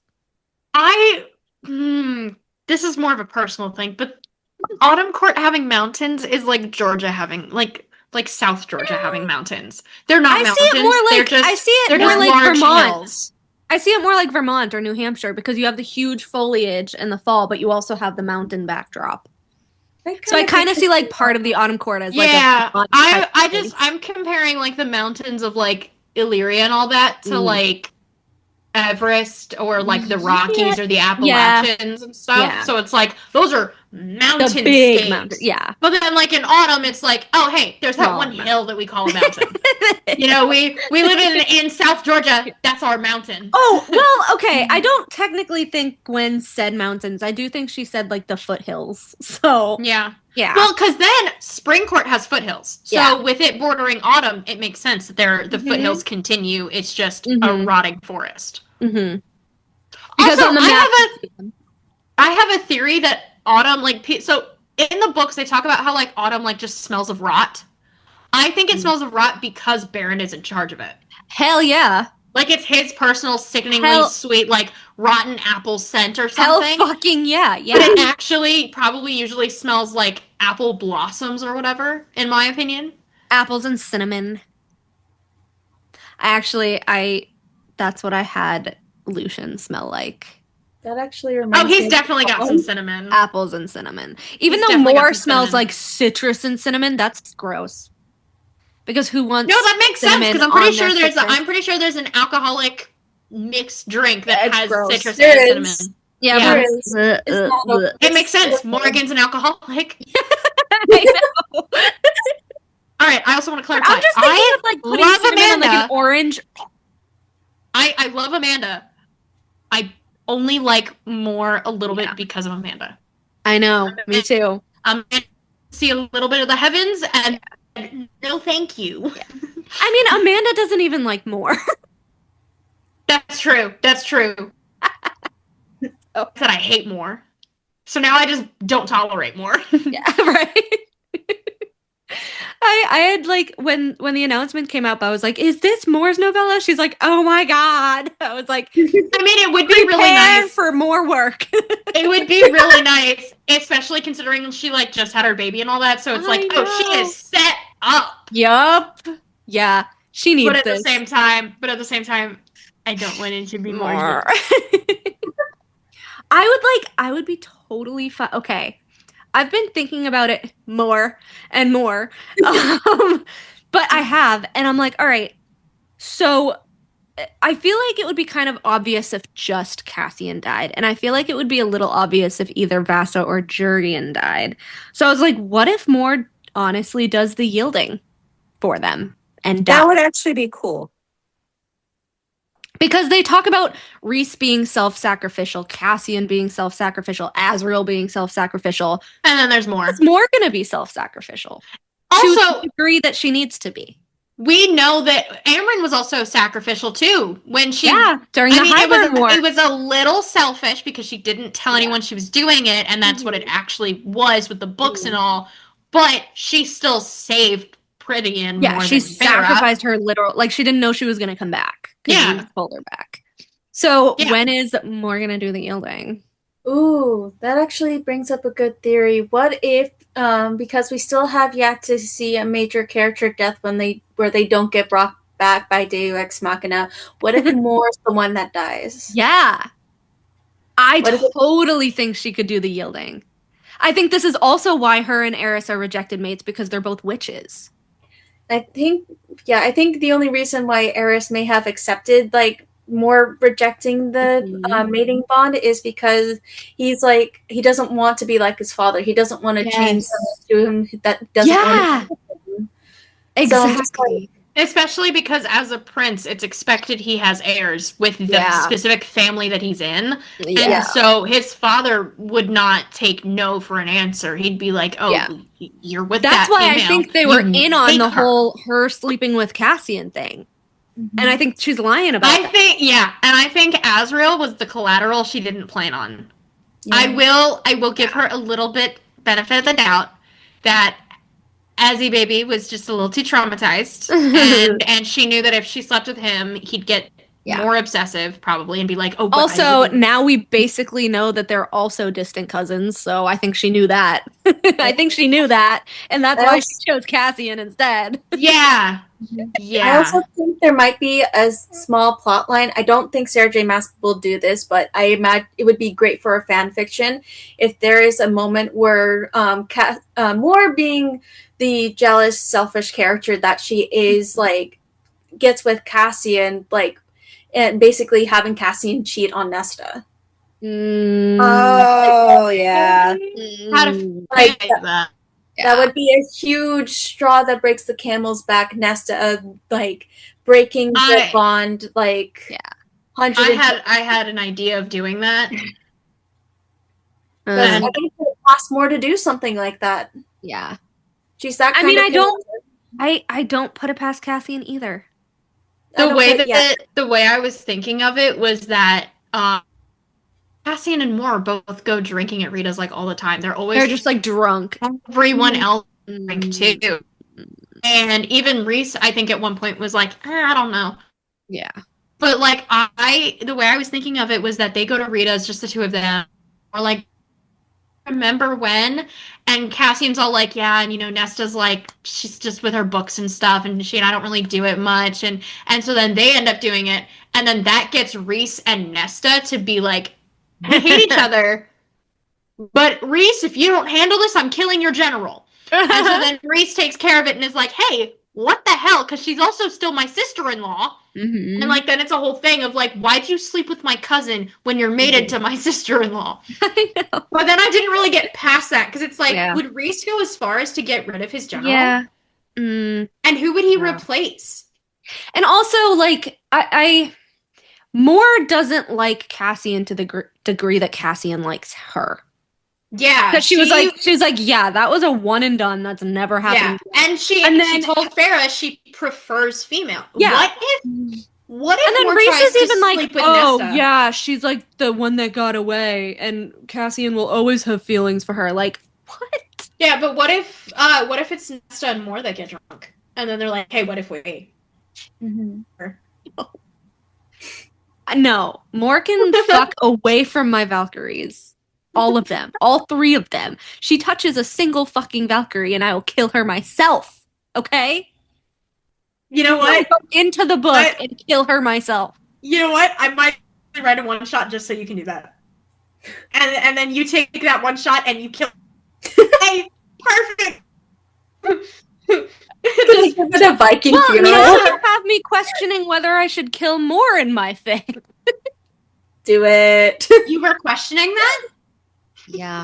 This is more of a personal thing, but Autumn Court having mountains is like Georgia having like South Georgia having mountains. They're not mountains. I see it more like Vermont. Hills. I see it more like Vermont or New Hampshire because you have the huge foliage in the fall, but you also have the mountain backdrop. So I kind of see like part of the Autumn Court as like I'm comparing like the mountains of like Illyria and all that to like Everest or like the Rockies or the Appalachians and stuff. Yeah. So it's like those are mountain the big states. Mountain. Yeah. But then like in autumn it's like, oh hey, there's that one hill that we call a mountain. You know, we live in South Georgia, that's our mountain. Oh, well, okay. I don't technically think Gwen said mountains. I do think she said like the foothills. So yeah. Yeah. Well, because then Springcourt has foothills. So with it bordering autumn, it makes sense that the foothills continue. It's just a rotting forest. Mm-hmm. Because also, on the map, I have a theory that Autumn, like, so in the books they talk about how like Autumn like just smells of rot. I think it smells of rot because Baron is in charge of it. Hell yeah. Like it's his personal sickeningly sweet like rotten apple scent or something. Hell fucking yeah. But it actually probably usually smells like apple blossoms or whatever, in my opinion. Apples and cinnamon. That's what I had Lucian smell like. That actually reminds me. Oh, he's definitely got some cinnamon. Apples and cinnamon. Even though more smells like citrus and cinnamon, that's gross. Because who wants? No, that makes sense because I'm pretty sure there's an alcoholic mixed drink that has citrus and cinnamon. Yeah, there is. It makes sense. Morgan's an alcoholic. I know. All right. I also want to clarify. I'm just thinking of like putting cinnamon on like an orange. I love Amanda. I only like more a little bit because of Amanda. I know. Me too. I'm gonna see a little bit of the heavens and. No, thank you. Yeah. I mean, Amanda doesn't even like more. That's true. I said I hate more. So now I just don't tolerate more. Yeah, right. I had like when the announcement came out, I was like, "Is this Moore's novella?" She's like, "Oh my god!" I was like, "I mean, it would be really nice for more work. It would be really nice, especially considering she like just had her baby and all that. So it's like, oh, she is set up. Yup. Yeah, she needs. But at the same time, I don't want it to be more. I would be totally fine. Okay. I've been thinking about it more and more. But I have, and I'm like, all right. So I feel like it would be kind of obvious if just Cassian died. And I feel like it would be a little obvious if either Vasa or Jurgen died. So I was like, what if Moore honestly does the yielding for them and dies? That would actually be cool. Because they talk about Rhys being self-sacrificial, Cassian being self-sacrificial, Azriel being self-sacrificial. And then there's more. It's more going to be self-sacrificial. Also, to the degree that she needs to be. We know that Amryn was also sacrificial too. When she during the Hybern War. It was a little selfish because she didn't tell anyone she was doing it, and that's what it actually was with the books and all. But she still saved Prydian more she than sacrificed her literal, like she didn't know she was going to come back. Yeah, he pulled her back. So when is Moore going to do the yielding? Ooh, that actually brings up a good theory. What if, because we still have yet to see a major character death where they don't get brought back by Deus Ex Machina, what if Moore's the one that dies? Yeah. I totally think she could do the yielding. I think this is also why her and Eris are rejected mates, because they're both witches. I think the only reason why Eris may have accepted like Moore rejecting the mating bond is because he's like, he doesn't want to be like his father. He doesn't want to change to him that doesn't want to. Exactly. Especially because as a prince, it's expected he has heirs with the specific family that he's in. Yeah. And so his father would not take no for an answer. He'd be like, oh, you're with That's that why female. I think they were in on the whole her sleeping with Cassian thing. Mm-hmm. And I think she's lying about that. And I think Azriel was the collateral she didn't plan on. Yeah. I will give her a little bit benefit of the doubt that Azzy baby was just a little too traumatized, and she knew that if she slept with him, he'd get more obsessive probably and be like, oh. Also, now we basically know that they're also distant cousins, so I think she knew that. I think she knew that, and that's why she chose Cassian instead. Yeah. I also think there might be a small plot line. I don't think Sarah J. Maas will do this, but I imagine it would be great for a fan fiction if there is a moment where Moore, being the jealous, selfish character that she is, like, gets with Cassian, like, and basically having Cassian cheat on Nesta. Oh, yeah. How to like that? That would be a huge straw that breaks the camel's back. Nesta, like, breaking the bond, like, I had an idea of doing that. I think it costs more to do something like that. Yeah. She's that kind of I don't put it past Cassian either. The way I was thinking of it was that Cassian and Moore both go drinking at Rita's like all the time. They're just like drunk. Everyone else drink too. And even Reese, I think at one point was like, I don't know. Yeah. But like the way I was thinking of it was that they go to Rita's, just the two of them, or like, remember when? And Cassian's all like, yeah, and Nesta's like, she's just with her books and stuff, and she and I don't really do it much, and so then they end up doing it, and then that gets Reese and Nesta to be like, we hate each other, but Reese, if you don't handle this, I'm killing your general. And so then Reese takes care of it and is like, hey, what the hell? Because she's also still my sister-in-law. Mm-hmm. And like then it's a whole thing of like, why'd you sleep with my cousin when you're mated to my sister-in-law? I know. But then I didn't really get past that because it's like, would Reese go as far as to get rid of his general? Yeah. And who would he replace? And also, like, I Moore doesn't like Cassian to the degree that Cassian likes her. Yeah, because she was like, yeah, that was a one and done. That's never happened. Yeah, and she told Farrah she prefers female. Yeah. What if? And then Moore Reese tries is even to like, sleep with oh Nesta? yeah, she's like the one that got away, and Cassian will always have feelings for her. Like, what? Yeah, but what if it's Nesta and Moore that get drunk, and then they're like, hey, what if we? No, Moore can fuck away from my Valkyries. All of them. All three of them. She touches a single fucking Valkyrie and I will kill her myself. Okay? You know what? I'll go into the book and kill her myself. You know what? I might write a one shot just so you can do that. And then you take that one shot and you kill. Hey, perfect. Just give it a Viking funeral. You also have me questioning whether I should kill Moore in my thing. Do it. You were questioning that? Yeah.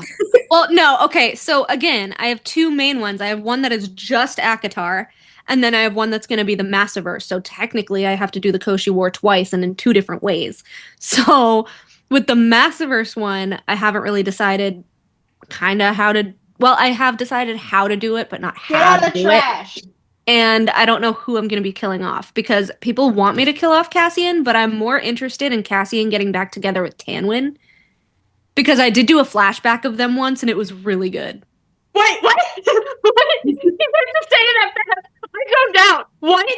Well, no. Okay. So again, I have two main ones. I have one that is just ACOTAR, and then I have one that's going to be the Massiverse. So technically, I have to do the Koshi War twice and in two different ways. So with the Massiverse one, I haven't really decided kind of how to. Well, I have decided how to do it, but not how to do it. And I don't know who I'm going to be killing off because people want me to kill off Cassian, but I'm more interested in Cassian getting back together with Tanwyn. Because I did do a flashback of them once, and it was really good. Wait, what? What? You have to say that fast. I zoned out. What?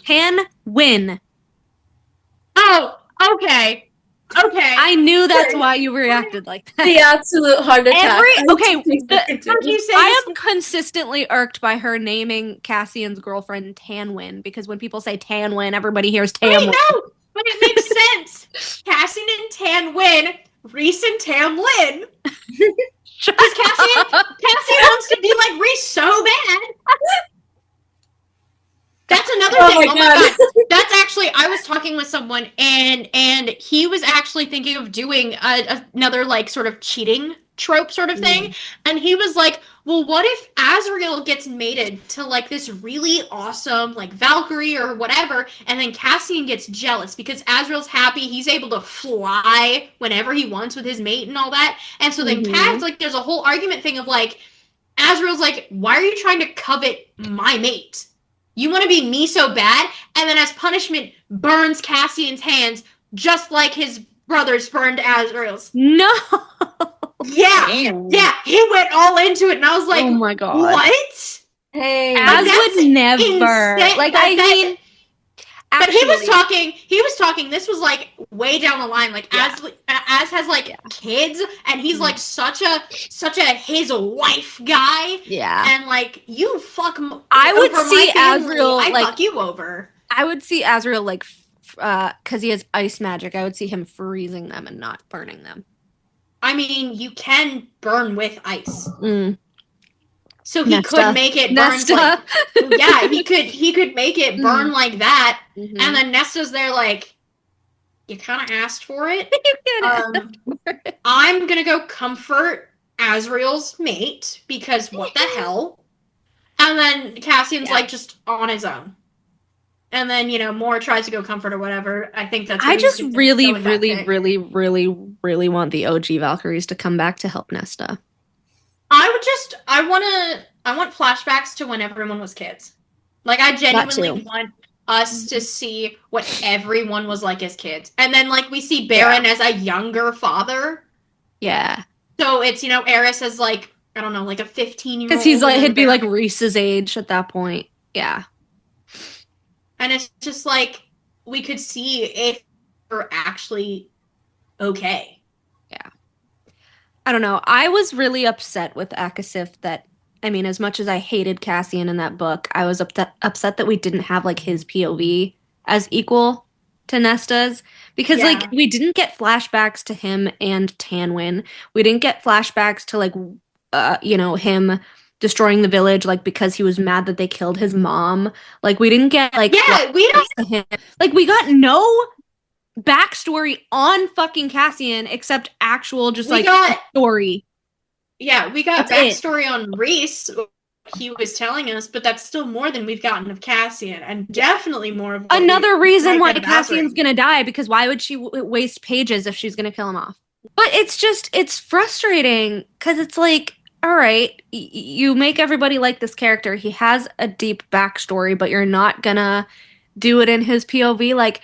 Tanwyn. Oh, okay. Okay. I knew that's why you reacted like that. The absolute heart attack. I am consistently irked by her naming Cassian's girlfriend Tanwyn, because when people say Tanwyn, everybody hears Tanwyn. I know, but it makes sense. Cassian and Tanwyn. Reese and Tamlin. Because Cassian wants to be like Reese so bad. That's another thing. Oh my god. That's actually, I was talking with someone and he was actually thinking of doing another like sort of cheating trope sort of thing. And he was like, well, what if Azriel gets mated to like this really awesome like Valkyrie or whatever, and then Cassian gets jealous because Azriel's happy, he's able to fly whenever he wants with his mate and all that. And so then Cass, like there's a whole argument thing of like, Azriel's like, why are you trying to covet my mate? You want to be me so bad? And then as punishment, burns Cassian's hands just like his brothers burned Azriel's. No! Yeah, yeah, he went all into it, and I was like, "Oh my god, what?" Hey, Az would never. Insane. Like, I mean, but he was talking. This was like way down the line. Like Az has like kids, and he's like such a his wife guy. Yeah, and like you fuck. I would see Azriel I like fuck you over. I would see Azriel like, because he has ice magic. I would see him freezing them and not burning them. I mean, you can burn with ice. So he Nesta. could make it burn like, yeah, he could make it burn like that. And then Nesta's there like, you kind of asked for it. I'm going to go comfort Azriel's mate because what the hell? And then Cassian's like just on his own. And then, Moore tries to go comfort or whatever. I think that's. I just really want the OG Valkyries to come back to help Nesta. I want flashbacks to when everyone was kids. Like, I genuinely want us to see what everyone was like as kids. And then, like, we see Baron as a younger father. Yeah. So it's, you know, Eris as, like, I don't know, like a 15-year-old. Because he's like, he'd be like Reese's age at that point. Yeah. And it's just like, we could see if we're actually okay. Yeah. I don't know. I was really upset with Akasif that, I mean, as much as I hated Cassian in that book, I was upset that we didn't have, like, his POV as equal to Nesta's. Because, like, we didn't get flashbacks to him and Tanwyn. We didn't get flashbacks to, like, you know, him destroying the village, like, because he was mad that they killed his mom. Like, we didn't get, like, we don't. To him. Like, we got no backstory on fucking Cassian except actual just story. Yeah, we got backstory on Reese. He was telling us, but that's still more than we've gotten of Cassian, and definitely more of another reason why Cassian's gonna die, because why would she waste pages if she's gonna kill him off? But it's frustrating because it's like, all right, you make everybody like this character. He has a deep backstory, but you're not gonna do it in his POV. Like,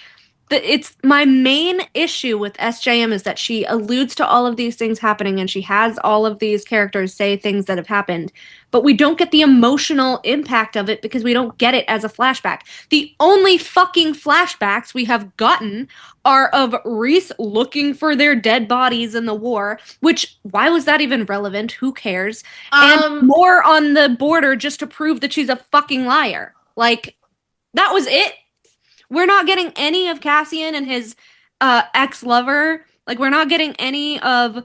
it's my main issue with SJM is that she alludes to all of these things happening and she has all of these characters say things that have happened, but we don't get the emotional impact of it because we don't get it as a flashback. The only fucking flashbacks we have gotten are of Reese looking for their dead bodies in the war, which, why was that even relevant? Who cares? And more on the border just to prove that she's a fucking liar. Like, that was it. We're not getting any of Cassian and his ex-lover. Like, we're not getting any of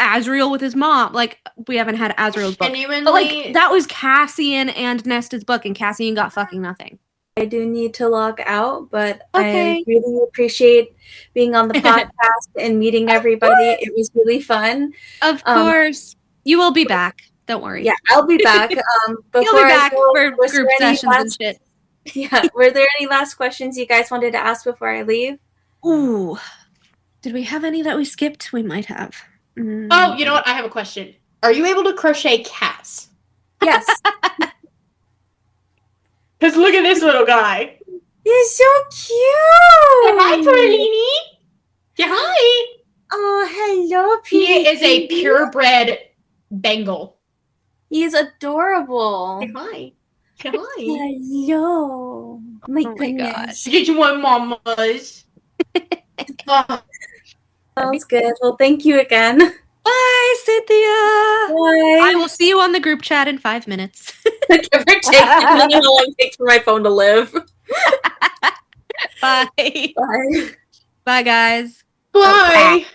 Azriel with his mom. Like, we haven't had Azriel's book. Genuinely, but, like, that was Cassian and Nesta's book, and Cassian got fucking nothing. I do need to log out, but I really appreciate being on the podcast and meeting everybody. It was really fun. Of course. You will be back. Don't worry. Yeah, I'll be back. You'll be back for group sessions and shit. Yeah. Were there any last questions you guys wanted to ask before I leave? Ooh. Did we have any that we skipped? We might have. Oh, you know what? I have a question. Are you able to crochet cats? Yes. Because look at this little guy. He's so cute. Hi, Torlini. Yeah, hi. Oh, hello, Petey. He is a purebred Bengal. He's adorable. Say hi. Say hi. Hello. My goodness. Get you one mamas. Sounds good. Well, thank you again. Bye, Cynthia. Bye. I will see you on the group chat in 5 minutes. Give or take. How long it takes for my phone to live. Bye. Bye. Bye, guys. Bye.